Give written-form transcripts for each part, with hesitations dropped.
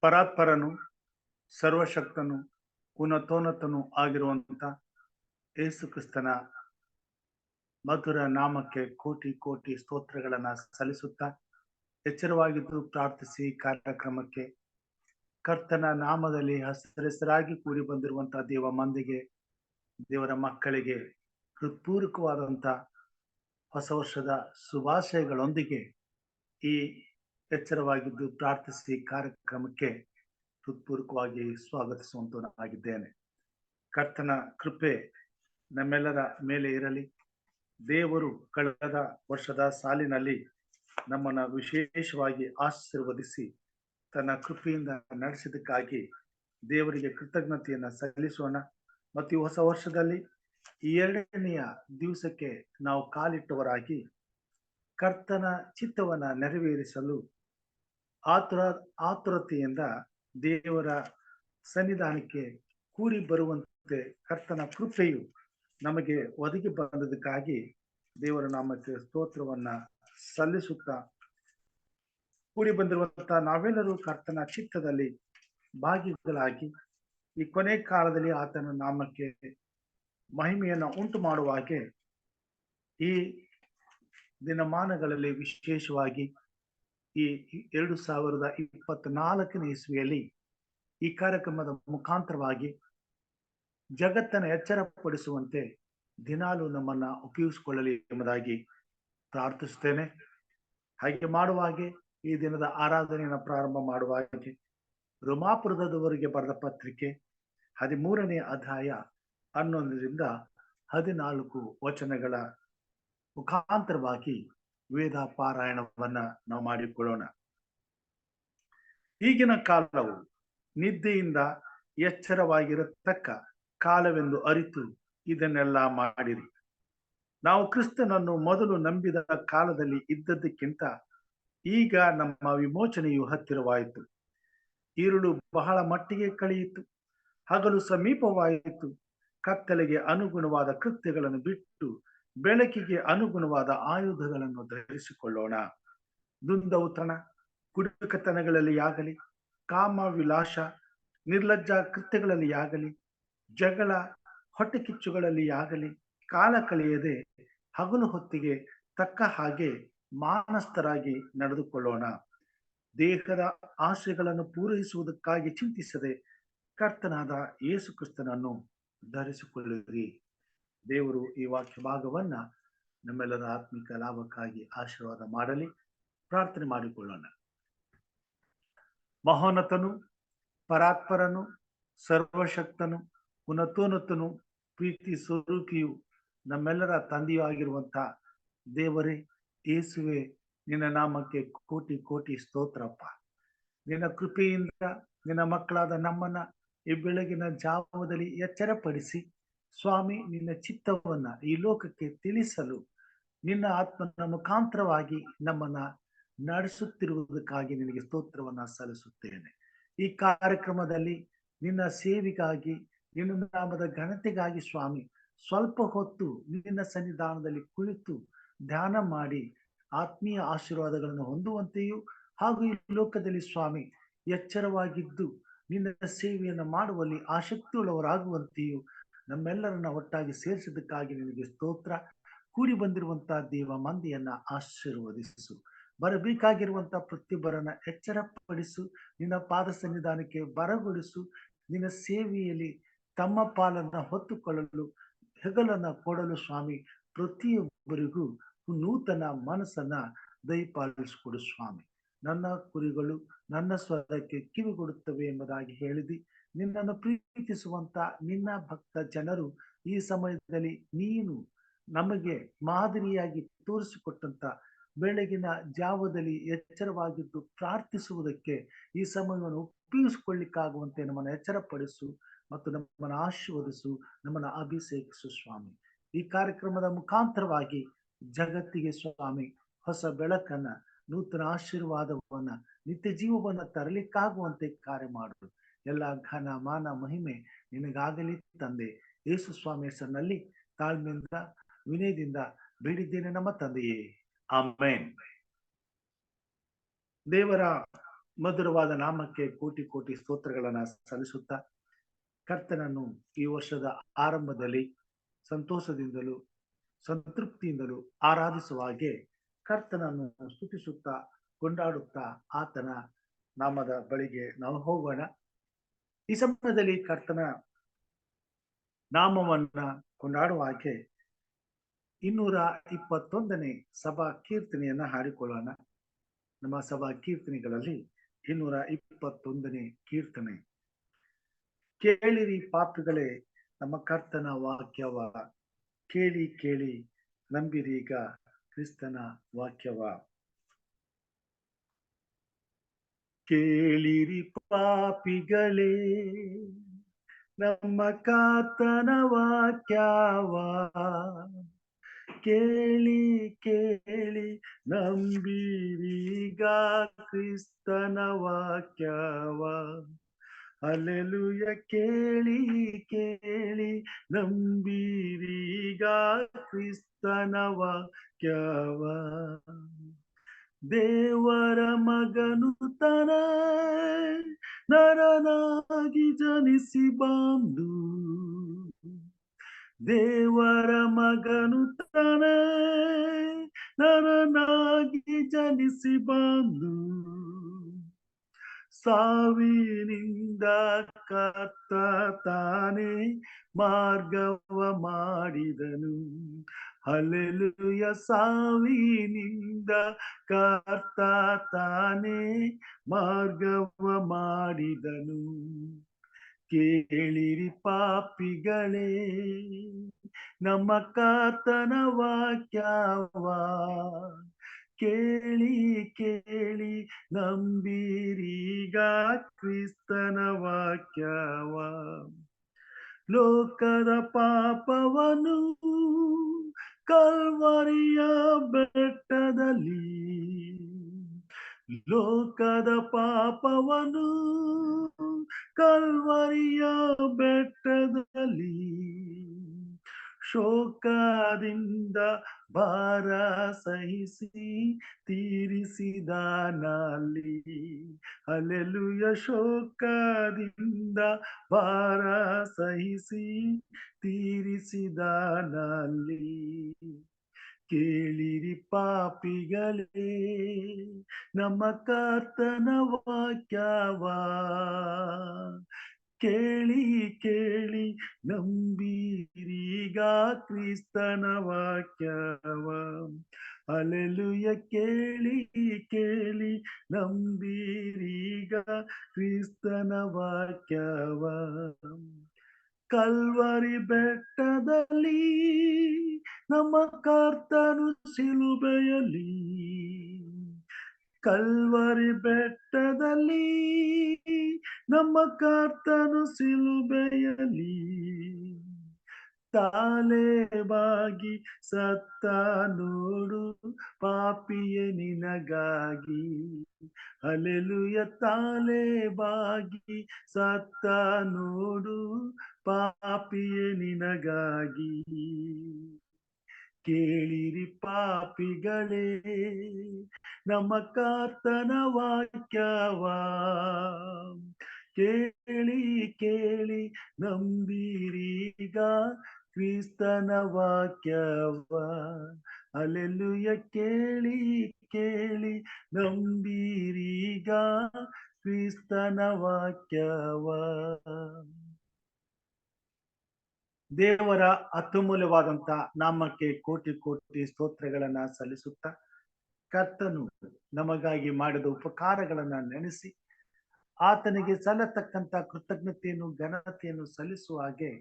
ಪರಾತ್ಪರನು, ಸರ್ವಶಕ್ತನು, ಉನ್ನತೋನ್ನತನು ಆಗಿರುವಂತ ಯೇಸು ಕ್ರಿಸ್ತನ ಮಧುರ ನಾಮಕ್ಕೆ ಕೋಟಿ ಕೋಟಿ ಸ್ತೋತ್ರಗಳನ್ನ ಸಲ್ಲಿಸುತ್ತಾ ಎಚ್ಚರವಾಗಿದ್ದು ಪ್ರಾರ್ಥಿಸಿ ಕಾರ್ಯಕ್ರಮಕ್ಕೆ ಕರ್ತನ ನಾಮದಲ್ಲಿ ಹೆಸರಾಗಿ ಕೂಡಿ ಬಂದಿರುವಂತಹ ದೇವ ಮಂದಿಗೆ, ದೇವರ ಮಕ್ಕಳಿಗೆ ಹೃತ್ಪೂರ್ವಕವಾದಂತ ಹೊಸ ವರ್ಷದ ಶುಭಾಶಯಗಳೊಂದಿಗೆ ಈ ಎಚ್ಚರವಾಗಿದ್ದು ಪ್ರಾರ್ಥಿಸಿ ಕಾರ್ಯಕ್ರಮಕ್ಕೆ ಹೃತ್ಪೂರ್ವಕವಾಗಿ ಸ್ವಾಗತಿಸುವಂತನಾಗಿದ್ದೇನೆ. ಕರ್ತನ ಕೃಪೆ ನಮ್ಮೆಲ್ಲರ ಮೇಲೆ ಇರಲಿ. ದೇವರು ಕಳೆದ ವರ್ಷದ ಸಾಲಿನಲ್ಲಿ ನಮ್ಮನ್ನು ವಿಶೇಷವಾಗಿ ಆಶೀರ್ವದಿಸಿ ತನ್ನ ಕೃಪೆಯಿಂದ ನಡೆಸಿದಕ್ಕಾಗಿ ದೇವರಿಗೆ ಕೃತಜ್ಞತೆಯನ್ನ ಸಲ್ಲಿಸೋಣ. ಮತ್ತು ಈ ಹೊಸ ವರ್ಷದಲ್ಲಿ ಈ 2ನೆಯ ದಿವಸಕ್ಕೆ ನಾವು ಕಾಲಿಟ್ಟವರಾಗಿ ಕರ್ತನ ಚಿತ್ತವನ್ನ ನೆರವೇರಿಸಲು ಆತುರತೆಯಿಂದ ದೇವರ ಸನ್ನಿಧಾನಕ್ಕೆ ಕೂಡಿ ಬರುವಂತೆ ಕರ್ತನ ಕೃಪೆಯು ನಮಗೆ ಒದಗಿ ಬಂದದಕ್ಕಾಗಿ ದೇವರ ನಾಮಕ್ಕೆ ಸ್ತೋತ್ರವನ್ನ ಸಲ್ಲಿಸುತ್ತಾ ಕೂಡಿ ಬಂದಿರುವಂತಹ ನಾವೆಲ್ಲರೂ ಕರ್ತನ ಚಿತ್ತದಲ್ಲಿ ಭಾಗಿಗಳಾಗಿ ಈ ಕೊನೆ ಕಾಲದಲ್ಲಿ ಆತನ ನಾಮಕ್ಕೆ ಮಹಿಮೆಯನ್ನ ಉಂಟು ಮಾಡುವ ಹಾಗೆ ಈ ದಿನಮಾನಗಳಲ್ಲಿ ವಿಶೇಷವಾಗಿ ಈ 2024ನೇ ಇಸ್ವಿಯಲ್ಲಿ ಈ ಕಾರ್ಯಕ್ರಮದ ಮುಖಾಂತರವಾಗಿ ಜಗತ್ತನ್ನು ಎಚ್ಚರಪಡಿಸುವಂತೆ ದಿನಾಲು ನಮ್ಮನ್ನ ಉಪಯೋಗಿಸಿಕೊಳ್ಳಲಿ ಎಂಬುದಾಗಿ ಪ್ರಾರ್ಥಿಸುತ್ತೇನೆ. ಹಾಗೆ ಮಾಡುವ ಹಾಗೆ ಈ ದಿನದ ಆರಾಧನೆಯನ್ನು ಪ್ರಾರಂಭ ಮಾಡುವ ಹಾಗೆ ರೋಮಾಪುರದವರಿಗೆ ಬರೆದ ಪತ್ರಿಕೆ 13ನೇ ಅಧ್ಯಾಯ 11ರಿಂದ 14 ವಚನಗಳ ಮುಖಾಂತರವಾಗಿ ವೇದ ಪಾರಾಯಣವನ್ನ ನಾವು ಮಾಡಿಕೊಳ್ಳೋಣ. ಈಗಿನ ಕಾಲವು ನಿದ್ದೆಯಿಂದ ಎಚ್ಚರವಾಗಿರತಕ್ಕ ಕಾಲವೆಂದು ಅರಿತು ಇದನ್ನೆಲ್ಲ ಮಾಡಿರಿ. ನಾವು ಕ್ರಿಸ್ತನನ್ನು ಮೊದಲು ನಂಬಿದ ಕಾಲದಲ್ಲಿ ಇದ್ದದ್ದಕ್ಕಿಂತ ಈಗ ನಮ್ಮ ವಿಮೋಚನೆಯು ಹತ್ತಿರವಾಯಿತು. ഇരുಳು ಬಹಳ ಮಟ್ಟಿಗೆ ಕಳೆಯಿತು, ಹಗಲು ಸಮೀಪವಾಯಿತು. ಕತ್ತಲೆಗೆ ಅನುಗುಣವಾದ ಕೃತ್ಯಗಳನ್ನು ಬಿಟ್ಟು ಬೆಳಕಿಗೆ ಅನುಗುಣವಾದ ಆಯುಧಗಳನ್ನು ಧರಿಸಿಕೊಳ್ಳೋಣ. ದುಂದೌತಣ, ಕುಡುಕತನಗಳಲ್ಲಿ ಆಗಲಿ, ಕಾಮ ವಿಲಾಸ, ನಿರ್ಲಜ್ಜ ಕೃತ್ಯಗಳಲ್ಲಿ ಆಗಲಿ, ಜಗಳ, ಹೊಟ್ಟೆ ಕಿಚ್ಚುಗಳಲ್ಲಿ ಆಗಲಿ ಕಾಲ ಕಳೆಯದೆ ಹಗಲು ಹೊತ್ತಿಗೆ ತಕ್ಕ ಹಾಗೆ ಮಾನಸ್ಥರಾಗಿ ನಡೆದುಕೊಳ್ಳೋಣ. ದೇಹದ ಆಸೆಗಳನ್ನು ಪೂರೈಸುವುದಕ್ಕಾಗಿ ಚಿಂತಿಸದೆ ಕರ್ತನಾದ ಯೇಸು ಕ್ರಿಸ್ತನನ್ನು ಧರಿಸಿಕೊಳ್ಳಿರಿ. ದೇವರು ಈ ವಾಕ್ಯ ಭಾಗವನ್ನ ನಮ್ಮೆಲ್ಲರ ಆತ್ಮಿಕ ಲಾಭಕ್ಕಾಗಿ ಆಶೀರ್ವಾದ ಮಾಡಲಿ. ಪ್ರಾರ್ಥನೆ ಮಾಡಿಕೊಳ್ಳೋಣ. ಮಹೋನ್ನತನು, ಪರಾತ್ಪರನು, ಸರ್ವಶಕ್ತನು, ಉನ್ನತೋನ್ನತನು, ಪ್ರೀತಿ ಸ್ವರೂಪಿಯು, ನಮ್ಮೆಲ್ಲರ ತಂದೆಯೂ ಆಗಿರುವಂತ ದೇವರೇ, ಯೇಸುವೆ, ನಿನ್ನ ನಾಮಕ್ಕೆ ಕೋಟಿ ಕೋಟಿ ಸ್ತೋತ್ರಪ್ಪ. ನಿನ್ನ ಕೃಪೆಯಿಂದ ನಿನ್ನ ಮಕ್ಕಳಾದ ನಮ್ಮನ್ನ ಈ ಬೆಳಗಿನ ಜಾವದಲ್ಲಿ ಎಚ್ಚರಪಡಿಸಿ ಸ್ವಾಮಿ, ನಿನ್ನ ಚಿತ್ತವನ್ನ ಈ ಲೋಕಕ್ಕೆ ತಿಳಿಸಲು ನಿನ್ನ ಆತ್ಮನ ಮುಖಾಂತರವಾಗಿ ನಮ್ಮನ್ನ ನಡೆಸುತ್ತಿರುವುದಕ್ಕಾಗಿ ನಿನಗೆ ಸ್ತೋತ್ರವನ್ನ ಸಲ್ಲಿಸುತ್ತೇನೆ. ಈ ಕಾರ್ಯಕ್ರಮದಲ್ಲಿ ನಿನ್ನ ಸೇವೆಗಾಗಿ, ನಿನ್ನ ನಾಮದ ಘನತೆಗಾಗಿ ಸ್ವಾಮಿ, ಸ್ವಲ್ಪ ಹೊತ್ತು ನಿನ್ನ ಸನ್ನಿಧಾನದಲ್ಲಿ ಕುಳಿತು ಧ್ಯಾನ ಮಾಡಿ ಆತ್ಮೀಯ ಆಶೀರ್ವಾದಗಳನ್ನು ಹೊಂದುವಂತೆಯೂ ಹಾಗೂ ಈ ಲೋಕದಲ್ಲಿ ಸ್ವಾಮಿ ಎಚ್ಚರವಾಗಿದ್ದು ನಿನ್ನ ಸೇವೆಯನ್ನು ಮಾಡುವಲ್ಲಿ ಆಸಕ್ತಿಯುಳ್ಳವರಾಗುವಂತೆಯೂ ನಮ್ಮೆಲ್ಲರನ್ನ ಒಟ್ಟಾಗಿ ಸೇರಿಸಿದ್ದಕ್ಕಾಗಿ ನಿನಗೆ ಸ್ತೋತ್ರ. ಕೂಡಿ ಬಂದಿರುವಂತಹ ದೇವ ಮಂದಿಯನ್ನ ಆಶೀರ್ವದಿಸು. ಬರಬೇಕಾಗಿರುವಂತಹ ಪ್ರತಿಯೊಬ್ಬರನ್ನ ಎಚ್ಚರಪಡಿಸು. ನಿನ್ನ ಪಾದ ಸನ್ನಿಧಾನಕ್ಕೆ ಬರಗೊಳಿಸು. ನಿನ್ನ ಸೇವೆಯಲ್ಲಿ ತಮ್ಮ ಪಾಲನ್ನ ಹೊತ್ತುಕೊಳ್ಳಲು ಹೆಗಲನ್ನ ಕೊಡಲು ಸ್ವಾಮಿ ಪ್ರತಿಯೊಬ್ಬರಿಗೂ ನೂತನ ಮನಸ್ಸನ್ನ ದಯಪಾಲಿಸಿಕೊಡು ಸ್ವಾಮಿ. ನನ್ನ ಕುರಿಗಳು ನನ್ನ ಸ್ವರಕ್ಕೆ ಕಿವಿಗೊಡುತ್ತವೆ ಎಂಬುದಾಗಿ ಹೇಳಿದಿ. ನಿನ್ನನ್ನು ಪ್ರೀತಿಸುವಂತ ನಿನ್ನ ಭಕ್ತ ಜನರು ಈ ಸಮಯದಲ್ಲಿ ನೀನು ನಮಗೆ ಮಾದರಿಯಾಗಿ ತೋರಿಸಿಕೊಟ್ಟಂತ ಬೆಳಗಿನ ಜಾವದಲ್ಲಿ ಎಚ್ಚರವಾಗಿದ್ದು ಪ್ರಾರ್ಥಿಸುವುದಕ್ಕೆ ಈ ಸಮಯವನ್ನು ಉಪಯೋಗಿಸಿಕೊಳ್ಳಿಕ್ಕಾಗುವಂತೆ ನಮ್ಮನ್ನು ಎಚ್ಚರಪಡಿಸು ಮತ್ತು ನಮ್ಮನ್ನು ಆಶೀರ್ವದಿಸು, ನಮ್ಮನ್ನು ಅಭಿಷೇಕಿಸು ಸ್ವಾಮಿ. ಈ ಕಾರ್ಯಕ್ರಮದ ಮುಖಾಂತರವಾಗಿ ಜಗತ್ತಿಗೆ ಸ್ವಾಮಿ ಹೊಸ ಬೆಳಕನ್ನ, ನೂತನ ಆಶೀರ್ವಾದವನ್ನ, ನಿತ್ಯ ಜೀವವನ್ನ ತರಲಿಕ್ಕಾಗುವಂತೆ ಕಾರ್ಯ ಮಾಡು. ಎಲ್ಲ ಘನ ಮಾನ ಮಹಿಮೆ ನಿನಗಾಗಲಿ ತಂದೆ. ಯೇಸು ಸ್ವಾಮಿ ಹೆಸರಿನಲ್ಲಿ ತಾಳ್ಮೆಯಿಂದ ವಿನಯದಿಂದ ಬೇಡಿದ್ದೇನೆ ನಮ್ಮ ತಂದೆಯೇ, ಆಮೇನ್. ದೇವರ ಮಧುರವಾದ ನಾಮಕ್ಕೆ ಕೋಟಿ ಕೋಟಿ ಸ್ತೋತ್ರಗಳನ್ನ ಸಲ್ಲಿಸುತ್ತಾ ಕರ್ತನನ್ನು ಈ ವರ್ಷದ ಆರಂಭದಲ್ಲಿ ಸಂತೋಷದಿಂದಲೂ ಸಂತೃಪ್ತಿಯಿಂದಲೂ ಆರಾಧಿಸುವ ಹಾಗೆ ಕರ್ತನನ್ನು ಸ್ತುತಿಸುತ್ತಾ ಕೊಂಡಾಡುತ್ತಾ ಆತನ ನಾಮದ ಬಳಿಗೆ ನಾವು ಹೋಗೋಣ. ಈ ಸಮಯದಲ್ಲಿ ಕರ್ತನ ನಾಮವನ್ನ ಕೊಂಡಾಡುವ ಹಾಗೆ 221ನೇ ಸಭಾ ಕೀರ್ತನೆಯನ್ನ ಹಾಡಿಕೊಳ್ಳೋಣ. ನಮ್ಮ ಸಭಾ ಕೀರ್ತನೆಗಳಲ್ಲಿ 221ನೇ ಕೀರ್ತನೆ. ಕೇಳಿರಿ ಪಾಪಿಗಳೇ ನಮ್ಮ ಕರ್ತನ ವಾಕ್ಯವ, ಕೇಳಿ ಕೇಳಿ ನಂಬಿರೀಗ ಕ್ರಿಸ್ತನ ವಾಕ್ಯವ. ಕೇಳಿರಿ ಪಾಪಿಗಳೇ ನಮ್ಮ ಕರ್ತನ ವಾಕ್ಯವ, ಕೇಳಿ ಕೇಳಿ ನಂಬಿರೀಗ ಕ್ರಿಸ್ತನ ವಾಕ್ಯವ. ಹಲ್ಲೆಲೂಯ. ಕೇಳಿ ಕೇಳಿ ನಂಬಿರೀಗ ಕ್ರಿಸ್ತನ ವಾಕ್ಯವ. ದೇವರ ಮಗನು ತನ ನರನಾಗಿ ಜನಿಸಿ ಬಂದು, ದೇವರ ಮಗನು ತನ ನರನಾಗಿ ಜನಿಸಿ ಬಂದು, ಸಾವಿನಿಂದ ಕರ್ತ ತಾನೇ ಮಾರ್ಗವ ಮಾಡಿದನು. ಹಲ್ಲೆಲೂಯ. ಸಾವಿನಿಂದ ಕರ್ತ ತಾನೇ ಮಾರ್ಗವ ಮಾಡಿದನು. ಕೇಳಿರಿ ಪಾಪಿಗಳೇ ನಮ್ಮ ಕರ್ತನ ವಾಕ್ಯವ, ಕೇಳಿ ಕೇಳಿ ನಂಬಿರೀಗ ಕ್ರಿಸ್ತನ ವಾಕ್ಯವ. ಲೋಕದ ಪಾಪವನ್ನು ಕಲ್ವರಿಯ ಬೆಟ್ಟದಲ್ಲಿ, ಲೋಕದ ಪಾಪವನ್ನು ಕಲ್ವರಿಯ ಬೆಟ್ಟದಲ್ಲಿ, ಶೋಕದಿಂದ ಭಾರ ಸಹಿಸಿ ತೀರಿಸಿದಾನಲ್ಲಿ. ಹಲ್ಲೆಲೂಯ. ಶೋಕದಿಂದ ಭಾರ ಸಹಿಸಿ ತೀರಿಸಿದಾನಲ್ಲಿ. ಕೇಳಿರಿ ಪಾಪಿಗಳೇ ನಮ್ಮ ಕರ್ತನ ವಾಕ್ಯವ, ಕೇಳಿ ಕೇಳಿ ನಂಬಿರೀಗ ಕ್ರಿಸ್ತನ ವಾಕ್ಯವ. ಹಲ್ಲೆಲೂಯ. ಕೇಳಿ ಕೇಳಿ ನಂಬಿರೀಗ ಕ್ರಿಸ್ತನ ವಾಕ್ಯವ. ಕಲ್ವರಿ ಬೆಟ್ಟದಲ್ಲಿ ನಮ್ಮ ಕರ್ತನು ಶಿಲುಬೆಯಲ್ಲಿ, ಕಲ್ವರಿ ಬೆಟ್ಟದಲ್ಲಿ ನಮ್ಮ ಕರ್ತನು ಶಿಲುಬೆಯಲ್ಲಿ, ತಾಲೆ ಬಾಗಿ ಸತ್ತ ನೋಡು ಪಾಪಿಯೇ ನಿನಗಾಗಿ. ಹಲ್ಲೆಲೂಯ. ತಾಲೆ ಬಾಗಿ ಸತ್ತ ನೋಡು ಪಾಪಿಯೇ ನಿನಗಾಗಿ. ಕೇಳಿರಿ ಪಾಪಿಗಳೇ ನಮ್ಮ ಕರ್ತನ ವಾಕ್ಯವ, ಕೇಳಿ ಕೇಳಿ ನಂಬಿರೀಗ ಕ್ರಿಸ್ತನ ವಾಕ್ಯವ. ಹಲ್ಲೆಲೂಯ. ಕೇಳಿ ಕೇಳಿ ನಂಬಿರೀಗ ಕ್ರಿಸ್ತನ ವಾಕ್ಯವ. ದೇವರ ಅತ್ಯಮೂಲ್ಯವಾದಂತ ನಾಮಕ್ಕೆ ಕೋಟಿ ಕೋಟಿ ಸ್ತೋತ್ರಗಳನ್ನ ಸಲ್ಲಿಸುತ್ತಾ ಕರ್ತನು ನಮಗಾಗಿ ಮಾಡಿದ ಉಪಕಾರಗಳನ್ನ ನೆನೆಸಿ ಆತನಿಗೆ ಸಲ್ಲತಕ್ಕಂತ ಕೃತಜ್ಞತೆಯನ್ನು ಘನತೆಯನ್ನು ಸಲ್ಲಿಸುವ ಹಾಗೆ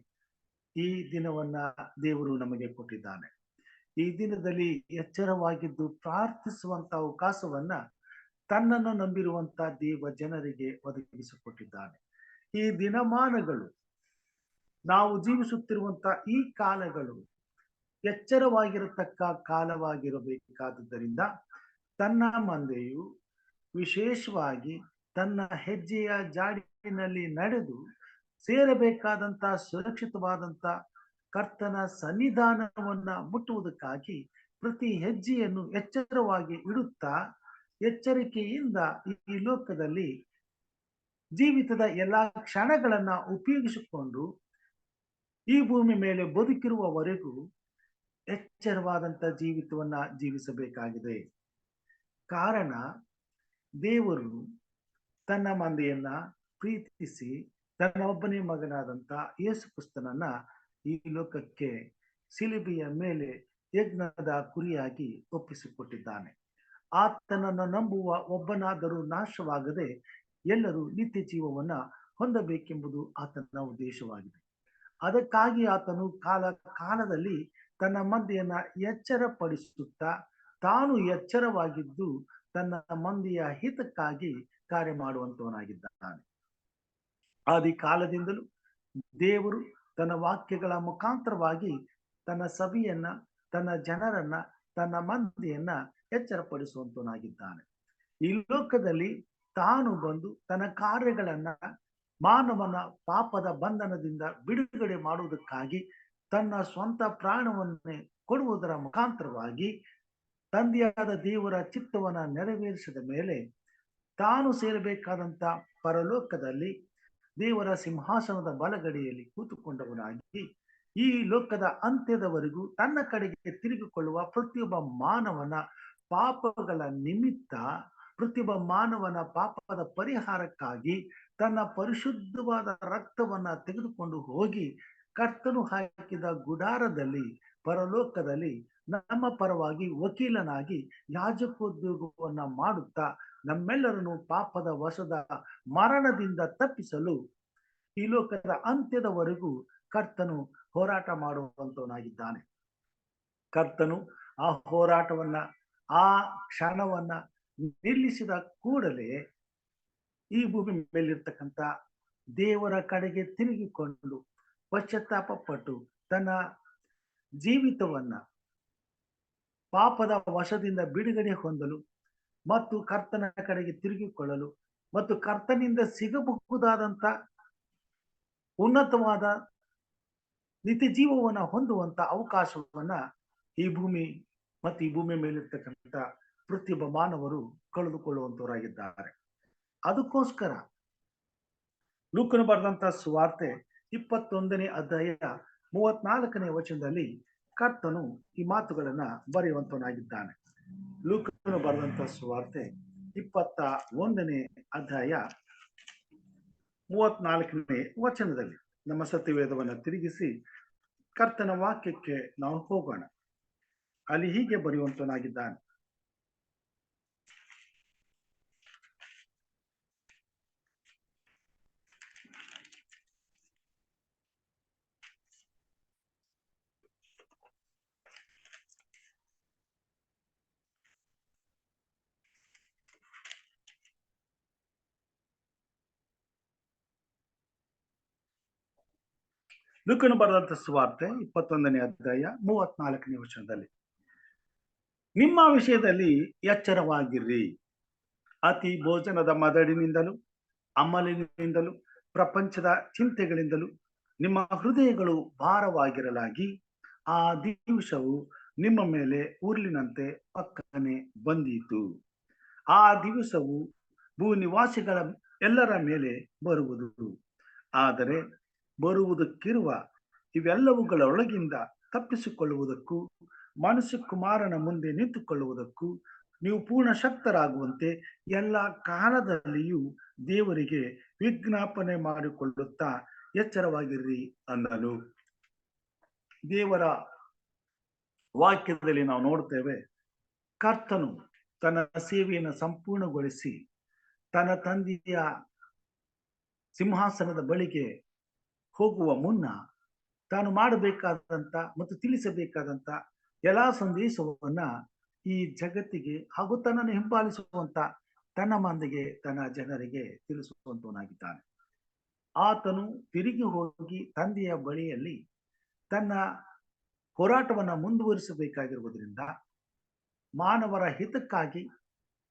ಈ ದಿನವನ್ನ ದೇವರು ನಮಗೆ ಕೊಟ್ಟಿದ್ದಾನೆ. ಈ ದಿನದಲ್ಲಿ ಎಚ್ಚರವಾಗಿದ್ದು ಪ್ರಾರ್ಥಿಸುವಂತ ಅವಕಾಶವನ್ನ ತನ್ನನ್ನು ನಂಬಿರುವಂತ ದೇವ ಜನರಿಗೆ ಒದಗಿಸಿಕೊಟ್ಟಿದ್ದಾನೆ. ಈ ದಿನಮಾನಗಳು, ನಾವು ಜೀವಿಸುತ್ತಿರುವಂತ ಈ ಕಾಲಗಳು ಎಚ್ಚರವಾಗಿರತಕ್ಕ ಕಾಲವಾಗಿರಬೇಕಾದುದರಿಂದ ತನ್ನ ಮಂದೆಯು ವಿಶೇಷವಾಗಿ ತನ್ನ ಹೆಜ್ಜೆಯ ಜಾಡಿನಲ್ಲಿ ನಡೆದು ಸೇರಬೇಕಾದಂತ ಸುರಕ್ಷಿತವಾದಂತ ಕರ್ತನ ಸನ್ನಿಧಾನವನ್ನ ಮುಟ್ಟುವುದಕ್ಕಾಗಿ ಪ್ರತಿ ಹೆಜ್ಜೆಯನ್ನು ಎಚ್ಚರವಾಗಿ ಇಡುತ್ತಾ ಎಚ್ಚರಿಕೆಯಿಂದ ಈ ಲೋಕದಲ್ಲಿ ಜೀವಿತದ ಎಲ್ಲಾ ಕ್ಷಣಗಳನ್ನ ಉಪಯೋಗಿಸಿಕೊಂಡು ಈ ಭೂಮಿ ಮೇಲೆ ಬದುಕಿರುವವರೆಗೂ ಎಚ್ಚರವಾದಂತ ಜೀವಿತವನ್ನ ಜೀವಿಸಬೇಕಾಗಿದೆ. ಕಾರಣ, ದೇವರು ತನ್ನ ಮಂದೆಯನ್ನ ಪ್ರೀತಿಸಿ ತನ್ನ ಒಬ್ಬನೇ ಮಗನಾದಂತ ಯೇಸು ಕ್ರಿಸ್ತನನ್ನ ಈ ಲೋಕಕ್ಕೆ ಶಿಲುಬೆಯ ಮೇಲೆ ಯಜ್ಞದ ಕುರಿಯಾಗಿ ಒಪ್ಪಿಸಿಕೊಟ್ಟಿದ್ದಾನೆ. ಆತನನ್ನು ನಂಬುವ ಒಬ್ಬನಾದರೂ ನಾಶವಾಗದೆ ಎಲ್ಲರೂ ನಿತ್ಯ ಜೀವವನ್ನ ಹೊಂದಬೇಕೆಂಬುದು ಆತನ ಉದ್ದೇಶವಾಗಿದೆ. ಅದಕ್ಕಾಗಿ ಆತನು ಕಾಲದಲ್ಲಿ ತನ್ನ ಮಂದೆಯನ್ನ ಎಚ್ಚರಪಡಿಸುತ್ತಾ ತಾನು ಎಚ್ಚರವಾಗಿದ್ದು ತನ್ನ ಮಂದೆಯ ಹಿತಕ್ಕಾಗಿ ಕಾರ್ಯ ಮಾಡುವಂತವನಾಗಿದ್ದಾನೆ. ಆದಿ ಕಾಲದಿಂದಲೂ ದೇವರು ತನ್ನ ವಾಕ್ಯಗಳ ಮುಖಾಂತರವಾಗಿ ತನ್ನ ಸಭೆಯನ್ನ, ತನ್ನ ಜನರನ್ನ, ತನ್ನ ಮಂದೆಯನ್ನ ಎಚ್ಚರಪಡಿಸುವಂತವನಾಗಿದ್ದಾನೆ. ಈ ಲೋಕದಲ್ಲಿ ತಾನು ಬಂದು ತನ್ನ ಕಾರ್ಯಗಳನ್ನ ಮಾನವನ ಪಾಪದ ಬಂಧನದಿಂದ ಬಿಡುಗಡೆ ಮಾಡುವುದಕ್ಕಾಗಿ ತನ್ನ ಸ್ವಂತ ಪ್ರಾಣವನ್ನೇ ಕೊಡುವುದರ ಮುಖಾಂತರವಾಗಿ ತಂದೆಯಾದ ದೇವರ ಚಿತ್ತವನ್ನ ನೆರವೇರಿಸಿದ ಮೇಲೆ ತಾನು ಸೇರಬೇಕಾದಂತ ಪರಲೋಕದಲ್ಲಿ ದೇವರ ಸಿಂಹಾಸನದ ಬಲಗಡೆಯಲ್ಲಿ ಕೂತುಕೊಂಡವನಾಗಿ ಈ ಲೋಕದ ಅಂತ್ಯದವರೆಗೂ ತನ್ನ ಕಡೆಗೆ ತಿರುಗಿಕೊಳ್ಳುವ ಪ್ರತಿಯೊಬ್ಬ ಮಾನವನ ಪಾಪಗಳ ನಿಮಿತ್ತ, ಪ್ರತಿಯೊಬ್ಬ ಮಾನವನ ಪಾಪದ ಪರಿಹಾರಕ್ಕಾಗಿ ತನ್ನ ಪರಿಶುದ್ಧವಾದ ರಕ್ತವನ್ನ ತೆಗೆದುಕೊಂಡು ಹೋಗಿ ಕರ್ತನು ಹಾಕಿದ ಗುಡಾರದಲ್ಲಿ ಪರಲೋಕದಲ್ಲಿ ನಮ್ಮ ಪರವಾಗಿ ವಕೀಲನಾಗಿ ಯಾಜಕೋದ್ಯೋಗವನ್ನ ಮಾಡುತ್ತಾ ನಮ್ಮೆಲ್ಲರನ್ನು ಪಾಪದ ವಶದ ಮರಣದಿಂದ ತಪ್ಪಿಸಲು ಈ ಲೋಕದ ಅಂತ್ಯದವರೆಗೂ ಕರ್ತನು ಹೋರಾಟ ಮಾಡುವಂತವನಾಗಿದ್ದಾನೆ. ಕರ್ತನು ಆ ಹೋರಾಟವನ್ನ, ಆ ಕ್ಷಣವನ್ನ ನಿಲ್ಲಿಸಿದ ಕೂಡಲೇ ಈ ಭೂಮಿ ಮೇಲಿರ್ತಕ್ಕಂಥ ದೇವರ ಕಡೆಗೆ ತಿರುಗಿಕೊಂಡು ಪಶ್ಚಾತ್ತಾಪ ಪಟ್ಟು ತನ್ನ ಜೀವಿತವನ್ನ ಪಾಪದ ವಶದಿಂದ ಬಿಡುಗಡೆ ಹೊಂದಲು ಮತ್ತು ಕರ್ತನ ಕಡೆಗೆ ತಿರುಗಿಕೊಳ್ಳಲು ಮತ್ತು ಕರ್ತನಿಂದ ಸಿಗಬಹುದಾದಂತ ಉನ್ನತವಾದ ನಿತ್ಯ ಜೀವವನ್ನ ಹೊಂದುವಂತ ಅವಕಾಶವನ್ನ ಈ ಭೂಮಿ ಮತ್ತು ಈ ಭೂಮಿ ಮೇಲಿರ್ತಕ್ಕಂಥ ಪ್ರತಿಯೊಬ್ಬ ಮಾನವರು ಕಳೆದುಕೊಳ್ಳುವಂತವರಾಗಿದ್ದಾರೆ. ಅದಕ್ಕೋಸ್ಕರ ಲೂಕನು ಬರೆದಂತ ಸುವಾರ್ತೆ 21ನೇ ಅಧ್ಯಾಯ 34ನೇ ವಚನದಲ್ಲಿ ಕರ್ತನು ಈ ಮಾತುಗಳನ್ನ ಬರೆಯುವಂತವನಾಗಿದ್ದಾನೆ. ಲೂಕನು ಬರೆದಂತ ಸುವಾರ್ತೆ 21ನೇ ಅಧ್ಯಾಯ 34ನೇ ವಚನದಲ್ಲಿ ನಮ್ಮ ಸತ್ಯವೇದವನ್ನ ತಿರುಗಿಸಿ ಕರ್ತನ ವಾಕ್ಯಕ್ಕೆ ನಾವು ಹೋಗೋಣ. ಅಲ್ಲಿ ಹೀಗೆ ಬರೆಯುವಂತವನಾಗಿದ್ದಾನೆ. ಲೂಕನು ಬರೆದಂತ ಸುವಾರ್ತೆ 21ನೇ ಅಧ್ಯಾಯ 34ನೇ ವಚನದಲ್ಲಿ, ನಿಮ್ಮ ವಿಷಯದಲ್ಲಿ ಎಚ್ಚರವಾಗಿರ್ರಿ. ಅತಿ ಭೋಜನದ ಮದಡಿನಿಂದಲೂ ಅಮಲಿನಿಂದಲೂ ಪ್ರಪಂಚದ ಚಿಂತೆಗಳಿಂದಲೂ ನಿಮ್ಮ ಹೃದಯಗಳು ಭಾರವಾಗಿರಲಾಗಿ ಆ ದಿವಸವು ನಿಮ್ಮ ಮೇಲೆ ಉರುಳಿನಂತೆ ಪಕ್ಕನೆ ಬಂದೀತು. ಆ ದಿವಸವು ಭೂನಿವಾಸಿಗಳ ಎಲ್ಲರ ಮೇಲೆ ಬರುವುದು. ಆದರೆ ಬರುವುದಕ್ಕಿರುವ ಇವೆಲ್ಲವುಗಳೊಳಗಿಂದ ತಪ್ಪಿಸಿಕೊಳ್ಳುವುದಕ್ಕೂ ಮನುಷ್ಯ ಕುಮಾರನ ಮುಂದೆ ನಿಂತುಕೊಳ್ಳುವುದಕ್ಕೂ ನೀವು ಪೂರ್ಣ ಶಕ್ತರಾಗುವಂತೆ ಎಲ್ಲ ಕಾಲದಲ್ಲಿಯೂ ದೇವರಿಗೆ ವಿಜ್ಞಾಪನೆ ಮಾಡಿಕೊಳ್ಳುತ್ತಾ ಎಚ್ಚರವಾಗಿರ್ರಿ ಅನ್ನಲು. ದೇವರ ವಾಕ್ಯದಲ್ಲಿ ನಾವು ನೋಡ್ತೇವೆ, ಕರ್ತನು ತನ್ನ ಸೇವೆಯನ್ನು ಸಂಪೂರ್ಣಗೊಳಿಸಿ ತನ್ನ ತಂದೆಯ ಸಿಂಹಾಸನದ ಬಳಿಗೆ ಹೋಗುವ ಮುನ್ನ ತಾನು ಮಾಡಬೇಕಾದಂತ ಮತ್ತು ತಿಳಿಸಬೇಕಾದಂತ ಎಲ್ಲಾ ಸಂದೇಶವನ್ನ ಈ ಜಗತ್ತಿಗೆ ಹಾಗೂ ತನ್ನನ್ನು ಹಿಂಪಾಲಿಸುವಂತ ತನ್ನ ಮಂದಿಗೆ, ತನ್ನ ಜನರಿಗೆ ತಿಳಿಸುವಂತವನಾಗಿದ್ದಾನೆ. ಆತನು ತಿರುಗಿ ಹೋಗಿ ತಂದೆಯ ಬಳಿಯಲ್ಲಿ ತನ್ನ ಹೋರಾಟವನ್ನ ಮುಂದುವರಿಸಬೇಕಾಗಿರುವುದರಿಂದ ಮಾನವರ ಹಿತಕ್ಕಾಗಿ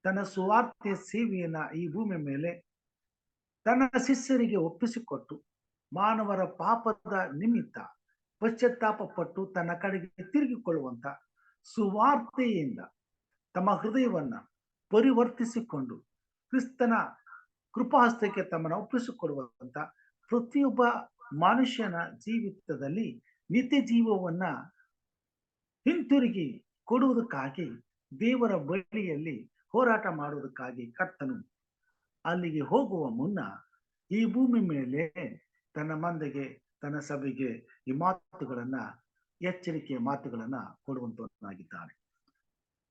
ತನ್ನ ಸುವಾರ್ತೆಯ ಸೇವೆಯನ್ನ ಈ ಭೂಮಿಯ ಮೇಲೆ ತನ್ನ ಶಿಷ್ಯರಿಗೆ ಒಪ್ಪಿಸಿಕೊಟ್ಟು ಮಾನವರ ಪಾಪದ ನಿಮಿತ್ತ ಪಶ್ಚಾತ್ತಾಪ ಪಟ್ಟು ತನ್ನ ಕಡೆಗೆ ತಿರುಗಿಕೊಳ್ಳುವಂತ ಸುವಾರ್ತೆಯಿಂದ ತಮ್ಮ ಹೃದಯವನ್ನ ಪರಿವರ್ತಿಸಿಕೊಂಡು ಕ್ರಿಸ್ತನ ಕೃಪಾಹಸ್ತಕ್ಕೆ ತಮ್ಮನ್ನು ಒಪ್ಪಿಸಿಕೊಡುವಂತ ಪ್ರತಿಯೊಬ್ಬ ಮನುಷ್ಯನ ಜೀವಿತದಲ್ಲಿ ನಿತ್ಯ ಜೀವವನ್ನ ಹಿಂತಿರುಗಿ ಕೊಡುವುದಕ್ಕಾಗಿ ದೇವರ ಬಳಿಯಲ್ಲಿ ಹೋರಾಟ ಮಾಡುವುದಕ್ಕಾಗಿ ಕರ್ತನು ಅಲ್ಲಿಗೆ ಹೋಗುವ ಮುನ್ನ ಈ ಭೂಮಿ ಮೇಲೆ ತನ್ನ ಮಂದೆಗೆ ತನ್ನ ಸಭೆಗೆ ಈ ಮಾತುಗಳನ್ನ ಎಚ್ಚರಿಕೆಯ ಮಾತುಗಳನ್ನ ಕೊಡುವಂತವನಾಗಿದ್ದಾನೆ.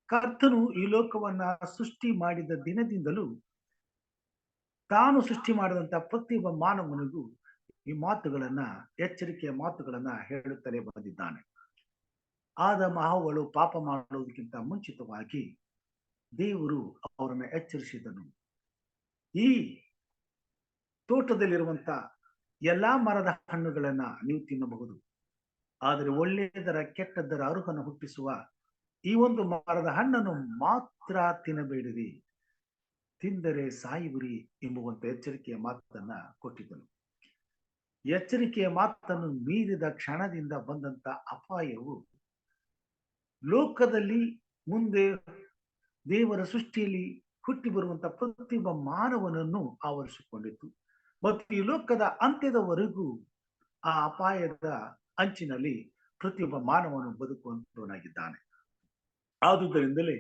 ಕರ್ತನು ಈ ಲೋಕವನ್ನ ಸೃಷ್ಟಿ ಮಾಡಿದ ದಿನದಿಂದಲೂ ತಾನು ಸೃಷ್ಟಿ ಮಾಡಿದಂತ ಪ್ರತಿಯೊಬ್ಬ ಮಾನವನಿಗೂ ಈ ಮಾತುಗಳನ್ನ ಎಚ್ಚರಿಕೆಯ ಮಾತುಗಳನ್ನ ಹೇಳುತ್ತಲೇ ಬಂದಿದ್ದಾನೆ. ಆದಮ ಹವ್ವಳು ಪಾಪ ಮಾಡುವುದಕ್ಕಿಂತ ಮುಂಚಿತವಾಗಿ ದೇವರು ಅವರನ್ನ ಎಚ್ಚರಿಸಿದನು. ಈ ತೋಟದಲ್ಲಿರುವಂತ ಎಲ್ಲಾ ಮರದ ಹಣ್ಣುಗಳನ್ನ ನೀವು ತಿನ್ನಬಹುದು, ಆದರೆ ಒಳ್ಳೆಯದರ ಕೆಟ್ಟದ್ದರ ಅರುಹನ್ನು ಹುಟ್ಟಿಸುವ ಈ ಒಂದು ಮರದ ಹಣ್ಣನ್ನು ಮಾತ್ರ ತಿನ್ನಬೇಡಿರಿ, ತಿಂದರೆ ಸಾಯುವಿರಿ ಎಂಬುವಂತ ಎಚ್ಚರಿಕೆಯ ಮಾತನ್ನ ಕೊಟ್ಟಿದ್ದನು. ಎಚ್ಚರಿಕೆಯ ಮಾತನ್ನು ಮೀರಿದ ಕ್ಷಣದಿಂದ ಬಂದಂತ ಅಪಾಯವು ಲೋಕದಲ್ಲಿ ಮುಂದೆ ದೇವರ ಸೃಷ್ಟಿಯಲ್ಲಿ ಹುಟ್ಟಿ ಬರುವಂತ ಪ್ರತಿಯೊಬ್ಬ ಮಾನವನನ್ನು ಆವರಿಸಿಕೊಂಡಿತ್ತು ಮತ್ತು ಈ ಲೋಕದ ಅಂತ್ಯದವರೆಗೂ ಆ ಅಪಾಯದ ಅಂಚಿನಲ್ಲಿ ಪ್ರತಿಯೊಬ್ಬ ಮಾನವನು ಬದುಕುವಂತವನಾಗಿದ್ದಾನೆ. ಆದುದರಿಂದಲೇ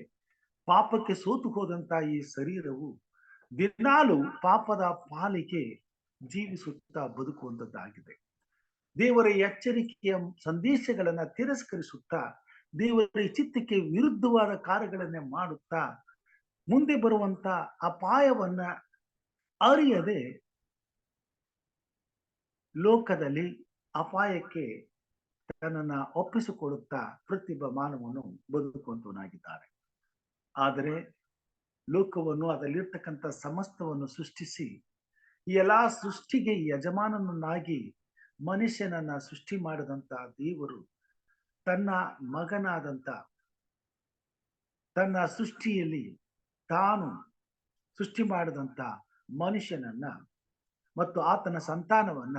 ಪಾಪಕ್ಕೆ ಸೋತು ಹೋದಂತ ಈ ಶರೀರವು ದಿನಾಲು ಪಾಪದ ಪಾಲಿಗೆ ಜೀವಿಸುತ್ತಾ ಬದುಕುವಂತದ್ದಾಗಿದೆ. ದೇವರ ಎಚ್ಚರಿಕೆಯ ಸಂದೇಶಗಳನ್ನ ತಿರಸ್ಕರಿಸುತ್ತಾ ದೇವರ ಚಿತ್ತಕ್ಕೆ ವಿರುದ್ಧವಾದ ಕಾರ್ಯಗಳನ್ನೇ ಮಾಡುತ್ತಾ ಮುಂದೆ ಬರುವಂತ ಅಪಾಯವನ್ನ ಅರಿಯದೆ ಲೋಕದಲ್ಲಿ ಅಪಾಯಕ್ಕೆ ತನ್ನನ್ನ ಒಪ್ಪಿಸಿಕೊಡುತ್ತಾ ಪ್ರತಿಯೊಬ್ಬ ಮಾನವನು ಬದುಕುವಂತವನಾಗಿದ್ದಾನೆ. ಆದರೆ ಲೋಕವನ್ನು ಅದರಲ್ಲಿರ್ತಕ್ಕಂಥ ಸಮಸ್ತವನ್ನು ಸೃಷ್ಟಿಸಿ ಈ ಎಲ್ಲಾ ಸೃಷ್ಟಿಗೆ ಯಜಮಾನನನ್ನಾಗಿ ಮನುಷ್ಯನನ್ನ ಸೃಷ್ಟಿ ಮಾಡಿದಂತ ದೇವರು ತನ್ನ ಮಗನಾದಂತ ತನ್ನ ಸೃಷ್ಟಿಯಲ್ಲಿ ತಾನು ಸೃಷ್ಟಿ ಮಾಡಿದಂತ ಮನುಷ್ಯನನ್ನ ಮತ್ತು ಆತನ ಸಂತಾನವನ್ನ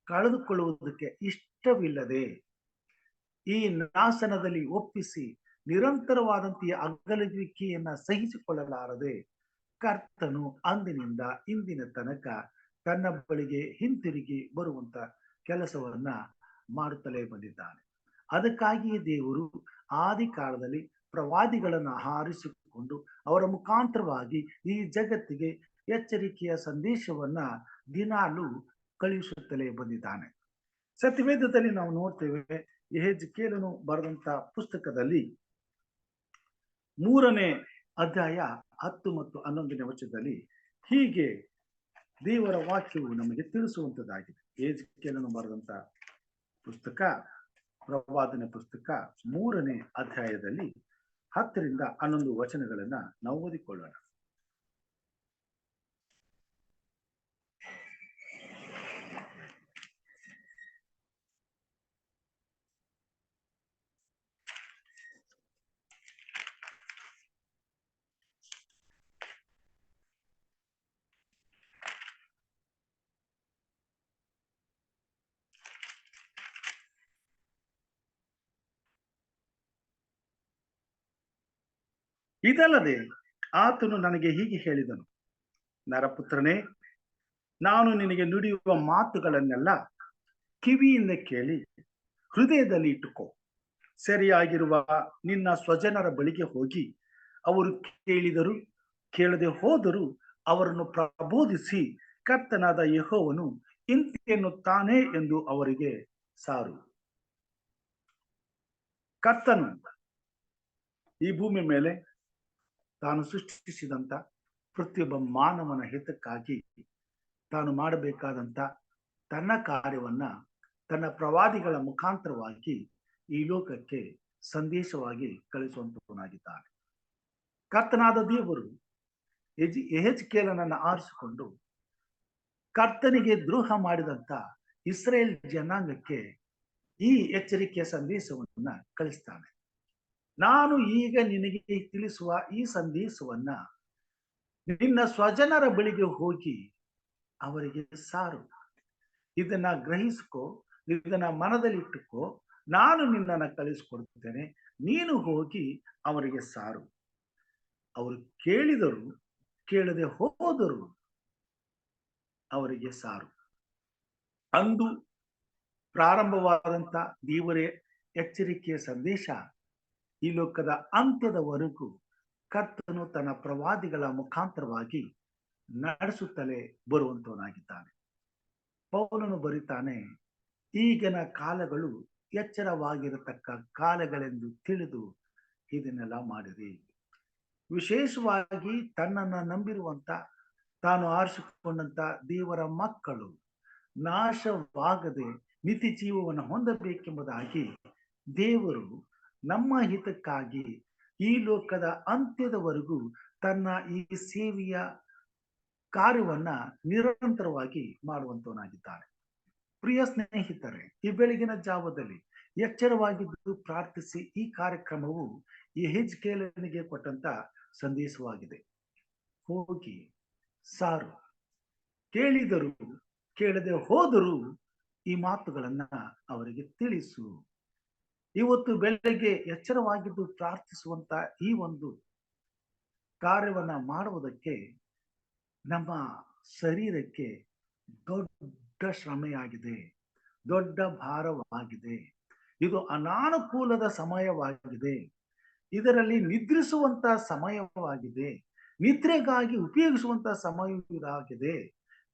ಕಳೆದುಕೊಳ್ಳುವುದಕ್ಕೆ ಇಷ್ಟವಿಲ್ಲದೆ ಈ ನಾಶನದಲ್ಲಿ ಒಪ್ಪಿಸಿ ನಿರಂತರವಾದಂತಹ ಅಗಲುವಿಕೆಯನ್ನ ಸಹಿಸಿಕೊಳ್ಳಲಾರದೆ ಕರ್ತನು ಅಂದಿನಿಂದ ಇಂದಿನ ತನಕ ತನ್ನ ಬಳಿಗೆ ಹಿಂತಿರುಗಿ ಬರುವಂತ ಕೆಲಸವನ್ನ ಮಾಡುತ್ತಲೇ ಬಂದಿದ್ದಾನೆ. ಅದಕ್ಕಾಗಿಯೇ ದೇವರು ಆದಿ ಕಾಲದಲ್ಲಿ ಪ್ರವಾದಿಗಳನ್ನು ಆರಿಸಿಕೊಂಡು ಅವರ ಮುಖಾಂತರವಾಗಿ ಈ ಜಗತ್ತಿಗೆ ಎಚ್ಚರಿಕೆಯ ಸಂದೇಶವನ್ನ ದಿನಾಲು ಕಳುಹಿಸುತ್ತಲೇ ಬಂದಿದ್ದಾನೆ. ಸತ್ಯವೇದದಲ್ಲಿ ನಾವು ನೋಡ್ತೇವೆ, ಯೆಹೆಜ್ಕೇಲನು ಬರೆದಂತ ಪುಸ್ತಕದಲ್ಲಿ 3ನೇ ಅಧ್ಯಾಯ 10 ಮತ್ತು 11ನೇ ವಚನದಲ್ಲಿ ಹೀಗೆ ದೇವರ ವಾಕ್ಯವು ನಮಗೆ ತಿಳಿಸುವಂತದ್ದಾಗಿದೆ. ಯೆಹೆಜ್ಕೇಲನು ಬರೆದಂತ ಪುಸ್ತಕ ಪ್ರವಾದನೆ ಪುಸ್ತಕ 3ನೇ ಅಧ್ಯಾಯದಲ್ಲಿ 10ರಿಂದ 11 ವಚನಗಳನ್ನ ನಾವು ಓದಿಕೊಳ್ಳೋಣ. ಇದಲ್ಲದೆ ಆತನು ನನಗೆ ಹೀಗೆ ಹೇಳಿದನು, ನರಪುತ್ರನೇ, ನಾನು ನಿನಗೆ ನುಡಿಯುವ ಮಾತುಗಳನ್ನೆಲ್ಲ ಕಿವಿಯಿಂದ ಕೇಳಿ ಹೃದಯದಲ್ಲಿ ಇಟ್ಟುಕೋ. ಸರಿಯಾಗಿರುವ ನಿನ್ನ ಸ್ವಜನರ ಬಳಿಗೆ ಹೋಗಿ ಅವರು ಕೇಳಿದರು ಕೇಳದೆ ಹೋದರೂ ಅವರನ್ನು ಪ್ರಬೋಧಿಸಿ ಕರ್ತನಾದ ಯೆಹೋವನು ಇಂತೆನ್ನುತ್ತಾನೆ ಎಂದು ಅವರಿಗೆ ಸಾರು. ಕರ್ತನು ಈ ಭೂಮಿ ಮೇಲೆ ತಾನು ಸೃಷ್ಟಿಸಿದಂತ ಪ್ರತಿಯೊಬ್ಬ ಮಾನವನ ಹಿತಕ್ಕಾಗಿ ತಾನು ಮಾಡಬೇಕಾದಂತ ತನ್ನ ಕಾರ್ಯವನ್ನ ತನ್ನ ಪ್ರವಾದಿಗಳ ಮುಖಾಂತರವಾಗಿ ಈ ಲೋಕಕ್ಕೆ ಸಂದೇಶವಾಗಿ ಕಳಿಸುವಂತವನಾಗಿದ್ದಾನೆ. ಕರ್ತನಾದ ದೇವರು ಯೆಹೆಜ್ಕೇಲನನ್ನ ಆರಿಸಿಕೊಂಡು ಕರ್ತನಿಗೆ ದ್ರೋಹ ಮಾಡಿದಂತ ಇಸ್ರೇಲ್ ಜನಾಂಗಕ್ಕೆ ಈ ಎಚ್ಚರಿಕೆಯ ಸಂದೇಶವನ್ನ ಕಳಿಸ್ತಾನೆ. ನಾನು ಈಗ ನಿನಗೆ ತಿಳಿಸುವ ಈ ಸಂದೇಶವನ್ನ ನಿನ್ನ ಸ್ವಜನರ ಬಳಿಗೆ ಹೋಗಿ ಅವರಿಗೆ ಸಾರು. ಇದನ್ನ ಗ್ರಹಿಸ್ಕೋ, ಇದನ್ನ ಮನದಲ್ಲಿ ಇಟ್ಟುಕೋ. ನಾನು ನಿನ್ನನ್ನು ಕಳಿಸ್ಕೊಡ್ತೇನೆ, ನೀನು ಹೋಗಿ ಅವರಿಗೆ ಸಾರು. ಅವರು ಕೇಳಿದರು, ಕೇಳದೆ ಹೋದರು ಅವರಿಗೆ ಸಾರು. ಅಂದು ಪ್ರಾರಂಭವಾದಂತ ದೇವರ ಎಚ್ಚರಿಕೆಯ ಸಂದೇಶ ಈ ಲೋಕದ ಅಂತ್ಯದವರೆಗೂ ಕರ್ತನು ತನ್ನ ಪ್ರವಾದಿಗಳ ಮುಖಾಂತರವಾಗಿ ನಡೆಸುತ್ತಲೇ ಬರುವಂತವನಾಗಿದ್ದಾನೆ. ಪೌಲನು ಬರೀತಾನೆ, ಈಗಿನ ಕಾಲಗಳು ಎಚ್ಚರವಾಗಿರತಕ್ಕ ಕಾಲಗಳೆಂದು ತಿಳಿದು ಇದನ್ನೆಲ್ಲ ಮಾಡಿರಿ. ವಿಶೇಷವಾಗಿ ತನ್ನನ್ನು ನಂಬಿರುವಂತ, ತಾನು ಆರಿಸಿಕೊಂಡಂತ ದೇವರ ಮಕ್ಕಳು ನಾಶವಾಗದೆ ನಿತ್ಯ ಜೀವವನ್ನು ಹೊಂದಬೇಕೆಂಬುದಾಗಿ ದೇವರು ನಮ್ಮ ಹಿತಕ್ಕಾಗಿ ಈ ಲೋಕದ ಅಂತ್ಯದವರೆಗೂ ತನ್ನ ಈ ಸೇವೆಯ ಕಾರ್ಯವನ್ನ ನಿರಂತರವಾಗಿ ಮಾಡುವಂತವನಾಗಿದ್ದಾನೆ. ಪ್ರಿಯ ಸ್ನೇಹಿತರೆ, ಈ ಬೆಳಗಿನ ಜಾವದಲ್ಲಿ ಎಚ್ಚರವಾಗಿದ್ದು ಪ್ರಾರ್ಥಿಸಿ ಈ ಕಾರ್ಯಕ್ರಮವು ಯೆಹೆಜ್ಕೇಲನಿಗೆ ಕೊಟ್ಟಂತ ಸಂದೇಶವಾಗಿದೆ. ಹೋಗಿ ಸಾರು, ಕೇಳಿದರು ಕೇಳದೆ ಹೋದರೂ ಈ ಮಾತುಗಳನ್ನ ಅವರಿಗೆ ತಿಳಿಸು. ಇವತ್ತು ಬೆಳಗ್ಗೆ ಎಚ್ಚರವಾಗಿದ್ದು ಪ್ರಾರ್ಥಿಸುವಂತ ಈ ಒಂದು ಕಾರ್ಯವನ್ನ ಮಾಡುವುದಕ್ಕೆ ನಮ್ಮ ಶರೀರಕ್ಕೆ ದೊಡ್ಡ ಶ್ರಮೆಯಾಗಿದೆ, ದೊಡ್ಡ ಭಾರವಾಗಿದೆ. ಇದು ಅನಾನುಕೂಲದ ಸಮಯವಾಗಿದೆ. ಇದರಲ್ಲಿ ನಿದ್ರಿಸುವಂತ ಸಮಯವಾಗಿದೆ, ನಿದ್ರೆಗಾಗಿ ಉಪಯೋಗಿಸುವಂತ ಸಮಯ ಇದಾಗಿದೆ,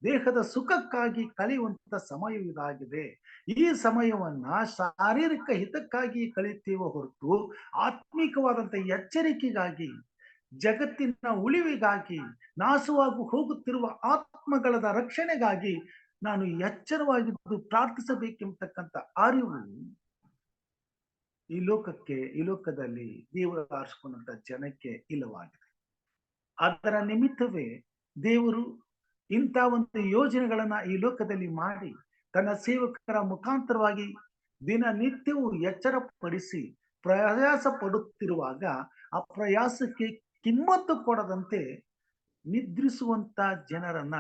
ದೇಹದ ಸುಖಕ್ಕಾಗಿ ಕಳೆಯುವಂತ ಸಮಯ ಇದಾಗಿದೆ. ಈ ಸಮಯವನ್ನ ಶಾರೀರಿಕ ಹಿತಕ್ಕಾಗಿ ಕಳೆಯುತ್ತೇವೆ ಹೊರತು ಆತ್ಮಿಕವಾದಂತ ಎಚ್ಚರಿಕೆಗಾಗಿ, ಜಗತ್ತಿನ ಉಳಿವಿಗಾಗಿ, ನಾಶವಾಗಿ ಹೋಗುತ್ತಿರುವ ಆತ್ಮಗಳ ರಕ್ಷಣೆಗಾಗಿ ನಾನು ಎಚ್ಚರವಾಗಿದ್ದು ಪ್ರಾರ್ಥಿಸಬೇಕೆಂಬತಕ್ಕಂಥ ಅರಿವು ಈ ಲೋಕದಲ್ಲಿ ದೇವರು ಆರಿಸಿಕೊಂಡಂತ ಜನಕ್ಕೆ ಇಲ್ಲವಾಗಿದೆ. ಅದರ ನಿಮಿತ್ತವೇ ದೇವರು ಇಂಥ ಒಂದು ಯೋಜನೆಗಳನ್ನ ಈ ಲೋಕದಲ್ಲಿ ಮಾಡಿ ತನ್ನ ಸೇವಕರ ಮುಖಾಂತರವಾಗಿ ದಿನನಿತ್ಯವೂ ಎಚ್ಚರಪಡಿಸಿ ಪ್ರಯಾಸ ಪಡುತ್ತಿರುವಾಗ ಆ ಪ್ರಯಾಸಕ್ಕೆ ಕಿಮ್ಮತ್ತು ಕೊಡದಂತೆ ನಿದ್ರಿಸುವಂತ ಜನರನ್ನ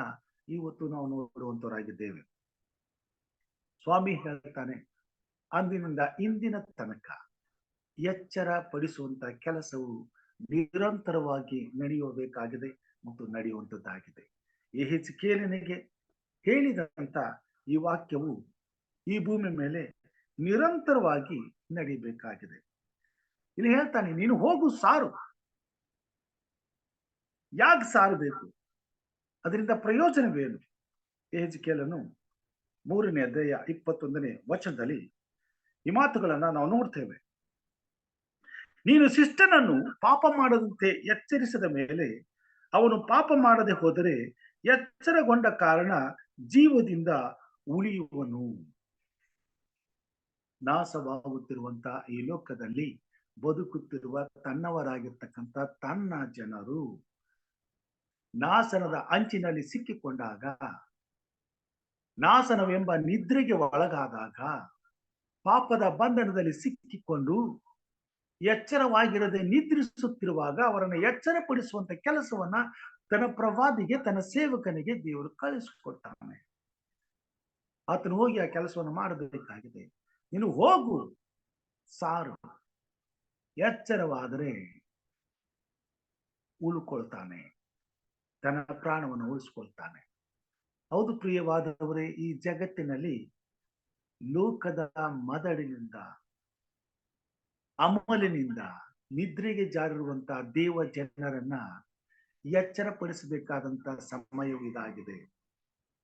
ಇವತ್ತು ನಾವು ನೋಡುವಂತವರಾಗಿದ್ದೇವೆ. ಸ್ವಾಮಿ ಹೇಳ್ತಾನೆ, ಅಂದಿನಿಂದ ಇಂದಿನ ತನಕ ಎಚ್ಚರ ಪಡಿಸುವಂತ ಕೆಲಸವು ನಿರಂತರವಾಗಿ ನಡೆಯಬೇಕಾಗಿದೆ ಮತ್ತು ನಡೆಯುವಂತದ್ದಾಗಿದೆ. ಯೆಹೆಜ್ಕೇಲನಿಗೆ ಹೇಳಿದಂತ ಈ ವಾಕ್ಯವು ಈ ಭೂಮಿ ಮೇಲೆ ನಿರಂತರವಾಗಿ ನಡಿಬೇಕಾಗಿದೆ. ಇಲ್ಲಿ ಹೇಳ್ತಾನೆ, ನೀನು ಹೋಗು ಸಾರು. ಯಾಕೆ ಸಾರಬೇಕು? ಅದರಿಂದ ಪ್ರಯೋಜನವೇನು? ಯೆಹೆಜ್ಕೇಲನು 3ನೇ ಅಧ್ಯಾಯ 21ನೇ ವಚನದಲ್ಲಿ ಈ ಮಾತುಗಳನ್ನ ನಾವು ನೋಡ್ತೇವೆ. ನೀನು ಶಿಷ್ಟನನ್ನು ಪಾಪ ಮಾಡದಂತೆ ಎಚ್ಚರಿಸಿದ ಮೇಲೆ ಅವನು ಪಾಪ ಮಾಡದೆ ಹೋದರೆ ಎಚ್ಚರಗೊಂಡ ಕಾರಣ ಜೀವದಿಂದ ಉಳಿಯುವನು. ನಾಶವಾಗುತ್ತಿರುವಂತ ಈ ಲೋಕದಲ್ಲಿ ಬದುಕುತ್ತಿರುವ ತನ್ನವರಾಗಿರ್ತಕ್ಕಂಥ ತನ್ನ ಜನರು ನಾಶನದ ಅಂಚಿನಲ್ಲಿ ಸಿಕ್ಕಿಕೊಂಡಾಗ, ನಾಶನವೆಂಬ ನಿದ್ರೆಗೆ ಒಳಗಾದಾಗ, ಪಾಪದ ಬಂಧನದಲ್ಲಿ ಸಿಕ್ಕಿಕೊಂಡು ಎಚ್ಚರವಾಗಿರದೆ ನಿದ್ರಿಸುತ್ತಿರುವಾಗ ಅವರನ್ನು ಎಚ್ಚರಪಡಿಸುವಂತ ಕೆಲಸವನ್ನ ತನ್ನ ಪ್ರವಾದಿಗೆ, ತನ್ನ ಸೇವಕನಿಗೆ ದೇವರು ಕಳಿಸಿಕೊಡ್ತಾನೆ. ಆತನು ಹೋಗಿ ಆ ಕೆಲಸವನ್ನು ಮಾಡಬೇಕಾಗಿದೆ. ನೀನು ಹೋಗು ಸಾರು. ಎಚ್ಚರವಾದರೆ ಉಳ್ಕೊಳ್ತಾನೆ, ತನ್ನ ಪ್ರಾಣವನ್ನು ಉಳಿಸ್ಕೊಳ್ತಾನೆ. ಹೌದು ಪ್ರಿಯವಾದವರೇ, ಈ ಜಗತ್ತಿನಲ್ಲಿ ಲೋಕದ ಮದಡಿನಿಂದ, ಅಮಲಿನಿಂದ ನಿದ್ರೆಗೆ ಜಾರಿರುವಂತ ದೇವ ಜನರನ್ನ ಎಚ್ಚರಪಡಿಸಬೇಕಾದಂತ ಸಮಯವು ಇದಾಗಿದೆ.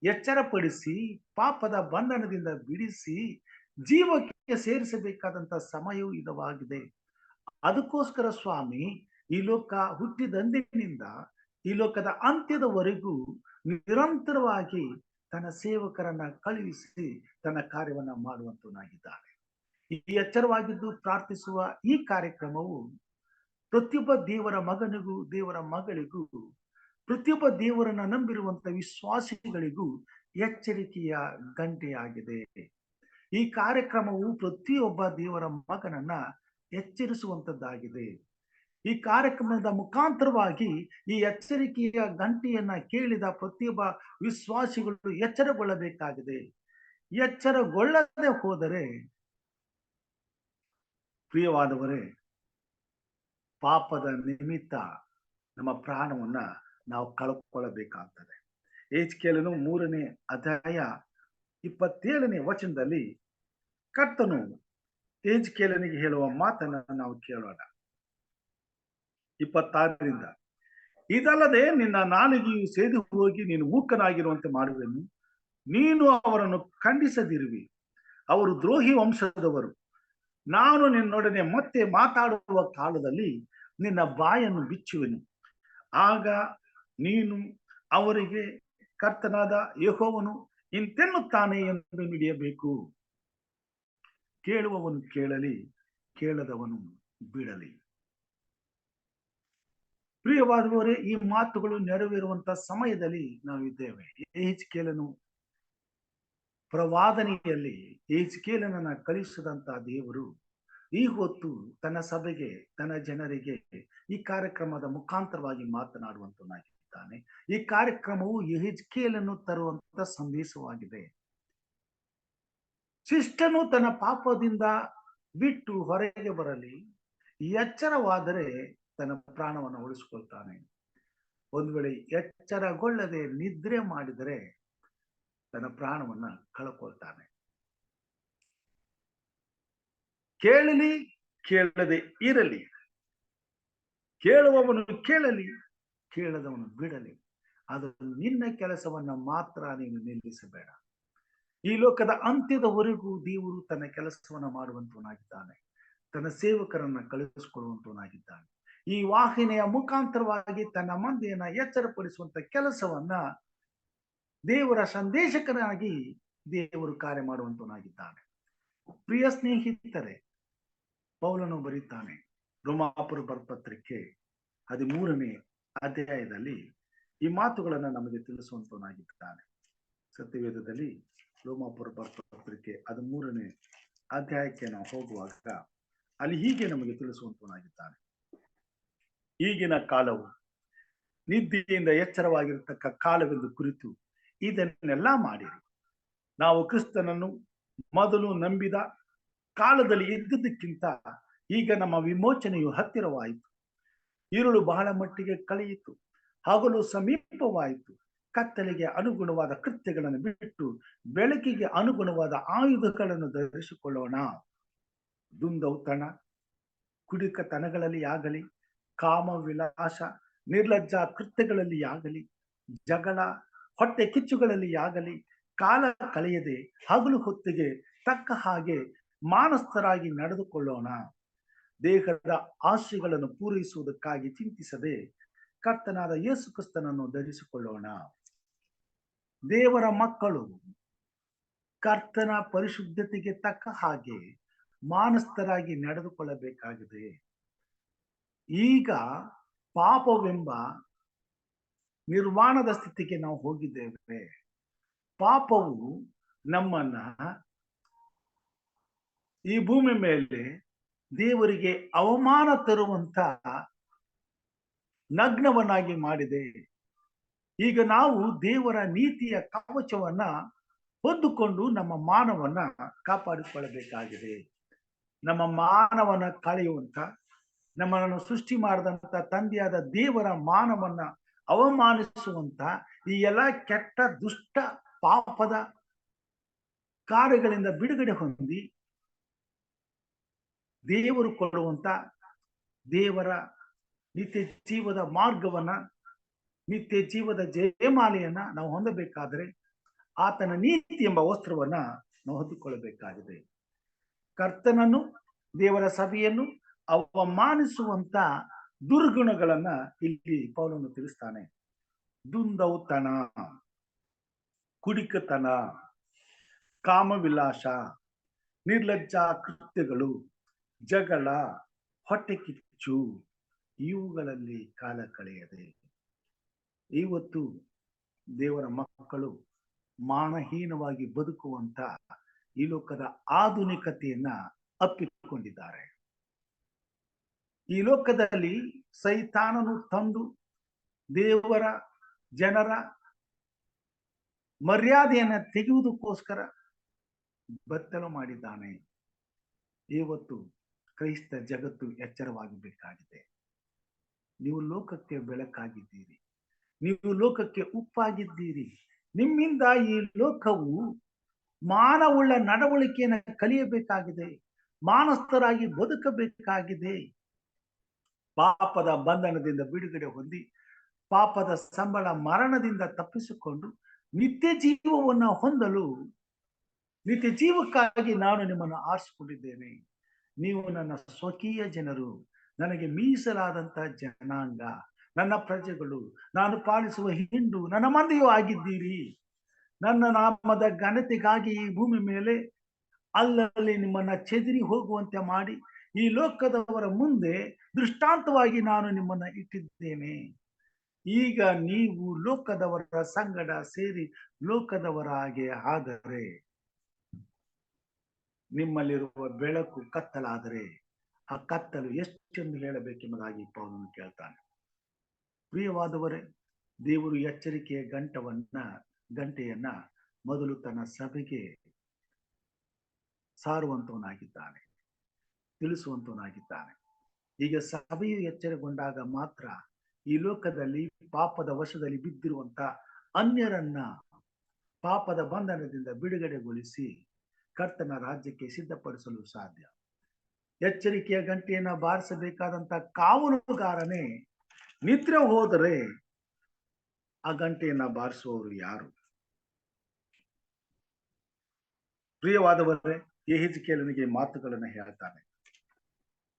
ಎಚ್ಚರಪಡಿಸಿ ಪಾಪದ ಬಂಧನದಿಂದ ಬಿಡಿಸಿ ಜೀವಕ್ಕೆ ಸೇರಿಸಬೇಕಾದಂತ ಸಮಯವು ಇದಾಗಿದೆ. ಅದಕ್ಕೋಸ್ಕರ ಸ್ವಾಮಿ ಈ ಲೋಕ ಹುಟ್ಟಿದಂದಿನಿಂದ ಈ ಲೋಕದ ಅಂತ್ಯದವರೆಗೂ ನಿರಂತರವಾಗಿ ತನ್ನ ಸೇವಕರನ್ನ ಕಳುಹಿಸಿ ತನ್ನ ಕಾರ್ಯವನ್ನ ಮಾಡುವಂತನಾಗಿದ್ದಾನೆ. ಈ ಎಚ್ಚರವಾಗಿದ್ದು ಪ್ರಾರ್ಥಿಸುವ ಈ ಕಾರ್ಯಕ್ರಮವು ಪ್ರತಿಯೊಬ್ಬ ದೇವರ ಮಗನಿಗೂ, ದೇವರ ಮಗಳಿಗೂ, ಪ್ರತಿಯೊಬ್ಬ ದೇವರನ್ನ ನಂಬಿರುವಂತ ವಿಶ್ವಾಸಿಗಳಿಗೂ ಎಚ್ಚರಿಕೆಯ ಗಂಟೆಯಾಗಿದೆ. ಈ ಕಾರ್ಯಕ್ರಮವು ಪ್ರತಿಯೊಬ್ಬ ದೇವರ ಮಗನನ್ನ ಎಚ್ಚರಿಸುವಂತದ್ದಾಗಿದೆ. ಈ ಕಾರ್ಯಕ್ರಮದ ಮುಖಾಂತರವಾಗಿ ಈ ಎಚ್ಚರಿಕೆಯ ಗಂಟೆಯನ್ನ ಕೇಳಿದ ಪ್ರತಿಯೊಬ್ಬ ವಿಶ್ವಾಸಿಗಳು ಎಚ್ಚರಗೊಳ್ಳಬೇಕಾಗಿದೆ. ಎಚ್ಚರಗೊಳ್ಳದೆ ಹೋದರೆ ಪ್ರಿಯವಾದವರೇ, ಪಾಪದ ನಿಮಿತ್ತ ನಮ್ಮ ಪ್ರಾಣವನ್ನ ನಾವು ಕಳ್ಕೊಳ್ಳಬೇಕಾಗ್ತದೆ. ಯೆಹೆಜ್ಕೇಲನು 3ನೇ ಅಧ್ಯಾಯ 27ನೇ ವಚನದಲ್ಲಿ ಕರ್ತನು ಯೆಹೆಜ್ಕೇಲನಿಗೆ ಹೇಳುವ ಮಾತನ್ನ ನಾವು ಕೇಳೋಣ. 26ರಿಂದ, ಇದಲ್ಲದೆ ನಿನ್ನ ನಾಲಿಗೆಯು ಸೇದಿ ಹೋಗಿ ನೀನು ಮೂಕನಾಗಿರುವಂತೆ ಮಾಡುವೆನು. ನೀನು ಅವರನ್ನು ಖಂಡಿಸದಿರುವಿ, ಅವರು ದ್ರೋಹಿ ವಂಶದವರು. ನಾನು ನಿನ್ನೊಡನೆ ಮತ್ತೆ ಮಾತಾಡುವ ಕಾಲದಲ್ಲಿ ನಿನ್ನ ಬಾಯನ್ನು ಬಿಚ್ಚುವೆನು. ಆಗ ನೀನು ಅವರಿಗೆ ಕರ್ತನಾದ ಯೆಹೋವನು ಇಂತೆನ್ನುತ್ತಾನೆ ಎಂದು ನುಡಿಯಬೇಕು. ಕೇಳುವವನು ಕೇಳಲಿ, ಕೇಳದವನು ಬಿಡಲಿ. ಪ್ರಿಯವಾದವರೇ, ಈ ಮಾತುಗಳು ನೆರವೇರುವಂತ ಸಮಯದಲ್ಲಿ ನಾವಿದ್ದೇವೆ. ಯೆಹೆಜ್ಕೇಲನು ಪ್ರವಾದನೆಯಲ್ಲಿ ಯೆಹೆಜ್ಕೇಲನನ್ನ ಕಳಿಸಿದಂತ ದೇವರು ಈ ಹೊತ್ತು ತನ್ನ ಸಭೆಗೆ, ತನ್ನ ಜನರಿಗೆ ಈ ಕಾರ್ಯಕ್ರಮದ ಮುಖಾಂತರವಾಗಿ ಮಾತನಾಡುವಂತನಾಗಿದ್ದಾನೆ. ಈ ಕಾರ್ಯಕ್ರಮವು ಯೆಹೆಜ್ಕೇಲನ್ನು ತರುವಂತ ಸಂದೇಶವಾಗಿದೆ. ಶಿಷ್ಟನು ತನ್ನ ಪಾಪದಿಂದ ಬಿಟ್ಟು ಹೊರಗೆ ಬರಲಿ, ಎಚ್ಚರವಾದರೆ ತನ್ನ ಪ್ರಾಣವನ್ನು ಉಳಿಸಿಕೊಳ್ತಾನೆ. ಒಂದು ವೇಳೆ ಎಚ್ಚರಗೊಳ್ಳದೆ ನಿದ್ರೆ ಮಾಡಿದರೆ ತನ್ನ ಪ್ರಾಣವನ್ನ ಕಳ್ಕೊಳ್ತಾನೆ. ಕೇಳಲಿ, ಕೇಳದೆ ಇರಲಿ, ಕೇಳುವವನು ಕೇಳಲಿ, ಕೇಳದವನು ಬಿಡಲಿ. ಅದು ನಿನ್ನ ಕೆಲಸವನ್ನ ಮಾತ್ರ ನೀನು ನಿಲ್ಲಿಸಬೇಡ. ಈ ಲೋಕದ ಅಂತ್ಯದವರೆಗೂ ದೇವರು ತನ್ನ ಕೆಲಸವನ್ನ ಮಾಡುವಂತವನಾಗಿದ್ದಾನೆ. ತನ್ನ ಸೇವಕರನ್ನ ಕಳುಹಿಸಿಕೊಳ್ಳುವಂತವನಾಗಿದ್ದಾನೆ. ಈ ವಾಹಿನಿಯ ಮುಖಾಂತರವಾಗಿ ತನ್ನ ಮಂದಿಯನ್ನ ಎಚ್ಚರಪಡಿಸುವಂತ ಕೆಲಸವನ್ನ ದೇವರ ಸಂದೇಶಕನಾಗಿ ದೇವರು ಕಾರ್ಯ ಮಾಡುವಂತವನಾಗಿದ್ದಾನೆ. ಪ್ರಿಯ ಸ್ನೇಹಿತರೆ, ಪೌಲನು ಬರೀತಾನೆ ರೋಮಾಪುರ ಪತ್ರಿಕೆ 13ನೇ ಅಧ್ಯಾಯದಲ್ಲಿ ಈ ಮಾತುಗಳನ್ನ ನಮಗೆ ತಿಳಿಸುವಂತವನಾಗಿದ್ದಾನೆ. ಸತ್ಯವೇದದಲ್ಲಿ ರೋಮಾಪುರ ಪತ್ರಿಕೆ 13ನೇ ಅಧ್ಯಾಯಕ್ಕೆ ನಾವು ಹೋಗುವಾಗ ಅಲ್ಲಿ ಹೀಗೆ ನಮಗೆ ತಿಳಿಸುವಂತವನಾಗಿದ್ದಾನೆ. ಈಗಿನ ಕಾಲವು ನಿದ್ದೆಯಿಂದ ಎಚ್ಚರವಾಗಿರತಕ್ಕ ಕಾಲವೆಂದು ಕುರಿತು ಇದನ್ನೆಲ್ಲ ಮಾಡಿರಿ. ನಾವು ಕ್ರಿಸ್ತನನ್ನು ಮೊದಲು ನಂಬಿದ ಕಾಲದಲ್ಲಿ ಇದ್ದುದಕ್ಕಿಂತ ಈಗ ನಮ್ಮ ವಿಮೋಚನೆಯು ಹತ್ತಿರವಾಯಿತು. ഇരുಳು ಬಹಳ ಮಟ್ಟಿಗೆ ಕಳೆಯಿತು, ಹಗಲು ಸಮೀಪವಾಯಿತು. ಕತ್ತಲೆಗೆ ಅನುಗುಣವಾದ ಕೃತ್ಯಗಳನ್ನು ಬಿಟ್ಟು ಬೆಳಕಿಗೆ ಅನುಗುಣವಾದ ಆಯುಧಗಳನ್ನು ಧರಿಸಿಕೊಳ್ಳೋಣ. ದುಂದೌತಣ, ಕುಡಿಕತನಗಳಲ್ಲಿ ಆಗಲಿ, ಕಾಮ ವಿಲಾಸ, ನಿರ್ಲಜ್ಜ ಕೃತ್ಯಗಳಲ್ಲಿ ಆಗಲಿ, ಜಗಳ, ಹೊಟ್ಟೆ ಕಿಚ್ಚುಗಳಲ್ಲಿ ಆಗಲಿ ಕಾಲ ಕಳೆಯದೆ ಹಗಲು ಹೊತ್ತಿಗೆ ತಕ್ಕ ಹಾಗೆ ಮಾನಸ್ಥರಾಗಿ ನಡೆದುಕೊಳ್ಳೋಣ. ದೇಹದ ಆಶೆಗಳನ್ನು ಪೂರೈಸುವುದಕ್ಕಾಗಿ ಚಿಂತಿಸದೆ ಕರ್ತನಾದ ಯೇಸು ಕ್ರಿಸ್ತನನ್ನು ಧರಿಸಿಕೊಳ್ಳೋಣ. ದೇವರ ಮಕ್ಕಳು ಕರ್ತನ ಪರಿಶುದ್ಧತೆಗೆ ತಕ್ಕ ಹಾಗೆ ಮಾನಸ್ಥರಾಗಿ ನಡೆದುಕೊಳ್ಳಬೇಕಾಗಿದೆ. ಈಗ ಪಾಪವೆಂಬ ನಿರ್ವಾಣದ ಸ್ಥಿತಿಗೆ ನಾವು ಹೋಗಿದ್ದೇವೆ. ಪಾಪವು ನಮ್ಮನ್ನ ಈ ಭೂಮಿ ಮೇಲೆ ದೇವರಿಗೆ ಅವಮಾನ ತರುವಂತ ನಗ್ನವನ್ನಾಗಿ ಮಾಡಿದೆ. ಈಗ ನಾವು ದೇವರ ನೀತಿಯ ಕವಚವನ್ನ ಹೊದ್ದುಕೊಂಡು ನಮ್ಮ ಮಾನವನ್ನ ಕಾಪಾಡಿಕೊಳ್ಳಬೇಕಾಗಿದೆ. ನಮ್ಮ ಮಾನವನ ಕಳೆಯುವಂತ, ನಮ್ಮನ್ನು ಸೃಷ್ಟಿ ಮಾಡಿದಂತ ತಂದೆಯಾದ ದೇವರ ಮಾನವನ್ನ ಅವಮಾನಿಸುವಂತ ಈ ಎಲ್ಲ ಕೆಟ್ಟ ದುಷ್ಟ ಪಾಪದ ಕಾರ್ಯಗಳಿಂದ ಬಿಡುಗಡೆ ಹೊಂದಿ ದೇವರು ಕೊಡುವಂತ ದೇವರ ನಿತ್ಯ ಜೀವದ ಮಾರ್ಗವನ್ನ, ನಿತ್ಯ ಜೀವದ ಜಯಮಾಲೆಯನ್ನ ನಾವು ಹೊಂದಬೇಕಾದ್ರೆ ಆತನ ನೀತಿ ಎಂಬ ವಸ್ತ್ರವನ್ನ ನಾವು ಹೊಂದಿಕೊಳ್ಳಬೇಕಾಗಿದೆ. ಕರ್ತನನ್ನು, ದೇವರ ಸಭೆಯನ್ನು ಅವಮಾನಿಸುವಂತ ದುರ್ಗುಣಗಳನ್ನ ಇಲ್ಲಿ ಪೌಲನು ತಿಳಿಸ್ತಾನೆ. ದುಂದೌತಣ, ಕುಡಿಕತನ, ಕಾಮವಿಲಾಸ, ನಿರ್ಲಜ್ಜ ಕೃತ್ಯಗಳು, ಜಗಳ, ಹೊಟ್ಟೆ ಕಿಚ್ಚು, ಇವುಗಳಲ್ಲಿ ಕಾಲ ಕಳೆಯದೆ ಇವತ್ತು ದೇವರ ಮಕ್ಕಳು ಮಾನಹೀನವಾಗಿ ಬದುಕುವಂತ ಈ ಲೋಕದ ಆಧುನಿಕತೆಯನ್ನ ಅಪ್ಪಿಕೊಂಡಿದ್ದಾರೆ. ಈ ಲೋಕದಲ್ಲಿ ಸೈತಾನನು ತಂದು ದೇವರ ಜನರ ಮರ್ಯಾದೆಯನ್ನ ತೆಗೆಯುವುದಕ್ಕೋಸ್ಕರ ಬತ್ತಲು ಮಾಡಿದ್ದಾನೆ. ಇವತ್ತು ಕ್ರೈಸ್ತ ಜಗತ್ತು ಎಚ್ಚರವಾಗಬೇಕಾಗಿದೆ. ನೀವು ಲೋಕಕ್ಕೆ ಬೆಳಕಾಗಿದ್ದೀರಿ, ನೀವು ಲೋಕಕ್ಕೆ ಉಪ್ಪಾಗಿದ್ದೀರಿ. ನಿಮ್ಮಿಂದ ಈ ಲೋಕವು ಮಾನವುಳ್ಳ ನಡವಳಿಕೆಯನ್ನು ಕಲಿಯಬೇಕಾಗಿದೆ, ಮಾನಸ್ಥರಾಗಿ ಬದುಕಬೇಕಾಗಿದೆ. ಪಾಪದ ಬಂಧನದಿಂದ ಬಿಡುಗಡೆ ಹೊಂದಿ ಪಾಪದ ಸಂಬಳ ಮರಣದಿಂದ ತಪ್ಪಿಸಿಕೊಂಡು ನಿತ್ಯ ಜೀವವನ್ನು ಹೊಂದಲು, ನಿತ್ಯ ಜೀವಕ್ಕಾಗಿ ನಾನು ನಿಮ್ಮನ್ನು ಆರಿಸಿಕೊಂಡಿದ್ದೇನೆ. ನೀವು ನನ್ನ ಸ್ವಕೀಯ ಜನರು, ನನಗೆ ಮೀಸಲಾದಂತ ಜನಾಂಗ, ನನ್ನ ಪ್ರಜೆಗಳು, ನಾನು ಪಾಲಿಸುವ ಹಿಂಡು, ನನ್ನ ಮಂದೆಯೂ ಆಗಿದ್ದೀರಿ. ನನ್ನ ನಾಮದ ಘನತೆಗಾಗಿ ಈ ಭೂಮಿ ಮೇಲೆ ಅಲ್ಲಲ್ಲಿ ನಿಮ್ಮನ್ನ ಚೆದರಿ ಹೋಗುವಂತೆ ಮಾಡಿ ಈ ಲೋಕದವರ ಮುಂದೆ ದೃಷ್ಟಾಂತವಾಗಿ ನಾನು ನಿಮ್ಮನ್ನ ಇಟ್ಟಿದ್ದೇನೆ. ಈಗ ನೀವು ಲೋಕದವರ ಸಂಗಡ ಸೇರಿ ಲೋಕದವರ ಹಾಗೆ ಆದರೆ, ನಿಮ್ಮಲ್ಲಿರುವ ಬೆಳಕು ಕತ್ತಲಾದರೆ ಆ ಕತ್ತಲು ಎಷ್ಟೆಂದು ಹೇಳಬೇಕೆಂಬುದಾಗಿ ಪೌಲನು ಕೇಳ್ತಾನೆ. ಪ್ರಿಯವಾದವರೇ, ದೇವರು ಎಚ್ಚರಿಕೆಯ ಗಂಟೆಯನ್ನ ಮೊದಲು ತನ್ನ ಸಭೆಗೆ ಸಾರುವಂತವನಾಗಿದ್ದಾನೆ, ತಿಳಿಸುವಂತವನಾಗಿದ್ದಾನೆ. ಈಗ ಸಭೆಯು ಎಚ್ಚರಗೊಂಡಾಗ ಮಾತ್ರ ಈ ಲೋಕದಲ್ಲಿ ಪಾಪದ ವಶದಲ್ಲಿ ಬಿದ್ದಿರುವಂತ ಅನ್ಯರನ್ನ ಪಾಪದ ಬಂಧನದಿಂದ ಬಿಡುಗಡೆಗೊಳಿಸಿ ಕರ್ತನ ರಾಜ್ಯಕ್ಕೆ ಸಿದ್ಧಪಡಿಸಲು ಸಾಧ್ಯ. ಎಚ್ಚರಿಕೆಯ ಗಂಟೆಯನ್ನ ಬಾರಿಸಬೇಕಾದಂತ ಕಾವಲುಗಾರನೇ ನಿದ್ರೆ ಹೋದರೆ ಆ ಗಂಟೆಯನ್ನ ಬಾರಿಸುವವರು ಯಾರು? ಪ್ರಿಯವಾದವರೇ, ಯೆಹೆಜ್ಕೇಲನಿಗೆ ಮಾತುಗಳನ್ನು ಹೇಳ್ತಾನೆ.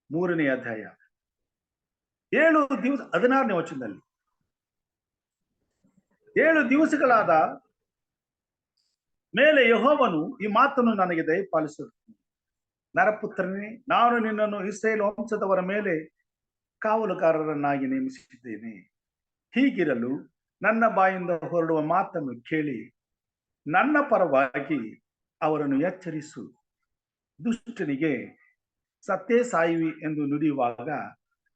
3ನೇ ಅಧ್ಯಾಯ 7 ದಿವಸ 16ನೇ ವಚನದಲ್ಲಿ, 7 ದಿವಸಗಳಾದ ಮೇಲೆ ಯೆಹೋವನು ಈ ಮಾತನ್ನು ನನಗೆ ದಯಪಾಲಿಸುತ್ತಾನೆ. ನರಪುತ್ರನೇ, ನಾನು ನಿನ್ನನ್ನು ಇಸ್ರಾಯೇಲ್ ವಂಶದವರ ಮೇಲೆ ಕಾವಲುಗಾರರನ್ನಾಗಿ ನೇಮಿಸಿದ್ದೇನೆ. ಹೀಗಿರಲು ನನ್ನ ಬಾಯಿಂದ ಹೊರಡುವ ಮಾತನ್ನು ಕೇಳಿ ನನ್ನ ಪರವಾಗಿ ಅವರನ್ನು ಎಚ್ಚರಿಸು. ದುಷ್ಟನಿಗೆ ಸತ್ತೇ ಸಾಯುವಿ ಎಂದು ನುಡಿಯುವಾಗ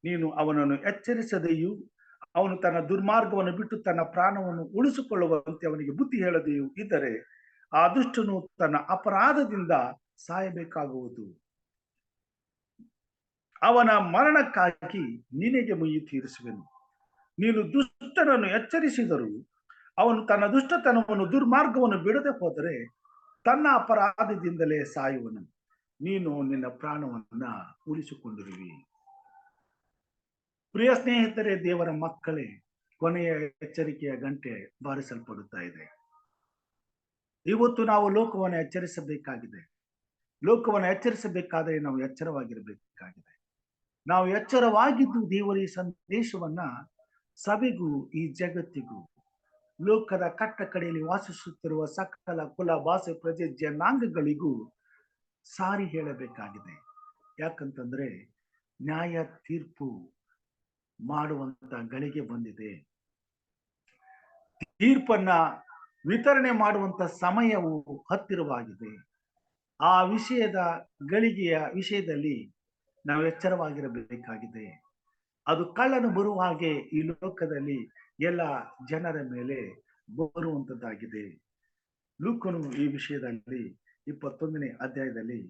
ನೀನು ಅವನನ್ನು ಎಚ್ಚರಿಸದೆಯೂ ಅವನು ತನ್ನ ದುರ್ಮಾರ್ಗವನ್ನು ಬಿಟ್ಟು ತನ್ನ ಪ್ರಾಣವನ್ನು ಉಳಿಸಿಕೊಳ್ಳುವಂತೆ ಅವನಿಗೆ ಬುದ್ಧಿ ಹೇಳದೆಯೂ ಇದ್ದರೆ ಆ ದುಷ್ಟನು ತನ್ನ ಅಪರಾಧದಿಂದ ಸಾಯಬೇಕಾಗುವುದು. ಅವನ ಮರಣಕ್ಕಾಗಿ ನಿನಗೆ ಮುಯ್ಯಿ ತೀರಿಸುವೆನು. ನೀನು ದುಷ್ಟನನ್ನು ಎಚ್ಚರಿಸಿದರೂ ಅವನು ತನ್ನ ದುಷ್ಟತನವನ್ನು ದುರ್ಮಾರ್ಗವನ್ನು ಬಿಡದೆ ಹೋದರೆ ತನ್ನ ಅಪರಾಧದಿಂದಲೇ ಸಾಯುವನು. ನೀನು ನಿನ್ನ ಪ್ರಾಣವನ್ನ ಉಳಿಸಿಕೊಂಡಿರುವಿ. ಪ್ರಿಯ ಸ್ನೇಹಿತರೆ, ದೇವರ ಮಕ್ಕಳೇ, ಕೊನೆಯ ಎಚ್ಚರಿಕೆಯ ಗಂಟೆ ಬಾರಿಸಲ್ಪಡುತ್ತಾ ಇದೆ. ಇವತ್ತು ನಾವು ಲೋಕವನ್ನು ಎಚ್ಚರಿಸಬೇಕಾಗಿದೆ. ಲೋಕವನ್ನು ಎಚ್ಚರಿಸಬೇಕಾದರೆ ನಾವು ಎಚ್ಚರವಾಗಿರಬೇಕಾಗಿದೆ. ನಾವು ಎಚ್ಚರವಾಗಿದ್ದು ದೇವರ ಈ ಸಂದೇಶವನ್ನ ಸಭೆಗೂ ಈ ಜಗತ್ತಿಗೂ ಲೋಕದ ಕಟ್ಟ ಕಡೆಯಲ್ಲಿ ವಾಸಿಸುತ್ತಿರುವ ಸಕಲ ಕುಲ ಭಾಷೆ ಪ್ರಜೆ ಜನಾಂಗಗಳಿಗೂ ಸಾರಿ ಹೇಳಬೇಕಾಗಿದೆ. ಯಾಕಂತಂದ್ರೆ ನ್ಯಾಯ ತೀರ್ಪು ಮಾಡುವಂತ ಗಳಿಗೆ ಬಂದಿದೆ. ತೀರ್ಪನ್ನ ವಿತರಣೆ ಮಾಡುವಂತ ಸಮಯವು ಹತ್ತಿರವಾಗಿದೆ. ಆ ಗಳಿಗೆಯ ವಿಷಯದಲ್ಲಿ ನಾವು ಎಚ್ಚರವಾಗಿರಬೇಕಾಗಿದೆ. ಅದು ಕಳ್ಳನು ಬರುವ ಹಾಗೆ ಈ ಲೋಕದಲ್ಲಿ ಎಲ್ಲ ಜನರ ಮೇಲೆ ಬರುವಂತದ್ದಾಗಿದೆ. ಲೂಕನು ಈ ವಿಷಯದಲ್ಲಿ 21ನೇ ಅಧ್ಯಾಯದಲ್ಲಿ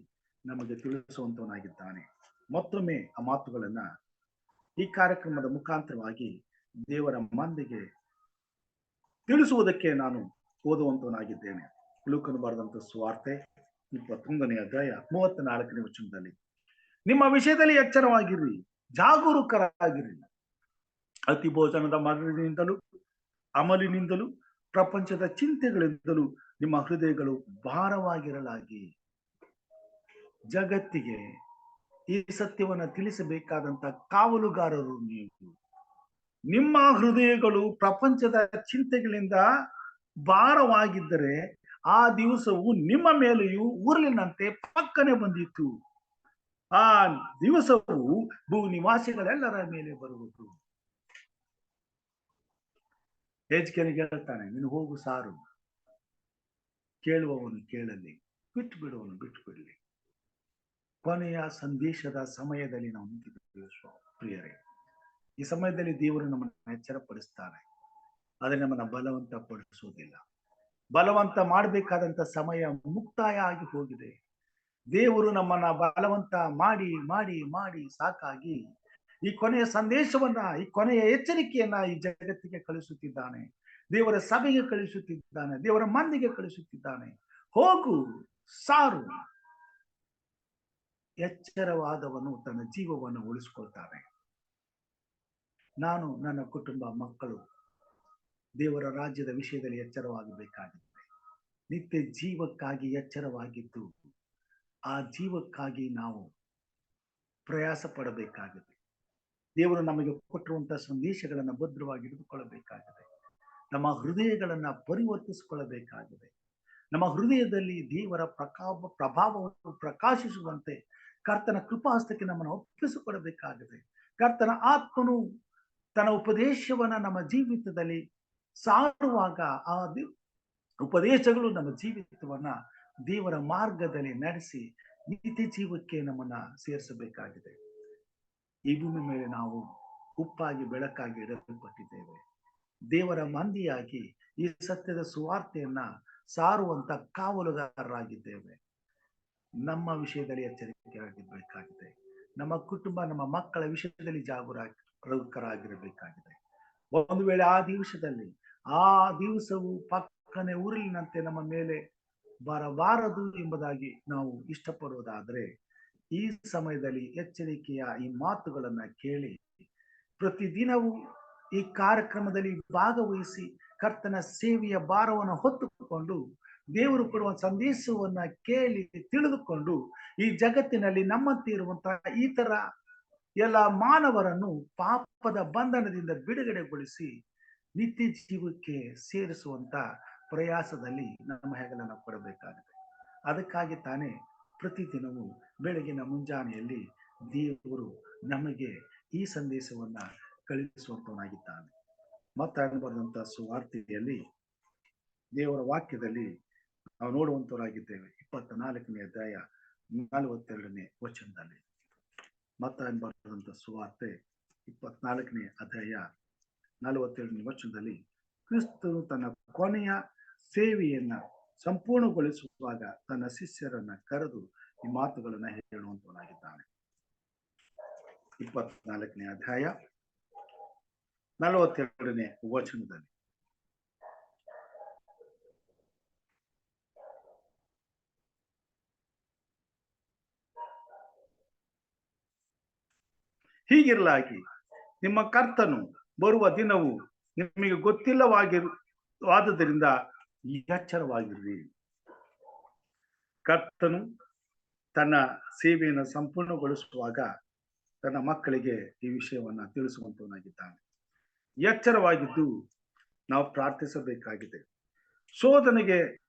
ನಮಗೆ ತಿಳಿಸುವಂತವನಾಗಿದ್ದಾನೆ. ಮತ್ತೊಮ್ಮೆ ಆ ಮಾತುಗಳನ್ನ ಈ ಕಾರ್ಯಕ್ರಮದ ಮುಖಾಂತರವಾಗಿ ದೇವರ ಮಂದಿಗೆ ತಿಳಿಸುವುದಕ್ಕೆ ನಾನು ಓದುವಂತವನಾಗಿದ್ದೇನೆ. ಲೂಕನು ಬರೆದಂತ ಸುವಾರ್ತೆ 21ನೇ ಅಧ್ಯಾಯ 34ನೇ ವಚನದಲ್ಲಿ, ನಿಮ್ಮ ವಿಷಯದಲ್ಲಿ ಎಚ್ಚರವಾಗಿರ್ರಿ, ಜಾಗರೂಕರಾಗಿರ್ರಿ. ಅತಿ ಭೋಜನದ ಮರಳಿನಿಂದಲೂ ಅಮಲಿನಿಂದಲೂ ಪ್ರಪಂಚದ ಚಿಂತೆಗಳಿಂದಲೂ ನಿಮ್ಮ ಹೃದಯಗಳು ಭಾರವಾಗಿರಲಾಗಿ. ಜಗತ್ತಿಗೆ ಈ ಸತ್ಯವನ್ನ ತಿಳಿಸಬೇಕಾದಂತ ಕಾವಲುಗಾರರು ನೀವು. ನಿಮ್ಮ ಹೃದಯಗಳು ಪ್ರಪಂಚದ ಚಿಂತೆಗಳಿಂದ ಭಾರವಾಗಿದ್ದರೆ ಆ ದಿವಸವು ನಿಮ್ಮ ಮೇಲೆಯೂ ಉರುಳಿನಂತೆ ಪಕ್ಕನೆ ಬಂದಿತ್ತು. ಆ ದಿವಸವು ಭೂ ನಿವಾಸಿಗಳೆಲ್ಲರ ಮೇಲೆ ಬರುವುದು. ಯೆಹೆಜ್ಕೇಲನಿಗೆ ಹೇಳ್ತಾನೆ, ನೀನು ಹೋಗು ಸಾರು, ಕೇಳುವವನು ಕೇಳಲಿ, ಬಿಟ್ಟು ಬಿಡುವವನು ಬಿಟ್ಟು ಬಿಡಲಿ. ಕೊನೆಯ ಸಂದೇಶದ ಸಮಯದಲ್ಲಿ ನಾವು ನಿಂತಿದ್ದೇವೆ ಪ್ರಿಯರೇ. ಈ ಸಮಯದಲ್ಲಿ ದೇವರು ನಮ್ಮನ್ನು ಎಚ್ಚರಪಡಿಸ್ತಾನೆ, ಆದರೆ ನಮ್ಮನ್ನ ಬಲವಂತ ಪಡಿಸುವುದಿಲ್ಲ. ಬಲವಂತ ಮಾಡಬೇಕಾದಂತ ಸಮಯ ಮುಕ್ತಾಯ ಆಗಿ ಹೋಗಿದೆ. ದೇವರು ನಮ್ಮನ್ನ ಬಲವಂತ ಮಾಡಿ ಮಾಡಿ ಮಾಡಿ ಸಾಕಾಗಿ ಈ ಕೊನೆಯ ಸಂದೇಶವನ್ನ, ಈ ಕೊನೆಯ ಎಚ್ಚರಿಕೆಯನ್ನ ಈ ಜಗತ್ತಿಗೆ ಕಳಿಸುತ್ತಿದ್ದಾನೆ. ದೇವರ ಸಭೆಗೆ ಕಳಿಸುತ್ತಿದ್ದಾನೆ, ದೇವರ ಮಂದಿಗೆ ಕಳಿಸುತ್ತಿದ್ದಾನೆ. ಹೋಗು, ಸಾರು. ಎಚ್ಚರವಾದವನು ತನ್ನ ಜೀವವನ್ನು ಉಳಿಸಿಕೊಳ್ತಾನೆ. ನಾನು, ನನ್ನ ಕುಟುಂಬ, ಮಕ್ಕಳು ದೇವರ ರಾಜ್ಯದ ವಿಷಯದಲ್ಲಿ ಎಚ್ಚರವಾಗಬೇಕಾಗಿದೆ. ನಿತ್ಯ ಜೀವಕ್ಕಾಗಿ ಎಚ್ಚರವಾಗಿದ್ದು ಆ ಜೀವಕ್ಕಾಗಿ ನಾವು ಪ್ರಯಾಸ ಪಡಬೇಕಾಗಿದೆ. ದೇವರು ನಮಗೆ ಕೊಟ್ಟಿರುವಂತಹ ಸಂದೇಶಗಳನ್ನು ಭದ್ರವಾಗಿ ಹಿಡಿದುಕೊಳ್ಳಬೇಕಾಗಿದೆ. ನಮ್ಮ ಹೃದಯಗಳನ್ನ ಪರಿವರ್ತಿಸಿಕೊಳ್ಳಬೇಕಾಗಿದೆ. ನಮ್ಮ ಹೃದಯದಲ್ಲಿ ದೇವರ ಪ್ರಭಾವವನ್ನು ಪ್ರಕಾಶಿಸುವಂತೆ ಕರ್ತನ ಕೃಪಾಹಸ್ತಕ್ಕೆ ನಮ್ಮನ್ನು ಒಪ್ಪಿಸಿಕೊಡಬೇಕಾಗಿದೆ. ಕರ್ತನ ಆತ್ಮನು ತನ್ನ ಉಪದೇಶವನ್ನ ನಮ್ಮ ಜೀವಿತದಲ್ಲಿ ಸಾರುವಾಗ ಆ ಉಪದೇಶಗಳು ನಮ್ಮ ಜೀವಿತವನ್ನ ದೇವರ ಮಾರ್ಗದಲ್ಲಿ ನಡೆಸಿ ನಿತ್ಯ ಜೀವಕ್ಕೆ ನಮ್ಮನ್ನ ಸೇರಿಸಬೇಕಾಗಿದೆ. ಈ ಭೂಮಿ ಮೇಲೆ ನಾವು ಉಪ್ಪಾಗಿ ಬೆಳಕಾಗಿ ಇಡಲ್ಪಟ್ಟಿದ್ದೇವೆ. ದೇವರ ಮಂದಿಯಾಗಿ ಈ ಸತ್ಯದ ಸುವಾರ್ತೆಯನ್ನ ಸಾರುವಂತ ಕಾವಲುಗಾರರಾಗಿದ್ದೇವೆ. ನಮ್ಮ ವಿಷಯದಲ್ಲಿ ಎಚ್ಚರಿಕೆಯಾಗಿರ್ಬೇಕಾಗಿದೆ. ನಮ್ಮ ಕುಟುಂಬ, ನಮ್ಮ ಮಕ್ಕಳ ವಿಷಯದಲ್ಲಿ ಜಾಗರೂಕರಾಗಿರಬೇಕಾಗಿದೆ. ಒಂದು ವೇಳೆ ಆ ದಿವಸವು ಪಕ್ಕನೆ ಉರುಳಿನಂತೆ ನಮ್ಮ ಮೇಲೆ ಬರಬಾರದು ಎಂಬುದಾಗಿ ನಾವು ಇಷ್ಟಪಡುವುದಾದ್ರೆ ಈ ಸಮಯದಲ್ಲಿ ಎಚ್ಚರಿಕೆಯ ಈ ಮಾತುಗಳನ್ನ ಕೇಳಿ ಪ್ರತಿದಿನವೂ ಈ ಕಾರ್ಯಕ್ರಮದಲ್ಲಿ ಭಾಗವಹಿಸಿ ಕರ್ತನ ಸೇವೆಯ ಭಾರವನ್ನು ಹೊತ್ತುಕೊಂಡು ದೇವರು ಕೊಡುವ ಸಂದೇಶವನ್ನ ಕೇಳಿ ತಿಳಿದುಕೊಂಡು ಈ ಜಗತ್ತಿನಲ್ಲಿ ನಮ್ಮಂತೆ ಇರುವಂತಹ ಈ ತರ ಎಲ್ಲ ಮಾನವರನ್ನು ಪಾಪದ ಬಂಧನದಿಂದ ಬಿಡುಗಡೆಗೊಳಿಸಿ ನಿತ್ಯ ಜೀವಕ್ಕೆ ಸೇರಿಸುವಂತ ಪ್ರಯಾಸದಲ್ಲಿ ನಮ್ಮ ಹೆಗಲನ್ನು ಕೊಡಬೇಕಾಗಿದೆ. ಅದಕ್ಕಾಗಿ ತಾನೇ ಪ್ರತಿದಿನವೂ ಬೆಳಗಿನ ಮುಂಜಾನೆಯಲ್ಲಿ ದೇವರು ನಮಗೆ ಈ ಸಂದೇಶವನ್ನ ಕಳುಹಿಸುವಂತವನಾಗಿದ್ದಾನೆ. ಮತ್ತಾಯ ಬರೆದಂತಹ ಸುವಾರ್ತೆಯಲ್ಲಿ ದೇವರ ವಾಕ್ಯದಲ್ಲಿ ನಾವು ನೋಡುವಂತವರಾಗಿದ್ದೇವೆ. 24ನೇ ಅಧ್ಯಾಯ 42ನೇ ವಚನದಲ್ಲಿ. ಮತ್ತಾಯ ಬರೆದಂತಹ ಸುವಾರ್ತೆ 24ನೇ ಅಧ್ಯಾಯ 47ನೇ ವಚನದಲ್ಲಿ ಕ್ರಿಸ್ತನು ತನ್ನ ಕೊನೆಯ ಸೇವೆಯನ್ನ ಸಂಪೂರ್ಣಗೊಳಿಸುವಾಗ ತನ್ನ ಶಿಷ್ಯರನ್ನ ಕರೆದು ಈ ಮಾತುಗಳನ್ನ ಹೇಳುವಂತವನಾಗಿದ್ದಾನೆ. 24ನೇ ಅಧ್ಯಾಯ 42ನೇ ವಚನದಲ್ಲಿ ಹೀಗಿರಲಾಗಿ ನಿಮ್ಮ ಕರ್ತನು ಬರುವ ದಿನವು ನಿಮಗೆ ಗೊತ್ತಿಲ್ಲವಾದ್ದರಿಂದ ಎಚ್ಚರವಾಗಿರ್ರಿ. ಕರ್ತನು ತನ್ನ ಸೇವೆಯನ್ನು ಸಂಪೂರ್ಣಗೊಳಿಸುವಾಗ ತನ್ನ ಮಕ್ಕಳಿಗೆ ಈ ವಿಷಯವನ್ನ ತಿಳಿಸುವಂತವನಾಗಿದ್ದಾನೆ. ಎಚ್ಚರವಾಗಿದ್ದು ನಾವು ಪ್ರಾರ್ಥಿಸಬೇಕಾಗಿದೆ. ಶೋಧನೆಗೆ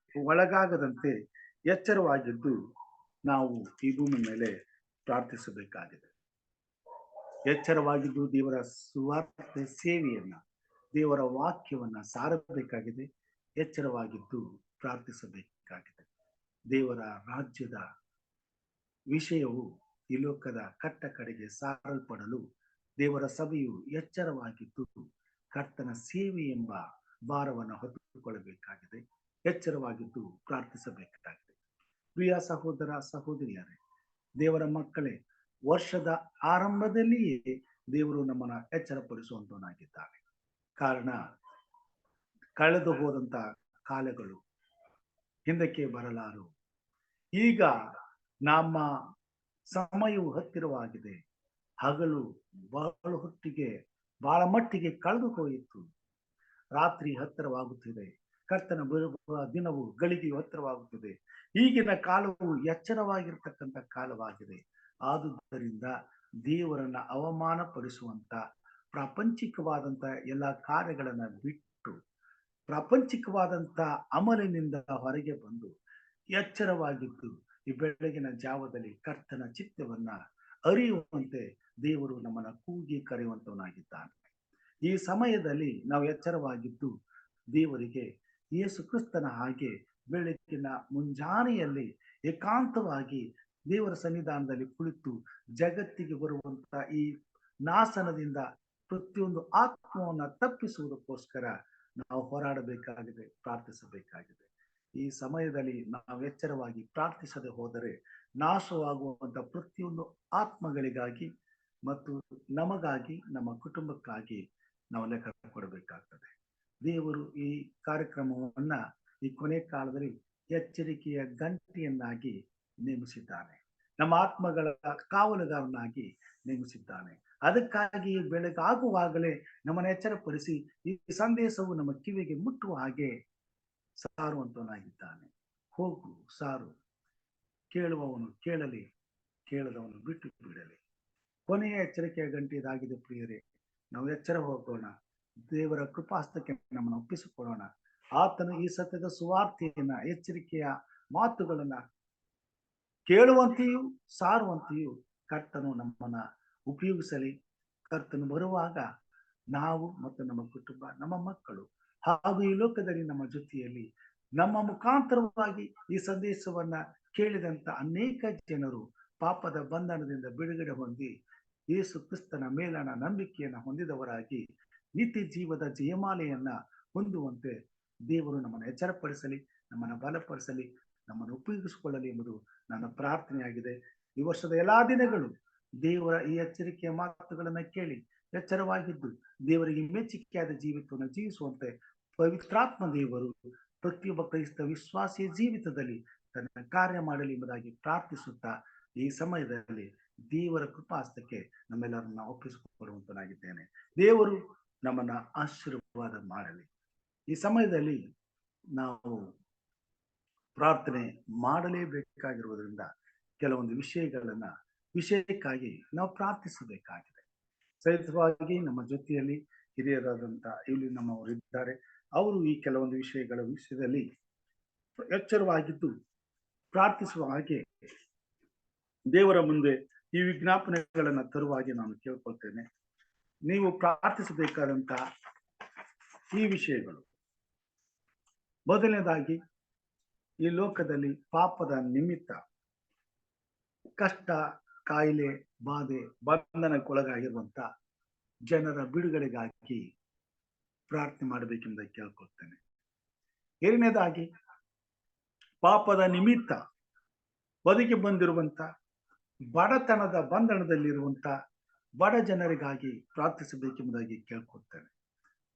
ಒಳಗಾಗದಂತೆ ಎಚ್ಚರವಾಗಿದ್ದು ನಾವು ಈ ಭೂಮಿ ಮೇಲೆ ಪ್ರಾರ್ಥಿಸಬೇಕಾಗಿದೆ. ಎಚ್ಚರವಾಗಿದ್ದು ದೇವರ ಸುವಾರ್ತೆ ಸೇವೆಯನ್ನ, ದೇವರ ವಾಕ್ಯವನ್ನ ಸಾರಬೇಕಾಗಿದೆ. ಎಚ್ಚರವಾಗಿದ್ದು ಪ್ರಾರ್ಥಿಸಬೇಕಾಗಿದೆ. ದೇವರ ರಾಜ್ಯದ ವಿಷಯವು ಈ ಲೋಕದ ಕಟ್ಟ ಕಡೆಗೆ ಸಾರಲ್ಪಡಲು ದೇವರ ಸಭೆಯು ಎಚ್ಚರವಾಗಿದ್ದು ಕರ್ತನ ಸೇವೆ ಎಂಬ ಭಾರವನ್ನು ಹೊತ್ತುಕೊಳ್ಳಬೇಕಾಗಿದೆ. ಎಚ್ಚರವಾಗಿದ್ದು ಪ್ರಾರ್ಥಿಸಬೇಕಾಗಿದೆ. ಪ್ರಿಯ ಸಹೋದರ ಸಹೋದರಿಯರೇ, ದೇವರ ಮಕ್ಕಳೇ, ವರ್ಷದ ಆರಂಭದಲ್ಲಿಯೇ ದೇವರು ನಮ್ಮನ್ನ ಎಚ್ಚರಪಡಿಸುವಂತವನಾಗಿದ್ದಾನೆ. ಕಾರಣ ಕಳೆದು ಹೋದಂತ ಕಾಲಗಳು ಹಿಂದಕ್ಕೆ ಬರಲಾರು. ಈಗ ನಮ್ಮ ಸಮಯವು ಹತ್ತಿರವಾಗಿದೆ. ಹಗಲು ಬಹಳ ಮಟ್ಟಿಗೆ ಕಳೆದು ಹೋಯಿತು. ರಾತ್ರಿ ಹತ್ತಿರವಾಗುತ್ತಿದೆ. ಕರ್ತನ ಬರುವ ದಿನವು ಗಳಿಗೆಯು ಹತ್ತಿರವಾಗುತ್ತದೆ. ಈಗಿನ ಕಾಲವು ಎಚ್ಚರವಾಗಿರ್ತಕ್ಕಂಥ ಕಾಲವಾಗಿದೆ. ಆದುದರಿಂದ ದೇವರನ್ನ ಅವಮಾನ ಪಡಿಸುವಂತ ಪ್ರಾಪಂಚಿಕವಾದಂತ ಎಲ್ಲ ಕಾರ್ಯಗಳನ್ನ ಬಿಟ್ಟು ಪ್ರಾಪಂಚಿಕವಾದಂತ ಅಮಲಿನಿಂದ ಹೊರಗೆ ಬಂದು ಎಚ್ಚರವಾಗಿದ್ದು ಈ ಬೆಳಗಿನ ಜಾವದಲ್ಲಿ ಕರ್ತನ ಚಿತ್ತವನ್ನ ಅರಿಯುವಂತೆ ದೇವರು ನಮ್ಮನ್ನ ಕೂಗಿ ಕರೆಯುವಂತವನಾಗಿದ್ದಾನೆ. ಈ ಸಮಯದಲ್ಲಿ ನಾವು ಎಚ್ಚರವಾಗಿದ್ದು ದೇವರಿಗೆ ಯೇಸು ಕ್ರಿಸ್ತನ ಹಾಗೆ ಬೆಳಗಿನ ಮುಂಜಾನೆಯಲ್ಲಿ ಏಕಾಂತವಾಗಿ ದೇವರ ಸನ್ನಿಧಾನದಲ್ಲಿ ಕುಳಿತು ಜಗತ್ತಿಗೆ ಬರುವಂತ ಈ ನಾಶನದಿಂದ ಪ್ರತಿಯೊಂದು ಆತ್ಮವನ್ನ ತಪ್ಪಿಸುವುದಕ್ಕೋಸ್ಕರ ನಾವು ಹೋರಾಡಬೇಕಾಗಿದೆ, ಪ್ರಾರ್ಥಿಸಬೇಕಾಗಿದೆ. ಈ ಸಮಯದಲ್ಲಿ ನಾವು ಎಚ್ಚರವಾಗಿ ಪ್ರಾರ್ಥಿಸದೆ ಹೋದರೆ ನಾಶವಾಗುವಂತ ಪ್ರತಿಯೊಂದು ಆತ್ಮಗಳಿಗಾಗಿ ಮತ್ತು ನಮಗಾಗಿ ನಮ್ಮ ಕುಟುಂಬಕ್ಕಾಗಿ ನಾವು ಲೆಕ್ಕ ಕೊಡಬೇಕಾಗ್ತದೆ. ದೇವರು ಈ ಕಾರ್ಯಕ್ರಮವನ್ನ ಈ ಕೊನೆ ಕಾಲದಲ್ಲಿ ಎಚ್ಚರಿಕೆಯ ಗಂಟೆಯನ್ನಾಗಿ ನೇಮಿಸಿದ್ದಾನೆ. ನಮ್ಮ ಆತ್ಮಗಳ ಕಾವಲುಗಾರನಾಗಿ ನೇಮಿಸಿದ್ದಾನೆ. ಅದಕ್ಕಾಗಿ ಬೆಳಗಾಗುವಾಗಲೇ ನಮ್ಮನ್ನು ಎಚ್ಚರಪಡಿಸಿ ಈ ಸಂದೇಶವು ನಮ್ಮ ಕಿವಿಗೆ ಮುಟ್ಟುವ ಹಾಗೆ ಸಾರುವಂತವನಾಗಿದ್ದಾನೆ. ಹೋಗು, ಸಾರು, ಕೇಳುವವನು ಕೇಳಲಿ, ಕೇಳದವನು ಬಿಟ್ಟು ಬಿಡಲಿ. ಕೊನೆಯ ಎಚ್ಚರಿಕೆಯ ಗಂಟೆ ಇದಾಗಿದೆ ಪ್ರಿಯರೇ. ನಾವು ಎಚ್ಚರ ಹೋಗೋಣ, ದೇವರ ಕೃಪಾಸ್ತಕ್ಕೆ ನಮ್ಮನ್ನು ಒಪ್ಪಿಸಿಕೊಳ್ಳೋಣ. ಆತನು ಈ ಸತ್ಯದ ಸುವಾರ್ತೆಯನ್ನ, ಎಚ್ಚರಿಕೆಯ ಮಾತುಗಳನ್ನ ಕೇಳುವಂತೆಯೂ ಸಾರುವಂತೆಯೂ ಕರ್ತನು ನಮ್ಮನ್ನ ಉಪಯೋಗಿಸಲಿ. ಕರ್ತನು ಬರುವಾಗ ನಾವು ಮತ್ತು ನಮ್ಮ ಕುಟುಂಬ, ನಮ್ಮ ಮಕ್ಕಳು ಹಾಗೂ ಈ ಲೋಕದಲ್ಲಿ ನಮ್ಮ ಜೊತೆಯಲ್ಲಿ ನಮ್ಮ ಮುಖಾಂತರವಾಗಿ ಈ ಸಂದೇಶವನ್ನ ಕೇಳಿದಂತ ಅನೇಕ ಜನರು ಪಾಪದ ಬಂಧನದಿಂದ ಬಿಡುಗಡೆ ಹೊಂದಿ ಯೇಸು ಕ್ರಿಸ್ತನ ಮೇಲಣ ನಂಬಿಕೆಯನ್ನ ಹೊಂದಿದವರಾಗಿ ನಿತ್ಯ ಜೀವದ ಜಯಮಾಲೆಯನ್ನ ಹೊಂದುವಂತೆ ದೇವರು ನಮ್ಮನ್ನು ಎಚ್ಚರಪಡಿಸಲಿ, ನಮ್ಮನ್ನು ಬಲಪಡಿಸಲಿ, ನಮ್ಮನ್ನು ಉಪಯೋಗಿಸಿಕೊಳ್ಳಲಿ ಎಂಬುದು ನನ್ನ ಪ್ರಾರ್ಥನೆಯಾಗಿದೆ. ಈ ವರ್ಷದ ಎಲ್ಲಾ ದಿನಗಳು ದೇವರ ಈ ಎಚ್ಚರಿಕೆಯ ಮಾತುಗಳನ್ನ ಕೇಳಿ ಎಚ್ಚರವಾಗಿದ್ದು ದೇವರಿಗೆ ಮೆಚ್ಚುಗೆಯಾದ ಜೀವಿತವನ್ನು ಜೀವಿಸುವಂತೆ ಪವಿತ್ರಾತ್ಮ ದೇವರು ಪ್ರತಿಯೊಬ್ಬ ಕ್ರೈಸ್ತ ವಿಶ್ವಾಸಿಯ ಜೀವಿತದಲ್ಲಿ ತನ್ನ ಕಾರ್ಯ ಮಾಡಲಿ ಎಂಬುದಾಗಿ ಪ್ರಾರ್ಥಿಸುತ್ತಾ ಈ ಸಮಯದಲ್ಲಿ ದೇವರ ಕೃಪಾಸ್ತಕ್ಕೆ ನಮ್ಮೆಲ್ಲರನ್ನ ಒಪ್ಪಿಸಿಕೊಡುವಂತನಾಗಿದ್ದೇನೆ. ದೇವರು ನಮ್ಮನ್ನ ಆಶೀರ್ವಾದ ಮಾಡಲಿ. ಈ ಸಮಯದಲ್ಲಿ ನಾವು ಪ್ರಾರ್ಥನೆ ಮಾಡಲೇಬೇಕಾಗಿರುವುದರಿಂದ ಕೆಲವೊಂದು ವಿಷಯಕ್ಕಾಗಿ ನಾವು ಪ್ರಾರ್ಥಿಸಬೇಕಾಗಿದೆ. ಸಹಿತವಾಗಿ ನಮ್ಮ ಜೊತೆಯಲ್ಲಿ ಹಿರಿಯರಾದಂತ ಇಲ್ಲಿ ನಮ್ಮವರು ಇದ್ದಾರೆ. ಅವರು ಈ ಕೆಲವೊಂದು ವಿಷಯದಲ್ಲಿ ಎಚ್ಚರವಾಗಿದ್ದು ಪ್ರಾರ್ಥಿಸುವ ಹಾಗೆ ದೇವರ ಮುಂದೆ ಈ ವಿಜ್ಞಾಪನೆಗಳನ್ನ ತರುವಾಗಿ ನಾನು ಕೇಳ್ಕೊಳ್ತೇನೆ. ನೀವು ಪ್ರಾರ್ಥಿಸಬೇಕಾದಂತ ಈ ವಿಷಯಗಳು, ಮೊದಲನೇದಾಗಿ ಈ ಲೋಕದಲ್ಲಿ ಪಾಪದ ನಿಮಿತ್ತ ಕಷ್ಟ, ಕಾಯಿಲೆ, ಬಾಧೆ, ಬಂಧನಕ್ಕೊಳಗಾಗಿರುವಂತ ಜನರ ಬಿಡುಗಡೆಗಾಗಿ ಪ್ರಾರ್ಥನೆ ಮಾಡಬೇಕೆಂಬುದಾಗಿ ಕೇಳ್ಕೊಳ್ತೇನೆ. ಎರಡನೇದಾಗಿ ಪಾಪದ ನಿಮಿತ್ತ ಬದುಕಿ ಬಂದಿರುವಂತ ಬಡತನದ ಬಂಧನದಲ್ಲಿರುವಂತ ಬಡ ಜನರಿಗಾಗಿ ಪ್ರಾರ್ಥಿಸಬೇಕೆಂಬುದಾಗಿ ಕೇಳ್ಕೊಳ್ತೇನೆ.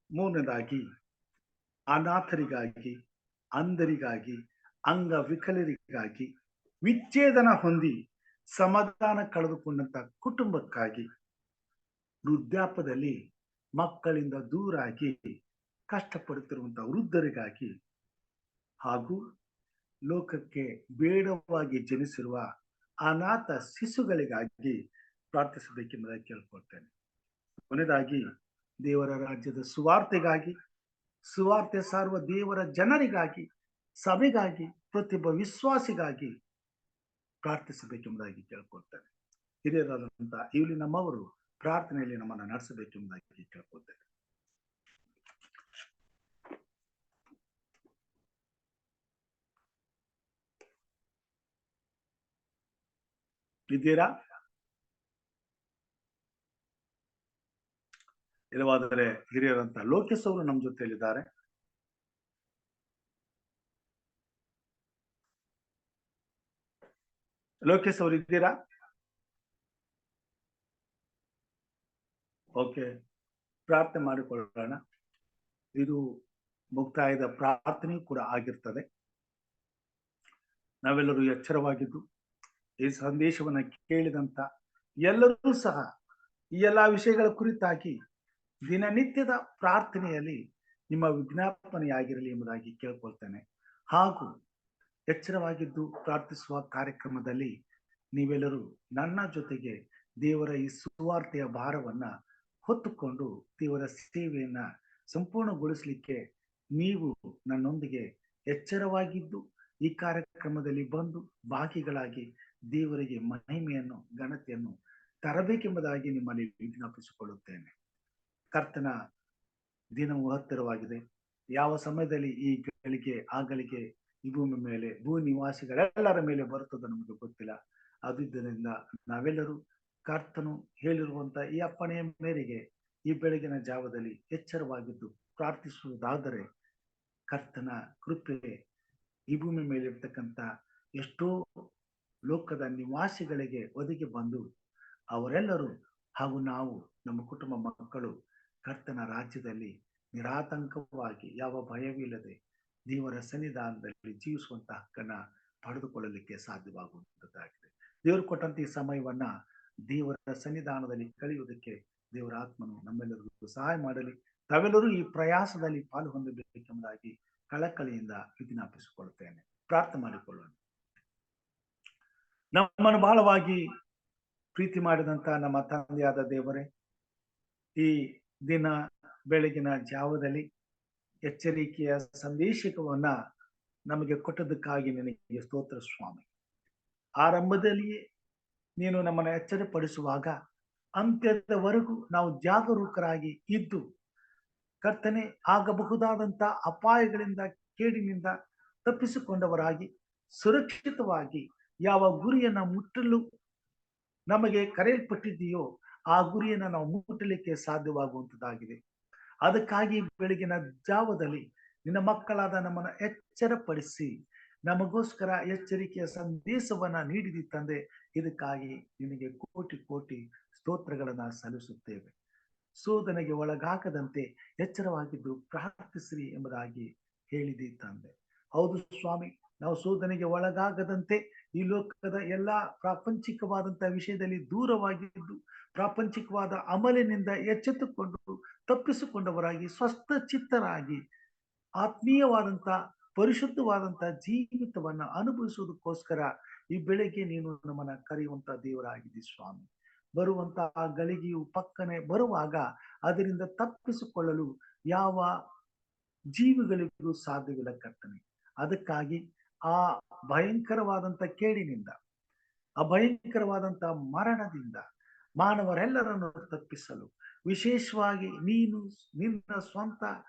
ಮೂರನೇದಾಗಿ ಅನಾಥರಿಗಾಗಿ, ಅಂಧರಿಗಾಗಿ, ಅಂಗವಿಕಲರಿಗಾಗಿ, ವಿಚ್ಛೇದನ ಹೊಂದಿ ಸಮಾಧಾನ ಕಳೆದುಕೊಂಡಂತ ಕುಟುಂಬಕ್ಕಾಗಿ, ವೃದ್ಧಾಪ್ಯದಲ್ಲಿ ಮಕ್ಕಳಿಂದ ದೂರಾಗಿ ಕಷ್ಟಪಡುತ್ತಿರುವಂತಹ ವೃದ್ಧರಿಗಾಗಿ, ಹಾಗೂ ಲೋಕಕ್ಕೆ ಬೇಡವಾಗಿ ಜನಿಸಿರುವ ಅನಾಥ ಶಿಶುಗಳಿಗಾಗಿ ಪ್ರಾರ್ಥಿಸಬೇಕೆಂಬುದಾಗಿ ಕೇಳ್ಕೊಳ್ತೇನೆ. ಕೊನೆಯದಾಗಿ ದೇವರ ರಾಜ್ಯದ ಸುವಾರ್ತೆಗಾಗಿ, ಸುವಾರ್ತೆ ಸಾರುವ ದೇವರ ಜನರಿಗಾಗಿ, ಸಭೆಗಾಗಿ, ಪ್ರತಿಯೊಬ್ಬ ವಿಶ್ವಾಸಿಗಾಗಿ ಪ್ರಾರ್ಥಿಸಬೇಕೆಂಬುದಾಗಿ ಕೇಳ್ಕೊಳ್ತೇನೆ. ಹಿರಿಯರಾದಂತ ಇಲ್ಲಿ ನಮ್ಮವರು ಪ್ರಾರ್ಥನೆಯಲ್ಲಿ ನಮ್ಮನ್ನು ನಡೆಸಬೇಕೆಂಬುದಾಗಿ ಕೇಳ್ಕೊಳ್ತೇನೆ. ಇದ್ದೀರಾ? ಇಲ್ಲವಾದರೆ ಹಿರಿಯರಂತ ಲೋಕೇಶ್ ಅವರು ನಮ್ಮ ಜೊತೆಯಲ್ಲಿದ್ದಾರೆ. ಲೋಕೇಶ್ ಅವರು ಇದ್ದೀರಾ? ಓಕೆ, ಪ್ರಾರ್ಥನೆ ಮಾಡಿಕೊಳ್ಳೋಣ. ಇದು ಮುಕ್ತಾಯದ ಪ್ರಾರ್ಥನೆಯೂ ಕೂಡ ಆಗಿರ್ತದೆ. ನಾವೆಲ್ಲರೂ ಎಚ್ಚರವಾಗಿದ್ದು ಈ ಸಂದೇಶವನ್ನ ಕೇಳಿದಂತ ಎಲ್ಲರೂ ಸಹ ಈ ಎಲ್ಲಾ ವಿಷಯಗಳ ಕುರಿತಾಗಿ ದಿನನಿತ್ಯದ ಪ್ರಾರ್ಥನೆಯಲ್ಲಿ ನಿಮ್ಮ ವಿಜ್ಞಾಪನೆಯಾಗಿರಲಿ ಎಂಬುದಾಗಿ ಕೇಳ್ಕೊಳ್ತೇನೆ. ಹಾಗೂ ಎಚ್ಚರವಾಗಿದ್ದು ಪ್ರಾರ್ಥಿಸುವ ಕಾರ್ಯಕ್ರಮದಲ್ಲಿ ನೀವೆಲ್ಲರೂ ನನ್ನ ಜೊತೆಗೆ ದೇವರ ಈ ಸುವಾರ್ತೆಯ ಭಾರವನ್ನ ಹೊತ್ತುಕೊಂಡು ದೇವರ ಸೇವೆಯನ್ನ ಸಂಪೂರ್ಣಗೊಳಿಸಲಿಕ್ಕೆ ನೀವು ನನ್ನೊಂದಿಗೆ ಎಚ್ಚರವಾಗಿದ್ದು ಈ ಕಾರ್ಯಕ್ರಮದಲ್ಲಿ ಬಂದು ಭಾಗಿಗಳಾಗಿ ದೇವರಿಗೆ ಮಹಿಮೆಯನ್ನು, ಘನತೆಯನ್ನು ತರಬೇಕೆಂಬುದಾಗಿ ನಿಮ್ಮಲ್ಲಿ ವಿಜ್ಞಾಪಿಸಿಕೊಳ್ಳುತ್ತೇನೆ. ಕರ್ತನ ದಿನವು ಹತ್ತಿರವಾಗಿದೆ. ಯಾವ ಸಮಯದಲ್ಲಿ ಈ ಗಳಿಗೆ ಆ ಗಳಿಗೆ ಈ ಭೂಮಿ ಮೇಲೆ ಭೂ ನಿವಾಸಿಗಳೆಲ್ಲರ ಮೇಲೆ ಬರುತ್ತದೆ ನಮಗೆ ಗೊತ್ತಿಲ್ಲ. ಆದ್ದರಿಂದ ನಾವೆಲ್ಲರೂ ಕರ್ತನು ಹೇಳಿರುವಂತ ಈ ಅಪ್ಪಣೆಯ ಮೇರೆಗೆ ಈ ಬೆಳಗಿನ ಜಾವದಲ್ಲಿ ಎಚ್ಚರವಾಗಿದ್ದು ಪ್ರಾರ್ಥಿಸುವುದಾದರೆ ಕರ್ತನ ಕೃಪೆ ಈ ಭೂಮಿ ಮೇಲೆ ಇರ್ತಕ್ಕಂಥ ಎಷ್ಟೋ ಲೋಕದ ನಿವಾಸಿಗಳಿಗೆ ಒದಗಿ ಬಂದು ಅವರೆಲ್ಲರೂ ಹಾಗೂ ನಾವು ನಮ್ಮ ಕುಟುಂಬ ಮಕ್ಕಳು ಕರ್ತನ ರಾಜ್ಯದಲ್ಲಿ ನಿರಾತಂಕವಾಗಿ ಯಾವ ಭಯವಿಲ್ಲದೆ ದೇವರ ಸನ್ನಿಧಾನದಲ್ಲಿ ಜೀವಿಸುವಂತ ಹಕ್ಕನ್ನ ಪಡೆದುಕೊಳ್ಳಲಿಕ್ಕೆ ಸಾಧ್ಯವಾಗುವಂತದ್ದಾಗಿದೆ. ದೇವರು ಕೊಟ್ಟಂತ ಈ ಸಮಯವನ್ನ ದೇವರ ಸನ್ನಿಧಾನದಲ್ಲಿ ಕಳೆಯುವುದಕ್ಕೆ ದೇವರ ಆತ್ಮನು ನಮ್ಮೆಲ್ಲರಿಗೂ ಸಹಾಯ ಮಾಡಲಿ. ತಾವೆಲ್ಲರೂ ಈ ಪ್ರಯಾಸದಲ್ಲಿ ಪಾಲು ಹೊಂದಬೇಕೆಂಬುದಾಗಿ ಕಳಕಳಿಯಿಂದ ವಿಜ್ಞಾಪಿಸಿಕೊಳ್ಳುತ್ತೇನೆ. ಪ್ರಾರ್ಥನೆ ಮಾಡಿಕೊಳ್ಳೋಣ. ನಮ್ಮನ್ನು ಬಹಳವಾಗಿ ಪ್ರೀತಿ ಮಾಡಿದಂತ ನಮ್ಮ ತಂದೆಯಾದ ದೇವರೇ, ಈ ದಿನ ಬೆಳಗಿನ ಜಾವದಲ್ಲಿ ಎಚ್ಚರಿಕೆಯ ಸಂದೇಶವನ್ನ ನಮಗೆ ಕೊಟ್ಟದಕ್ಕಾಗಿ ನಿನಗೆ ಸ್ತೋತ್ರ ಸ್ವಾಮಿ. ಆರಂಭದಲ್ಲಿಯೇ ನೀನು ನಮ್ಮನ್ನು ಎಚ್ಚರಪಡಿಸುವಾಗ ಅಂತ್ಯದವರೆಗೂ ನಾವು ಜಾಗರೂಕರಾಗಿ ಇದ್ದು ಕರ್ತನೆ ಆಗಬಹುದಾದಂತ ಅಪಾಯಗಳಿಂದ ಕೇಡಿನಿಂದ ತಪ್ಪಿಸಿಕೊಂಡವರಾಗಿ ಸುರಕ್ಷಿತವಾಗಿ ಯಾವ ಗುರಿಯನ್ನ ಮುಟ್ಟಲು ನಮಗೆ ಕರೆಯಲ್ಪಟ್ಟಿದೆಯೋ ಆ ಗುರಿಯನ್ನ ನಾವು ಮುಟ್ಟಲಿಕ್ಕೆ ಸಾಧ್ಯವಾಗುವಂತದ್ದಾಗಿದೆ. ಅದಕ್ಕಾಗಿ ಬೆಳಗಿನ ಜಾವದಲ್ಲಿ ನಿನ್ನ ಮಕ್ಕಳಾದ ನಮ್ಮನ್ನ ಎಚ್ಚರಪಡಿಸಿ ನಮಗೋಸ್ಕರ ಎಚ್ಚರಿಕೆಯ ಸಂದೇಶವನ್ನ ನೀಡಿದಿ ತಂದೆ. ಇದಕ್ಕಾಗಿ ನಿನಗೆ ಕೋಟಿ ಕೋಟಿ ಸ್ತೋತ್ರಗಳನ್ನ ಸಲ್ಲಿಸುತ್ತೇವೆ. ಶೋಧನೆಗೆ ಒಳಗಾಗದಂತೆ ಎಚ್ಚರವಾಗಿದ್ದು ಪ್ರಾರ್ಥಿಸಿರಿ ಎಂಬುದಾಗಿ ಹೇಳಿದಿ ತಂದೆ. ಹೌದು ಸ್ವಾಮಿ, ನಾವು ಶೋಧನೆಗೆ ಒಳಗಾಗದಂತೆ ಈ ಲೋಕದ ಎಲ್ಲಾ ಪ್ರಾಪಂಚಿಕವಾದಂತಹ ವಿಷಯದಲ್ಲಿ ದೂರವಾಗಿದ್ದು ಪ್ರಾಪಂಚಿಕವಾದ ಅಮಲಿನಿಂದ ಎಚ್ಚೆತ್ತುಕೊಂಡು ತಪ್ಪಿಸಿಕೊಂಡವರಾಗಿ ಸ್ವಸ್ಥ ಚಿತ್ತರಾಗಿ ಆತ್ಮೀಯವಾದಂತ ಪರಿಶುದ್ಧವಾದಂತ ಜೀವಿತವನ್ನ ಅನುಭವಿಸುವುದಕ್ಕೋಸ್ಕರ ಈ ಬೆಳಗ್ಗೆ ನೀನು ನಮ್ಮನ್ನ ಕರೆಯುವಂತ ದೇವರಾಗಿದ್ದಿ ಸ್ವಾಮಿ. ಬರುವಂತಹ ಗಳಿಗೆಯು ಪಕ್ಕನೆ ಬರುವಾಗ ಅದರಿಂದ ತಪ್ಪಿಸಿಕೊಳ್ಳಲು ಯಾವ ಜೀವಿಗಳಿಗೂ ಸಾಧ್ಯವಿಲ್ಲ ಕರ್ತನೆ. ಅದಕ್ಕಾಗಿ ಆ ಭಯಂಕರವಾದಂತ ಕೇಡಿನಿಂದ ಅಭಯಂಕರವಾದಂತ ಮರಣದಿಂದ ಮಾನವರೆಲ್ಲರನ್ನು ತಪ್ಪಿಸಲು ವಿಶೇಷವಾಗಿ ನೀನು ನಿನ್ನ ಸ್ವಂತ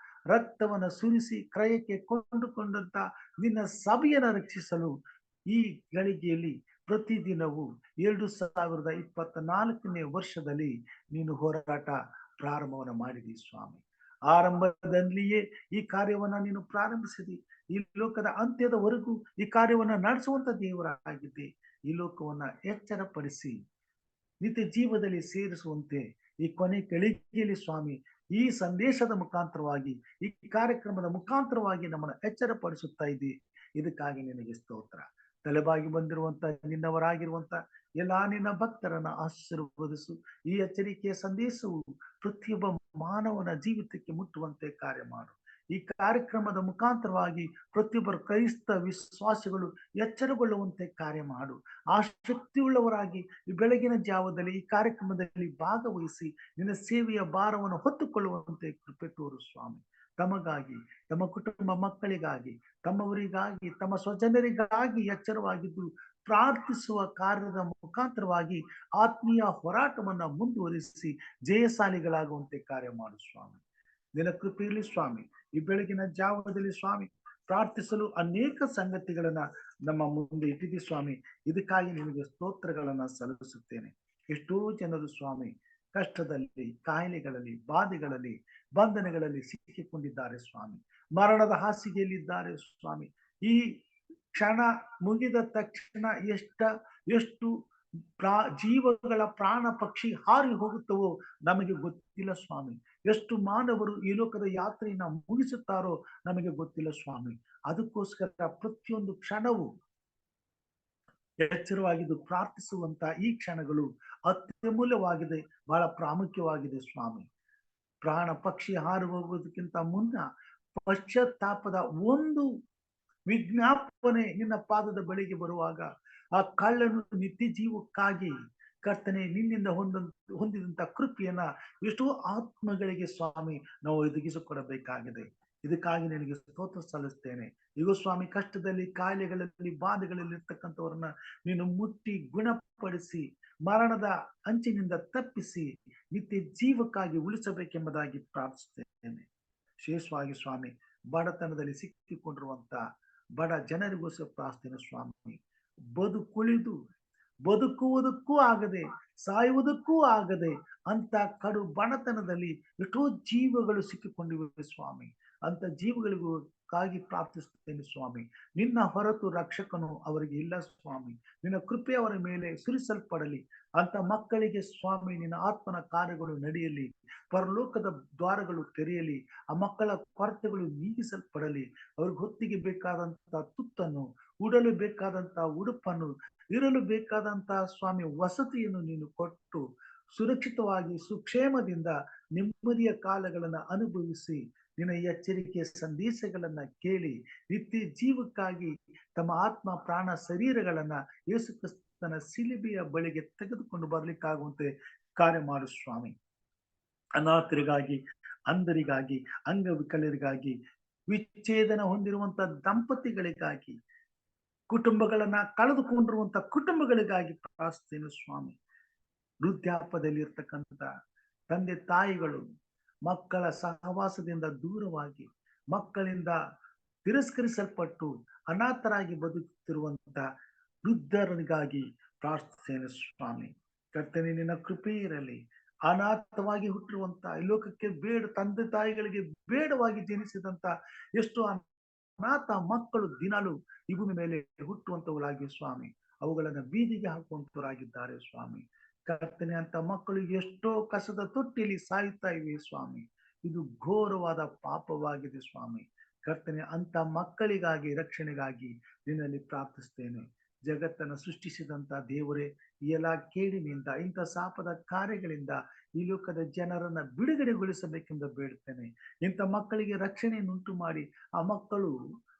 ರಕ್ತವನ್ನು ಸುರಿಸಿ ಕ್ರಯಕ್ಕೆ ಕೊಂಡುಕೊಂಡಂತ ನಿನ್ನ ಸಭೆಯನ್ನು ರಕ್ಷಿಸಲು ಈ ಗಳಿಗೆಯಲ್ಲಿ ಪ್ರತಿದಿನವೂ 2024ನೇ ವರ್ಷದಲ್ಲಿ ನೀನು ಹೋರಾಟ ಪ್ರಾರಂಭವನ್ನು ಮಾಡಿದಿ ಸ್ವಾಮಿ. ಆರಂಭದಲ್ಲಿಯೇ ಈ ಕಾರ್ಯವನ್ನ ನೀನು ಪ್ರಾರಂಭಿಸಿದಿ. ಈ ಲೋಕದ ಅಂತ್ಯದವರೆಗೂ ಈ ಕಾರ್ಯವನ್ನ ನಡೆಸುವಂತ ದೇವರಾಗಿದ್ದೆ. ಈ ಲೋಕವನ್ನ ಎಚ್ಚರಪಡಿಸಿ ನಿತ್ಯ ಜೀವದಲ್ಲಿ ಸೇರಿಸುವಂತೆ ಈ ಕೊನೆ ಗಳಿಗೆಯಲ್ಲಿ ಸ್ವಾಮಿ ಈ ಸಂದೇಶದ ಮುಖಾಂತರವಾಗಿ ಈ ಕಾರ್ಯಕ್ರಮದ ಮುಖಾಂತರವಾಗಿ ನಮ್ಮನ್ನು ಎಚ್ಚರಪಡಿಸುತ್ತಾ ಇದ್ದಿ. ಇದಕ್ಕಾಗಿ ನಿನಗೆ ಸ್ತೋತ್ರ. ತಲೆಬಾಗಿ ಬಂದಿರುವಂತ ನಿನ್ನವರಾಗಿರುವಂತ ಎಲ್ಲಾ ನಿನ್ನ ಭಕ್ತರನ್ನ ಆಶೀರ್ವದಿಸು. ಈ ಎಚ್ಚರಿಕೆಯ ಸಂದೇಶವು ಪ್ರತಿಯೊಬ್ಬ ಮಾನವನ ಜೀವಿತಕ್ಕೆ ಮುಟ್ಟುವಂತೆ ಕಾರ್ಯ ಮಾಡು. ಈ ಕಾರ್ಯಕ್ರಮದ ಮುಖಾಂತರವಾಗಿ ಪ್ರತಿಯೊಬ್ಬರು ಕ್ರೈಸ್ತ ವಿಶ್ವಾಸಿಗಳು ಎಚ್ಚರಗೊಳ್ಳುವಂತೆ ಕಾರ್ಯ ಮಾಡು. ಆ ಶಕ್ತಿಯುಳ್ಳವರಾಗಿ ಈ ಬೆಳಗಿನ ಜಾವದಲ್ಲಿ ಈ ಕಾರ್ಯಕ್ರಮದಲ್ಲಿ ಭಾಗವಹಿಸಿ ನಿನ್ನ ಸೇವೆಯ ಭಾರವನ್ನು ಹೊತ್ತುಕೊಳ್ಳುವಂತೆ ಕೃಪೆ ತೋರು ಸ್ವಾಮಿ. ತಮಗಾಗಿ, ತಮ್ಮ ಕುಟುಂಬ ಮಕ್ಕಳಿಗಾಗಿ, ತಮ್ಮವರಿಗಾಗಿ, ತಮ್ಮ ಸ್ವಜನರಿಗಾಗಿ ಎಚ್ಚರವಾಗಿದ್ದು ಪ್ರಾರ್ಥಿಸುವ ಕಾರ್ಯದ ಮುಖಾಂತರವಾಗಿ ಆತ್ಮೀಯ ಹೋರಾಟವನ್ನ ಮುಂದುವರಿಸಿ ಜಯಶಾಲಿಗಳಾಗುವಂತೆ ಕಾರ್ಯ ಮಾಡು ಸ್ವಾಮಿ. ನಿನ್ನ ಕೃಪೆಯಲ್ಲಿ ಸ್ವಾಮಿ ಈ ಬೆಳಗಿನ ಜಾವದಲ್ಲಿ ಸ್ವಾಮಿ ಪ್ರಾರ್ಥಿಸಲು ಅನೇಕ ಸಂಗತಿಗಳನ್ನ ನಮ್ಮ ಮುಂದೆ ಇಟ್ಟಿದ್ದಿ ಸ್ವಾಮಿ. ಇದಕ್ಕಾಗಿ ನಿನಗೆ ಸ್ತೋತ್ರಗಳನ್ನ ಸಲ್ಲಿಸುತ್ತೇನೆ. ಎಷ್ಟೋ ಜನರು ಸ್ವಾಮಿ ಕಷ್ಟದಲ್ಲಿ, ಕಾಯಿಲೆಗಳಲ್ಲಿ, ಬಾಧೆಗಳಲ್ಲಿ, ಬಂಧನಗಳಲ್ಲಿ ಸಿಕ್ಕಿಕೊಂಡಿದ್ದಾರೆ ಸ್ವಾಮಿ. ಮರಣದ ಹಾಸಿಗೆಯಲ್ಲಿದ್ದಾರೆ ಸ್ವಾಮಿ. ಈ ಕ್ಷಣ ಮುಗಿದ ತಕ್ಷಣ ಎಷ್ಟು ಜೀವಗಳ ಪ್ರಾಣ ಪಕ್ಷಿ ಹಾರಿ ಹೋಗುತ್ತವೋ ನಮಗೆ ಗೊತ್ತಿಲ್ಲ ಸ್ವಾಮಿ. ಎಷ್ಟು ಮಾನವರು ಈ ಲೋಕದ ಯಾತ್ರೆಯನ್ನ ಮುಗಿಸುತ್ತಾರೋ ನಮಗೆ ಗೊತ್ತಿಲ್ಲ ಸ್ವಾಮಿ. ಅದಕ್ಕೋಸ್ಕರ ಪ್ರತಿಯೊಂದು ಕ್ಷಣವು ಎಚ್ಚರವಾಗಿದ್ದು ಪ್ರಾರ್ಥಿಸುವಂತ ಈ ಕ್ಷಣಗಳು ಅತ್ಯಮೂಲ್ಯವಾಗಿದೆ, ಬಹಳ ಪ್ರಾಮುಖ್ಯವಾಗಿದೆ ಸ್ವಾಮಿ. ಪ್ರಾಣ ಪಕ್ಷಿ ಹಾರಿ ಹೋಗುವುದಕ್ಕಿಂತ ಮುನ್ನ ಪಶ್ಚಾತ್ತಾಪದ ಒಂದು ವಿಜ್ಞಾಪನೆ ನಿನ್ನ ಪಾದದ ಬಳಿಗೆ ಬರುವಾಗ ಆ ಕಳ್ಳನು ನಿತ್ಯ ಜೀವಕ್ಕಾಗಿ ಕರ್ತನೆ ನಿನ್ನಿಂದ ಹೊಂದಿದಂತ ಕೃಪೆಯನ್ನ ಎಷ್ಟೋ ಆತ್ಮಗಳಿಗೆ ಸ್ವಾಮಿ ನಾವು ಒದಗಿಸಿಕೊಡಬೇಕಾಗಿದೆ. ಇದಕ್ಕಾಗಿ ನಿನಗೆ ಸ್ತೋತ್ರ ಸಲ್ಲಿಸ್ತೇನೆ. ಈಗ ಸ್ವಾಮಿ ಕಷ್ಟದಲ್ಲಿ, ಕಾಯಿಲೆಗಳಲ್ಲಿ, ಬಾಧೆಗಳಲ್ಲಿ ಇರ್ತಕ್ಕಂಥವ್ರನ್ನ ನೀನು ಮುಟ್ಟಿ ಗುಣಪಡಿಸಿ ಮರಣದ ಅಂಚಿನಿಂದ ತಪ್ಪಿಸಿ ನಿತ್ಯ ಜೀವಕ್ಕಾಗಿ ಉಳಿಸಬೇಕೆಂಬುದಾಗಿ ಪ್ರಾರ್ಥಿಸ್ತೇನೆ. ವಿಶೇಷವಾಗಿ ಸ್ವಾಮಿ ಬಡತನದಲ್ಲಿ ಸಿಕ್ಕಿಕೊಂಡಿರುವಂತ ಬಡ ಜನರಿಗೋಸ್ಕರ ಪ್ರಾರ್ಥನೆ ಸ್ವಾಮಿ. ಬದುಕುವುದಕ್ಕೂ ಆಗದೆ ಸಾಯುವುದಕ್ಕೂ ಆಗದೆ ಅಂತ ಕಡು ಬಡತನದಲ್ಲಿ ಎಷ್ಟೋ ಜೀವಗಳು ಸಿಕ್ಕಿಕೊಂಡಿವೆ ಸ್ವಾಮಿ. ಅಂತ ಜೀವಗಳಿಗೂ ಮಕ್ಕಳಿಗಾಗಿ ಪ್ರಾರ್ಥಿಸುತ್ತೇನೆ ಸ್ವಾಮಿ. ನಿನ್ನ ಹೊರತು ರಕ್ಷಕನು ಅವರಿಗೆ ಇಲ್ಲ ಸ್ವಾಮಿ. ನಿನ್ನ ಕೃಪೆ ಅವರ ಮೇಲೆ ಸುರಿಸಲ್ಪಡಲಿ. ಅಂತ ಮಕ್ಕಳಿಗೆ ಸ್ವಾಮಿ ನಿನ್ನ ಆತ್ಮನ ಕಾರ್ಯಗಳು ನಡೆಯಲಿ. ಪರಲೋಕದ ದ್ವಾರಗಳು ತೆರೆಯಲಿ. ಆ ಮಕ್ಕಳ ಕೊರತೆಗಳು ನೀಗಿಸಲ್ಪಡಲಿ. ಅವ್ರಿಗೆ ಹೊತ್ತಿಗೆ ಬೇಕಾದಂತ ತುತ್ತನ್ನು, ಉಡಲು ಬೇಕಾದಂತ ಉಡುಪನ್ನು, ಇರಲು ಬೇಕಾದಂತ ಸ್ವಾಮಿ ವಸತಿಯನ್ನು ನೀನು ಕೊಟ್ಟು ಸುರಕ್ಷಿತವಾಗಿ ಸುಕ್ಷೇಮದಿಂದ ನೆಮ್ಮದಿಯ ಕಾಲಗಳನ್ನ ಅನುಭವಿಸಿ ನಿನ್ನ ಎಚ್ಚರಿಕೆಯ ಸಂದೇಶಗಳನ್ನ ಕೇಳಿ ನಿತ್ಯ ಜೀವಕ್ಕಾಗಿ ತಮ್ಮ ಆತ್ಮ ಪ್ರಾಣ ಶರೀರಗಳನ್ನ ಯೇಸು ಕ್ರಿಸ್ತನ ಶಿಲುಬೆಯ ಬಳಿಗೆ ತೆಗೆದುಕೊಂಡು ಬರ್ಲಿಕ್ಕಾಗುವಂತೆ ಕಾರ್ಯ ಮಾಡು ಸ್ವಾಮಿ. ಅನಾಥರಿಗಾಗಿ, ಅಂಧರಿಗಾಗಿ, ಅಂಗವಿಕಲರಿಗಾಗಿ, ವಿಚ್ಛೇದನ ಹೊಂದಿರುವಂತ ದಂಪತಿಗಳಿಗಾಗಿ, ಕುಟುಂಬಗಳನ್ನ ಕಳೆದುಕೊಂಡಿರುವಂತ ಕುಟುಂಬಗಳಿಗಾಗಿ ಪ್ರಾರ್ಥಿಸ್ತೇನೆ ಸ್ವಾಮಿ. ವೃದ್ಧಾಪದಲ್ಲಿ ಇರ್ತಕ್ಕಂಥ ತಂದೆ ತಾಯಿಗಳು ಮಕ್ಕಳ ಸಹವಾಸದಿಂದ ದೂರವಾಗಿ, ಮಕ್ಕಳಿಂದ ತಿರಸ್ಕರಿಸಲ್ಪಟ್ಟು ಅನಾಥರಾಗಿ ಬದುಕುತ್ತಿರುವಂತ ವೃದ್ಧರಿಗಾಗಿ ಪ್ರಾರ್ಥಿಸ್ತೇನೆ ಸ್ವಾಮಿ. ಕರ್ತನೆ, ನಿನ್ನ ಕೃಪೆ ಇರಲಿ. ಅನಾಥವಾಗಿ ಹುಟ್ಟಿರುವಂತ ಲೋಕಕ್ಕೆ ತಂದೆ ತಾಯಿಗಳಿಗೆ ಬೇಡವಾಗಿ ಜನಿಸಿದಂತ ಎಷ್ಟೋ ಅನಾಥ ಮಕ್ಕಳು ದಿನಾಲು ಈ ಭೂಮಿ ಮೇಲೆ ಹುಟ್ಟುವಂತವರಾಗಿ ಸ್ವಾಮಿ, ಅವುಗಳನ್ನ ಬೀದಿಗೆ ಹಾಕುವಂತವರಾಗಿದ್ದಾರೆ ಸ್ವಾಮಿ. ಕರ್ತನೆ, ಅಂತ ಮಕ್ಕಳು ಎಷ್ಟೋ ಕಸದ ತೊಟ್ಟಿಲಿ ಸಾಯುತ್ತಾ ಇವೆ ಸ್ವಾಮಿ. ಇದು ಘೋರವಾದ ಪಾಪವಾಗಿದೆ ಸ್ವಾಮಿ. ಕರ್ತನೆ, ಅಂತ ಮಕ್ಕಳಿಗಾಗಿ ರಕ್ಷಣೆಗಾಗಿ ನಿನ್ನಲ್ಲಿ ಪ್ರಾರ್ಥಿಸ್ತೇನೆ. ಜಗತ್ತನ್ನು ಸೃಷ್ಟಿಸಿದಂತ ದೇವರೇ, ಈ ಎಲ್ಲ ಕೇಡಿನಿಂದ, ಇಂಥ ಶಾಪದ ಕಾರ್ಯಗಳಿಂದ ಈ ಲೋಕದ ಜನರನ್ನ ಬಿಡುಗಡೆಗೊಳಿಸಬೇಕೆಂದು ಬೇಡ್ತೇನೆ. ಇಂಥ ಮಕ್ಕಳಿಗೆ ರಕ್ಷಣೆಯನ್ನುಂಟು ಮಾಡಿ ಆ ಮಕ್ಕಳು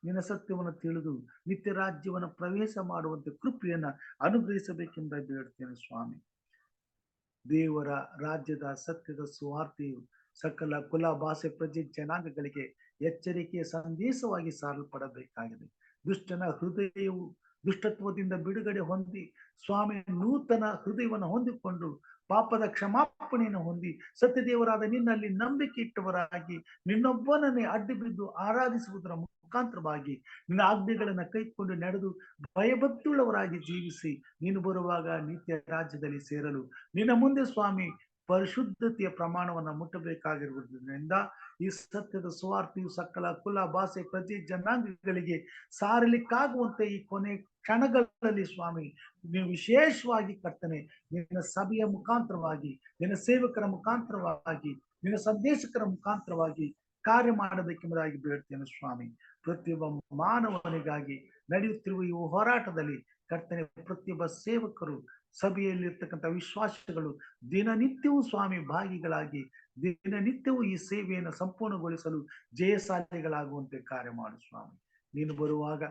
ನಿನ್ನ ಸತ್ಯವನ್ನು ತಿಳಿದು ನಿತ್ಯ ರಾಜ್ಯವನ್ನು ಪ್ರವೇಶ ಮಾಡುವಂತೆ ಕೃಪೆಯನ್ನ ಅನುಗ್ರಹಿಸಬೇಕೆಂದು ಬೇಡ್ತೇನೆ ಸ್ವಾಮಿ. ದೇವರ ರಾಜ್ಯದ ಸತ್ಯದ ಸುವಾರ್ತೆಯು ಸಕಲ ಕುಲ, ಭಾಷೆ, ಪ್ರಜೆ, ಜನಾಂಗಗಳಿಗೆ ಎಚ್ಚರಿಕೆಯ ಸಂದೇಶವಾಗಿ ಸಾರಲ್ಪಡಬೇಕಾಗಿದೆ. ದುಷ್ಟನ ಹೃದಯವು ದುಷ್ಟತ್ವದಿಂದ ಬಿಡುಗಡೆ ಹೊಂದಿ ಸ್ವಾಮಿ ನೂತನ ಹೃದಯವನ್ನು ಹೊಂದಿಕೊಂಡು ಪಾಪದ ಕ್ಷಮಾಪಣೆಯನ್ನು ಹೊಂದಿ ಸತ್ಯದೇವರಾದ ನಿನ್ನಲ್ಲಿ ನಂಬಿಕೆ ಇಟ್ಟವರಾಗಿ ನಿನ್ನೊಬ್ಬನನ್ನೇ ಅಡ್ಡಿ ಬಿದ್ದು ಆರಾಧಿಸುವುದರ ಮುಖಾಂತರವಾಗಿ ನಿನ್ನ ಆಜ್ಞೆಗಳನ್ನ ಕೈಕೊಂಡು ನಡೆದು ಭಯಭಕ್ತಿಯುಳ್ಳವರಾಗಿ ಜೀವಿಸಿ ನೀನು ಬರುವಾಗ ನಿತ್ಯ ರಾಜ್ಯದಲ್ಲಿ ಸೇರಲು ನಿನ್ನ ಮುಂದೆ ಸ್ವಾಮಿ ಪರಿಶುದ್ಧತೆಯ ಪ್ರಮಾಣವನ್ನ ಮುಟ್ಟಬೇಕಾಗಿರುವುದರಿಂದ ಈ ಸತ್ಯದ ಸುವಾರ್ತೆಯು ಸಕಲ ಕುಲ, ಭಾಷೆ, ಪ್ರಜೆ, ಜನಾಂಗಗಳಿಗೆ ಸಾರಲಿಕ್ಕಾಗುವಂತೆ ಈ ಕೊನೆ ಕ್ಷಣಗಳಲ್ಲಿ ಸ್ವಾಮಿ ನೀವು ವಿಶೇಷವಾಗಿ ಕರ್ತನೆ ನಿನ್ನ ಸಭೆಯ ಮುಖಾಂತರವಾಗಿ, ನಿನ್ನ ಸೇವಕರ ಮುಖಾಂತರವಾಗಿ, ನಿನ್ನ ಸಂದೇಶಕರ ಮುಖಾಂತರವಾಗಿ ಕಾರ್ಯ ಮಾಡಬೇಕೆಂಬುದಾಗಿ ಬೇಡ್ತೇನೆ ಸ್ವಾಮಿ. ಪ್ರತಿಯೊಬ್ಬ ಮಾನವನಿಗಾಗಿ ನಡೆಯುತ್ತಿರುವ ಈ ಹೋರಾಟದಲ್ಲಿ ಕರ್ತನೆ ಪ್ರತಿಯೊಬ್ಬ ಸೇವಕರು, ಸಭೆಯಲ್ಲಿರ್ತಕ್ಕಂಥ ವಿಶ್ವಾಸಿಗಳು ದಿನನಿತ್ಯವೂ ಸ್ವಾಮಿ ಭಾಗಿಗಳಾಗಿ ದಿನನಿತ್ಯವೂ ಈ ಸೇವೆಯನ್ನು ಸಂಪೂರ್ಣಗೊಳಿಸಲು ಜಯಶಾಲಿಗಳಾಗುವಂತೆ ಕಾರ್ಯ ಮಾಡು ಸ್ವಾಮಿ. ನೀನು ಬರುವಾಗ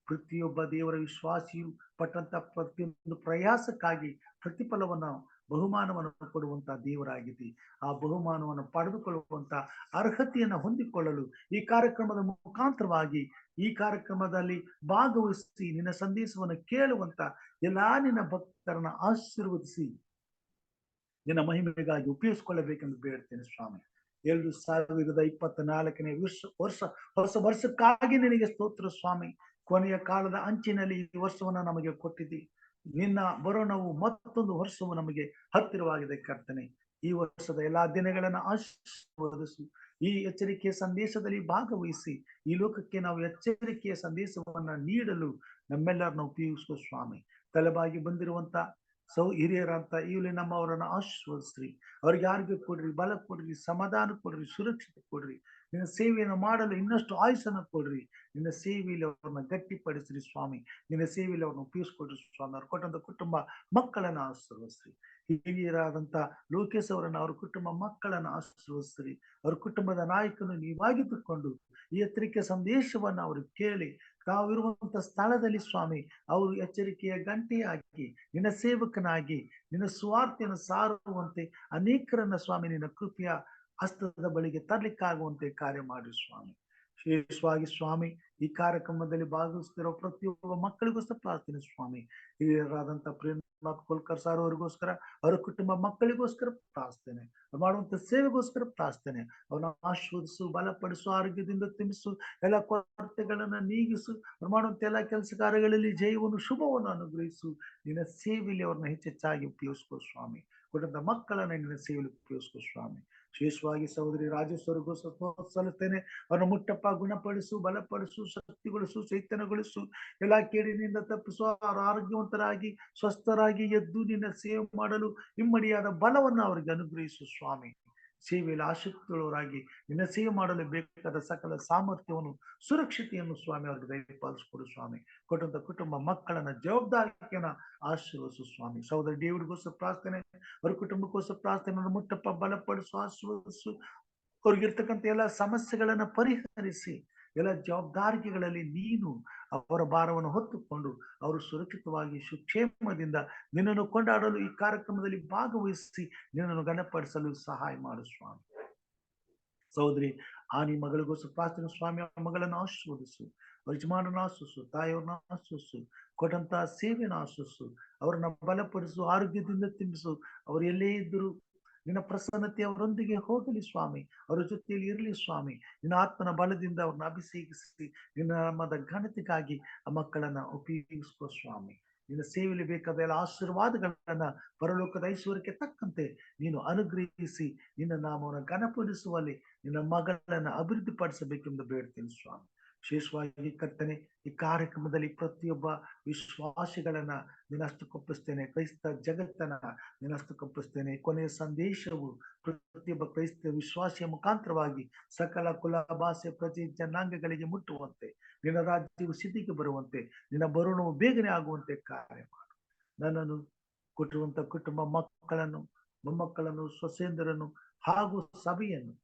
ಪ್ರತಿಯೊಬ್ಬ ದೇವರ ವಿಶ್ವಾಸಿಯು ಪಟ್ಟಂತ ಪ್ರತಿಯೊಂದು ಪ್ರಯಾಸಕ್ಕಾಗಿ ಪ್ರತಿಫಲವನ್ನ, ಬಹುಮಾನವನ್ನು ಕೊಡುವಂತ ದೇವರಾಗಿದೆ. ಆ ಬಹುಮಾನವನ್ನು ಪಡೆದುಕೊಳ್ಳುವಂತ ಅರ್ಹತೆಯನ್ನು ಹೊಂದಿಕೊಳ್ಳಲು ಈ ಕಾರ್ಯಕ್ರಮದ ಮುಖಾಂತರವಾಗಿ, ಈ ಕಾರ್ಯಕ್ರಮದಲ್ಲಿ ಭಾಗವಹಿಸಿ ನಿನ್ನ ಸಂದೇಶವನ್ನು ಕೇಳುವಂತ ಎಲ್ಲಾ ನಿನ್ನ ಭಕ್ತರನ್ನ ಆಶೀರ್ವದಿಸಿ ನಿನ್ನ ಮಹಿಮೆಗಾಗಿ ಉಪಯೋಗಿಸಿಕೊಳ್ಳಬೇಕೆಂದು ಬೇಡ್ತೇನೆ ಸ್ವಾಮಿ. 2024ನೇ ಹೊಸ ವರ್ಷಕ್ಕಾಗಿ ನಿನಗೆ ಸ್ತೋತ್ರ ಸ್ವಾಮಿ. ಕೊನೆಯ ಕಾಲದ ಅಂಚಿನಲ್ಲಿ ಈ ವರ್ಷವನ್ನ ನಮಗೆ ಕೊಟ್ಟಿದ್ದಿ. ನಿನ್ನ ಬರೋಣವು ಮತ್ತೊಂದು ವರ್ಷವು ನಮಗೆ ಹತ್ತಿರವಾಗಿದೆ ಕರ್ತನೆ. ಈ ವರ್ಷದ ಎಲ್ಲಾ ದಿನಗಳನ್ನ ಆಶೀರ್ವದಿಸು. ಈ ಎಚ್ಚರಿಕೆಯ ಸಂದೇಶದಲ್ಲಿ ಭಾಗವಹಿಸಿ ಈ ಲೋಕಕ್ಕೆ ನಾವು ಎಚ್ಚರಿಕೆಯ ಸಂದೇಶವನ್ನ ನೀಡಲು ನಮ್ಮೆಲ್ಲರನ್ನ ಉಪಯೋಗಿಸುವ ಸ್ವಾಮಿ. ತಲೆಬಾಗಿ ಬಂದಿರುವಂತ ಹಿರಿಯರಂತ ಇಲ್ಲಿ ನಮ್ಮವರನ್ನ ಆಶೀರ್ವದಿಸ್ರಿ. ಅವ್ರಿಗೆ ಆರೋಗ್ಯ ಕೊಡ್ರಿ, ಬಲ ಕೊಡ್ರಿ, ಸಮಾಧಾನ ಕೊಡ್ರಿ, ಸುರಕ್ಷತೆ ಕೊಡ್ರಿ. ನಿನ್ನ ಸೇವೆಯನ್ನು ಮಾಡಲು ಇನ್ನಷ್ಟು ಆಯುಷನ್ನು ಕೊಡ್ರಿ. ನಿನ್ನ ಸೇವೆಯಲ್ಲಿ ಅವ್ರನ್ನ ಗಟ್ಟಿಪಡಿಸ್ರಿ ಸ್ವಾಮಿ. ನಿನ್ನ ಸೇವೆಯಲ್ಲಿ ಅವ್ರನ್ನ ಉಪಯೋಗಿಸ್ಕೊಡ್ರಿ ಸ್ವಾಮಿ. ಅವ್ರು ಕೊಟ್ಟಂತ ಕುಟುಂಬ ಮಕ್ಕಳನ್ನ ಆಶೀರ್ವದಿಸ್ರಿ. ಹಿರಿಯರಾದಂತ ಲೋಕೇಶ್ ಅವರನ್ನ, ಅವ್ರ ಕುಟುಂಬ ಮಕ್ಕಳನ್ನ ಆಶೀರ್ವದಿಸ್ರಿ. ಅವ್ರ ಕುಟುಂಬದ ನಾಯಕನು ನೀವಾಗಿದ್ದುಕೊಂಡು ಈ ಎಚ್ಚರಿಕೆ ಸಂದೇಶವನ್ನ ಅವರು ಕೇಳಿ ತಾವಿರುವಂತ ಸ್ಥಳದಲ್ಲಿ ಸ್ವಾಮಿ ಅವರು ಎಚ್ಚರಿಕೆಯ ಗಂಟೆಯಾಗಿ ನಿನ್ನ ಸೇವಕನಾಗಿ ನಿನ್ನ ಸ್ವಾರ್ಥೆಯನ್ನು ಸಾರುವಂತೆ ಅನೇಕರನ್ನ ಸ್ವಾಮಿ ನಿನ್ನ ಕೃಪೆಯ ಹಸ್ತದ ಬಳಿಗೆ ತರಲಿಕ್ಕಾಗುವಂತೆ ಕಾರ್ಯ ಮಾಡಿ ಸ್ವಾಮಿ. ವಿಶೇಷವಾಗಿ ಸ್ವಾಮಿ ಈ ಕಾರ್ಯಕ್ರಮದಲ್ಲಿ ಭಾಗವಹಿಸ್ತಿರೋ ಪ್ರತಿಯೊಬ್ಬ ಮಕ್ಕಳಿಗೋಸ್ಕರ ಪ್ರಾರ್ಥನೆ ಸ್ವಾಮಿ. ಹಿರಿಯರಾದಂತ ಪ್ರೇಮನಾಥ್ ಕೋಲ್ಕರ್ ಸಾರ್ ಅವರಿಗೋಸ್ಕರ, ಅವರ ಕುಟುಂಬ ಮಕ್ಕಳಿಗೋಸ್ಕರ ಪ್ರಾರ್ಥನೆ, ಮಾಡುವಂತ ಸೇವೆಗೋಸ್ಕರ ಪ್ರಾರ್ಥನೆ. ಅವನ ಆಶೀರ್ವದಿಸು, ಬಲಪಡಿಸು, ಆರೋಗ್ಯದಿಂದ ತುಂಬಿಸು, ಎಲ್ಲ ಕೊರತೆಗಳನ್ನ ನೀಗಿಸು. ಅವ್ರು ಮಾಡುವಂತ ಎಲ್ಲ ಕೆಲಸ ಕಾರ್ಯಗಳಲ್ಲಿ ಜಯವನ್ನು, ಶುಭವನ್ನು ಅನುಗ್ರಹಿಸು. ನಿನ್ನ ಸೇವೆಯಲ್ಲಿ ಅವ್ರನ್ನ ಹೆಚ್ಚೆಚ್ಚಾಗಿ ಉಪಯೋಗಿಸ್ಕೋ ಸ್ವಾಮಿ. ಕೊಟ್ಟಂತ ಮಕ್ಕಳನ್ನ ನಿನ್ನ ಸೇವೆಯಲ್ಲಿ ಉಪಯೋಗಿಸ್ಕೋ ಸ್ವಾಮಿ. ವಿಶೇಷವಾಗಿ ಸಹೋದರಿ ರಾಜೇಶ್ವರಿಗೂ ಸಲ್ಲಿಸ್ತೇನೆ. ಅವರನ್ನು ಮುಟ್ಟಪ್ಪ, ಗುಣಪಡಿಸು, ಬಲಪಡಿಸು, ಶಕ್ತಿಗೊಳಿಸು, ಚೈತನ್ಯಗೊಳಿಸು, ಎಲ್ಲಾ ಕೇಡಿನಿಂದ ತಪ್ಪಿಸು. ಅವರು ಆರೋಗ್ಯವಂತರಾಗಿ ಸ್ವಸ್ಥರಾಗಿ ಎದ್ದು ನಿನ್ನ ಸೇವೆ ಮಾಡಲು ಇಮ್ಮಡಿಯಾದ ಬಲವನ್ನು ಅವರಿಗೆ ಅನುಗ್ರಹಿಸು ಸ್ವಾಮಿ. ಸೇವೆಯಲ್ಲಿ ಆಸಕ್ತಿಯುಳ್ಳವರಾಗಿ ನಿನ್ನ ಸೇವೆ ಮಾಡಲು ಬೇಕಾದ ಸಕಲ ಸಾಮರ್ಥ್ಯವನ್ನು, ಸುರಕ್ಷತೆಯನ್ನು ಸ್ವಾಮಿ ಅವರಿಗೆ ದಯಪಾಲಿಸಿಕೊಡು ಸ್ವಾಮಿ. ಕೊಟ್ಟಂತ ಕುಟುಂಬ ಮಕ್ಕಳನ್ನ ಜವಾಬ್ದಾರಿಯನ್ನ ಆಶೀರ್ವದಿಸು ಸ್ವಾಮಿ. ಸಹೋದರ ಡೇವಿಡ್ಗೋಸ್ಕರ ಪ್ರಾರ್ಥನೆ, ಅವ್ರ ಕುಟುಂಬಕ್ಕೋಸ್ಕರ ಪ್ರಾರ್ಥನೆ. ಮುಟ್ಟಪ್ಪ, ಬಲಪಡಿಸು, ಆಶೀರ್ವದಿಸು. ಅವ್ರಿಗಿರ್ತಕ್ಕಂಥ ಎಲ್ಲ ಸಮಸ್ಯೆಗಳನ್ನ ಪರಿಹರಿಸಿ, ಎಲ್ಲ ಜವಾಬ್ದಾರಿಕೆಗಳಲ್ಲಿ ನೀನು ಅವರ ಭಾರವನ್ನು ಹೊತ್ತುಕೊಂಡು ಅವರು ಸುರಕ್ಷಿತವಾಗಿ ಸುಕ್ಷೇಮದಿಂದ ನಿನ್ನನ್ನು ಕೊಂಡಾಡಲು ಈ ಕಾರ್ಯಕ್ರಮದಲ್ಲಿ ಭಾಗವಹಿಸಿ ನಿನ್ನನ್ನು ಗಣಪಡಿಸಲು ಸಹಾಯ ಮಾಡು ಸ್ವಾಮಿ. ಸಹೋದರಿ ಆನಿ ಮಗಳಿಗೋಸ್ಕರ ಪ್ರಾರ್ಥನೆ ಸ್ವಾಮಿ. ಮಗಳನ್ನು ಆಶೀರ್ವದಿಸು, ಅವ್ರ ಯಜಮಾನನ ಆಶಿಸು, ತಾಯಿಯವ್ರನ್ನ ಆಶಿಸು, ಕೊಟ್ಟಂತಹ ಸೇವೆಯನ್ನು ಆಶಿಸು, ಅವ್ರನ್ನ ಬಲಪಡಿಸು, ಆರೋಗ್ಯದಿಂದ ತುಂಬಿಸು. ಅವರು ಎಲ್ಲೇ ಇದ್ದರೂ ನಿನ್ನ ಪ್ರಸನ್ನತೆ ಅವರೊಂದಿಗೆ ಹೋಗಲಿ ಸ್ವಾಮಿ, ಅವರ ಜೊತೆಯಲ್ಲಿ ಇರಲಿ ಸ್ವಾಮಿ. ನಿನ್ನ ಆತ್ಮನ ಬಲದಿಂದ ಅವ್ರನ್ನ ಅಭಿಷೇಕಿಸಿ ನಿನ್ನ ನಾಮದ ಘನತೆಗಾಗಿ ಆ ಮಕ್ಕಳನ್ನ ಉಪಯೋಗಿಸ್ಕೋ ಸ್ವಾಮಿ. ನಿನ್ನ ಸೇವೆಯಲ್ಲಿ ಬೇಕಾದ ಎಲ್ಲ ಆಶೀರ್ವಾದಗಳನ್ನ ಪರಲೋಕದ ಐಶ್ವರ್ಯಕ್ಕೆ ತಕ್ಕಂತೆ ನೀನು ಅನುಗ್ರಹಿಸಿ ನಿನ್ನ ನಾಮವನ್ನು ಘನಪಡಿಸುವಲ್ಲಿ ನಿನ್ನ ಮಗಳನ್ನ ಅಭಿವೃದ್ಧಿ ಪಡಿಸಬೇಕೆಂದು ಬೇಡ್ತೀನಿ ಸ್ವಾಮಿ. ವಿಶೇಷವಾಗಿ ಕರ್ತನೆ, ಈ ಕಾರ್ಯಕ್ರಮದಲ್ಲಿ ಪ್ರತಿಯೊಬ್ಬ ವಿಶ್ವಾಸಿಗಳನ್ನ ನಿನ್ನಷ್ಟಕ್ಕೊಪ್ಪಿಸ್ತೇನೆ. ಕ್ರೈಸ್ತ ಜಗತ್ತನ್ನ ನಿನ್ನಷ್ಟಕ್ಕೊಪ್ಪಿಸ್ತೇನೆ. ಕೊನೆಯ ಸಂದೇಶವು ಪ್ರತಿಯೊಬ್ಬ ಕ್ರೈಸ್ತ ವಿಶ್ವಾಸಿಯ ಮುಖಾಂತರವಾಗಿ ಸಕಲ ಕುಲ, ಭಾಷೆ, ಪ್ರಜೆ, ಜನಾಂಗಗಳಿಗೆ ಮುಟ್ಟುವಂತೆ, ನಿನ್ನ ರಾಜ್ಯವು ಸಿದ್ಧಿಗೆ ಬರುವಂತೆ, ನಿನ್ನ ಬರುಣವು ಬೇಗನೆ ಆಗುವಂತೆ ಕಾರ್ಯ ಮಾಡು. ನನ್ನನ್ನು ಕೊಟ್ಟಿರುವಂತ ಕುಟುಂಬ ಮಕ್ಕಳನ್ನು, ಮೊಮ್ಮಕ್ಕಳನ್ನು, ಸೊಸೆಯಂದರನ್ನು ಹಾಗೂ ಸಭೆಯನ್ನು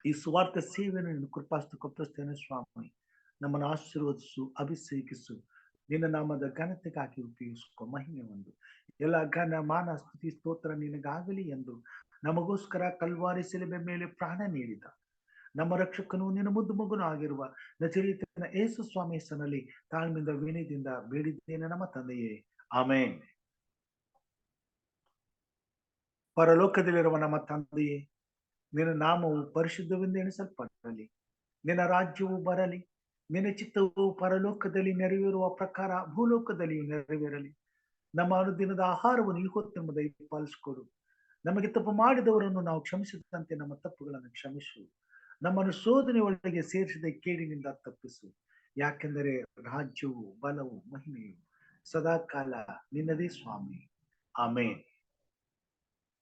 ಈ ಸುವಾರ್ಥ ಸೇವೆಯನ್ನು ನಿನ್ನ ಕೃಪಾಸ್ತಕ್ಕೊಪ್ಪಿಸ್ತೇನೆ ಸ್ವಾಮಿ. ನಮ್ಮನ್ನು ಆಶೀರ್ವದಿಸು, ಅಭಿಷೇಕಿಸು. ನಿನ್ನ ನಾಮದ ಘನತೆಗಾಗಿ ಉಪಯೋಗಿಸ್ಕೊ. ಮಹಿಮೆ ಒಂದು ಎಲ್ಲ ಘನ, ಮಾನ, ಸ್ತುತಿ, ಸ್ತೋತ್ರ ನಿನಗಾಗಲಿ ಎಂದು ನಮಗೋಸ್ಕರ ಕಲ್ವಾರಿ ಶಿಲುಬೆ ಮೇಲೆ ಪ್ರಾಣ ನೀಡಿದ ನಮ್ಮ ರಕ್ಷಕನು ನಿನ್ನ ಮುದ್ದು ಮಗನು ಆಗಿರುವ ನಜರೇತಿನ ಯೇಸು ಸ್ವಾಮಿ ಹೆಸರಿನಲ್ಲಿ ತಾಳ್ಮೆಯಿಂದ ವಿನಯದಿಂದ ಬೇಡಿದ್ದೇನೆ ನಮ್ಮ ತಂದೆಯೇ, ಆಮೇನ್. ಪರಲೋಕದಲ್ಲಿರುವ ನಮ್ಮ ತಂದೆಯೇ, ನಿನ್ನ ನಾಮವು ಪರಿಶುದ್ಧವೆಂದು ಎಣಿಸಲ್ಪಡಲಿ. ನಿನ್ನ ರಾಜ್ಯವು ಬರಲಿ. ನಿನ್ನ ಚಿತ್ತವು ಪರಲೋಕದಲ್ಲಿ ನೆರವೇರುವ ಪ್ರಕಾರ ಭೂಲೋಕದಲ್ಲಿಯೂ ನೆರವೇರಲಿ. ನಮ್ಮ ಅನುದಿನದ ಆಹಾರವನ್ನು ಈ ಹೊತ್ತು ನಮ್ಮದ ಪಾಲಿಸಿಕೊಡು. ನಮಗೆ ತಪ್ಪು ಮಾಡಿದವರನ್ನು ನಾವು ಕ್ಷಮಿಸಿದಂತೆ ನಮ್ಮ ತಪ್ಪುಗಳನ್ನು ಕ್ಷಮಿಸು. ನಮ್ಮನ್ನು ಶೋಧನೆ ಒಳಗೆ ಸೇರಿಸಿದ ಕೇಡಿನಿಂದ ತಪ್ಪಿಸು. ಯಾಕೆಂದರೆ ರಾಜ್ಯವು, ಬಲವು, ಮಹಿಮೆಯು ಸದಾಕಾಲ ನಿನ್ನದೇ ಸ್ವಾಮಿ, ಆಮೇನ್.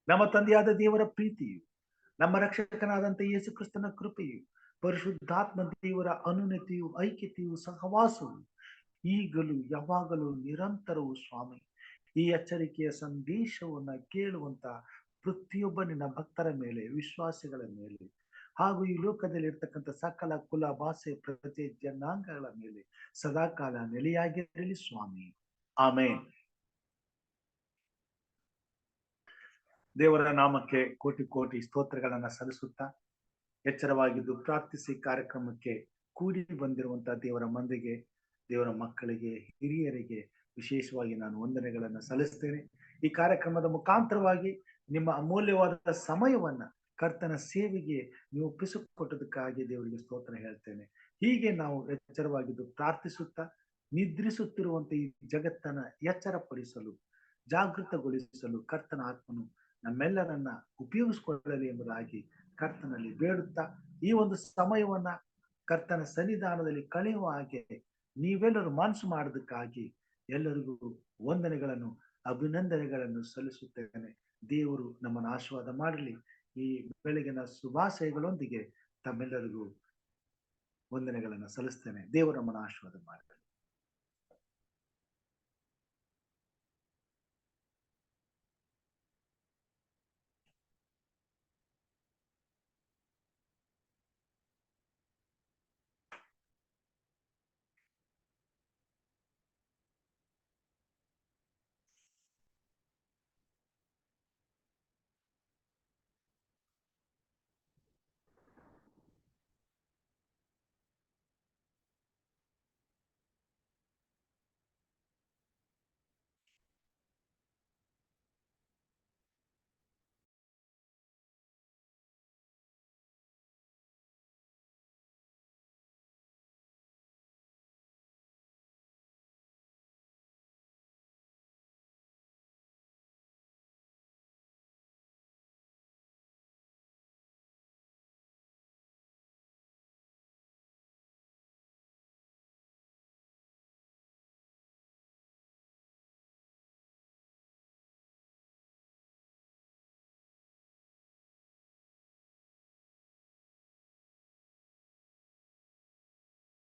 ನಮ್ಮ ತಂದೆಯಾದ ದೇವರ ಪ್ರೀತಿಯು, ನಮ್ಮ ರಕ್ಷಕನಾದಂತ ಯೇಸು ಕ್ರಿಸ್ತನ ಕೃಪೆಯು, ಪರಿಶುದ್ಧಾತ್ಮ ದೇವರ ಅನುನ್ನತಿಯು, ಐಕ್ಯತೆಯು, ಸಹವಾಸವು ಈಗಲೂ ಯಾವಾಗಲೂ ನಿರಂತರವು ಸ್ವಾಮಿ. ಈ ಎಚ್ಚರಿಕೆಯ ಸಂದೇಶವನ್ನ ಕೇಳುವಂತ ಪ್ರತಿಯೊಬ್ಬ ನಿನ್ನ ಭಕ್ತರ ಮೇಲೆ, ವಿಶ್ವಾಸಿಗಳ ಮೇಲೆ ಹಾಗೂ ಈ ಲೋಕದಲ್ಲಿ ಇರ್ತಕ್ಕಂಥ ಸಕಲ ಕುಲ, ಭಾಷೆ, ಪ್ರಜೆ, ಜನಾಂಗಗಳ ಮೇಲೆ ಸದಾಕಾಲ ನೆಲೆಯಾಗಿರಲಿ ಸ್ವಾಮಿ, ಆಮೇನ್. ದೇವರ ನಾಮಕ್ಕೆ ಕೋಟಿ ಕೋಟಿ ಸ್ತೋತ್ರಗಳನ್ನ ಸಲ್ಲಿಸುತ್ತಾ ಎಚ್ಚರವಾಗಿದ್ದು ಪ್ರಾರ್ಥಿಸಿ ಕಾರ್ಯಕ್ರಮಕ್ಕೆ ಕೂಡಿ ಬಂದಿರುವಂತಹ ದೇವರ ಮಂದಿಗೆ, ದೇವರ ಮಕ್ಕಳಿಗೆ, ಹಿರಿಯರಿಗೆ ವಿಶೇಷವಾಗಿ ನಾನು ವಂದನೆಗಳನ್ನ ಸಲ್ಲಿಸ್ತೇನೆ. ಈ ಕಾರ್ಯಕ್ರಮದ ಮುಖಾಂತರವಾಗಿ ನಿಮ್ಮ ಅಮೂಲ್ಯವಾದ ಸಮಯವನ್ನ ಕರ್ತನ ಸೇವೆಗೆ ನೀವು ಒಪ್ಪಿಸಿಕೊಟ್ಟದಕ್ಕಾಗಿ ದೇವರಿಗೆ ಸ್ತೋತ್ರ ಹೇಳ್ತೇನೆ. ಹೀಗೆ ನಾವು ಎಚ್ಚರವಾಗಿದ್ದು ಪ್ರಾರ್ಥಿಸುತ್ತಾ ನಿದ್ರಿಸುತ್ತಿರುವಂತ ಈ ಜಗತ್ತನ್ನ ಎಚ್ಚರಪಡಿಸಲು, ಜಾಗೃತಗೊಳಿಸಲು ಕರ್ತನ ಆತ್ಮನು ನಮ್ಮೆಲ್ಲರನ್ನ ಉಪಯೋಗಿಸಿಕೊಳ್ಳಲಿ ಎಂಬುದಾಗಿ ಕರ್ತನಲ್ಲಿ ಬೇಡುತ್ತಾ ಈ ಒಂದು ಸಮಯವನ್ನ ಕರ್ತನ ಸನ್ನಿಧಾನದಲ್ಲಿ ಕಳೆಯುವ ಹಾಗೆ ನೀವೆಲ್ಲರೂ ಮನಸ್ಸು ಮಾಡೋದಕ್ಕಾಗಿ ಎಲ್ಲರಿಗೂ ವಂದನೆಗಳನ್ನು, ಅಭಿನಂದನೆಗಳನ್ನು ಸಲ್ಲಿಸುತ್ತೇನೆ. ದೇವರು ನಮ್ಮನ್ನು ಆಶೀರ್ವಾದ ಮಾಡಲಿ. ಈ ಬೆಳಗಿನ ಶುಭಾಶಯಗಳೊಂದಿಗೆ ತಮ್ಮೆಲ್ಲರಿಗೂ ವಂದನೆಗಳನ್ನು ಸಲ್ಲಿಸ್ತೇನೆ. ದೇವರು ನಮ್ಮನ್ನು ಆಶೀರ್ವಾದ ಮಾಡಲಿ.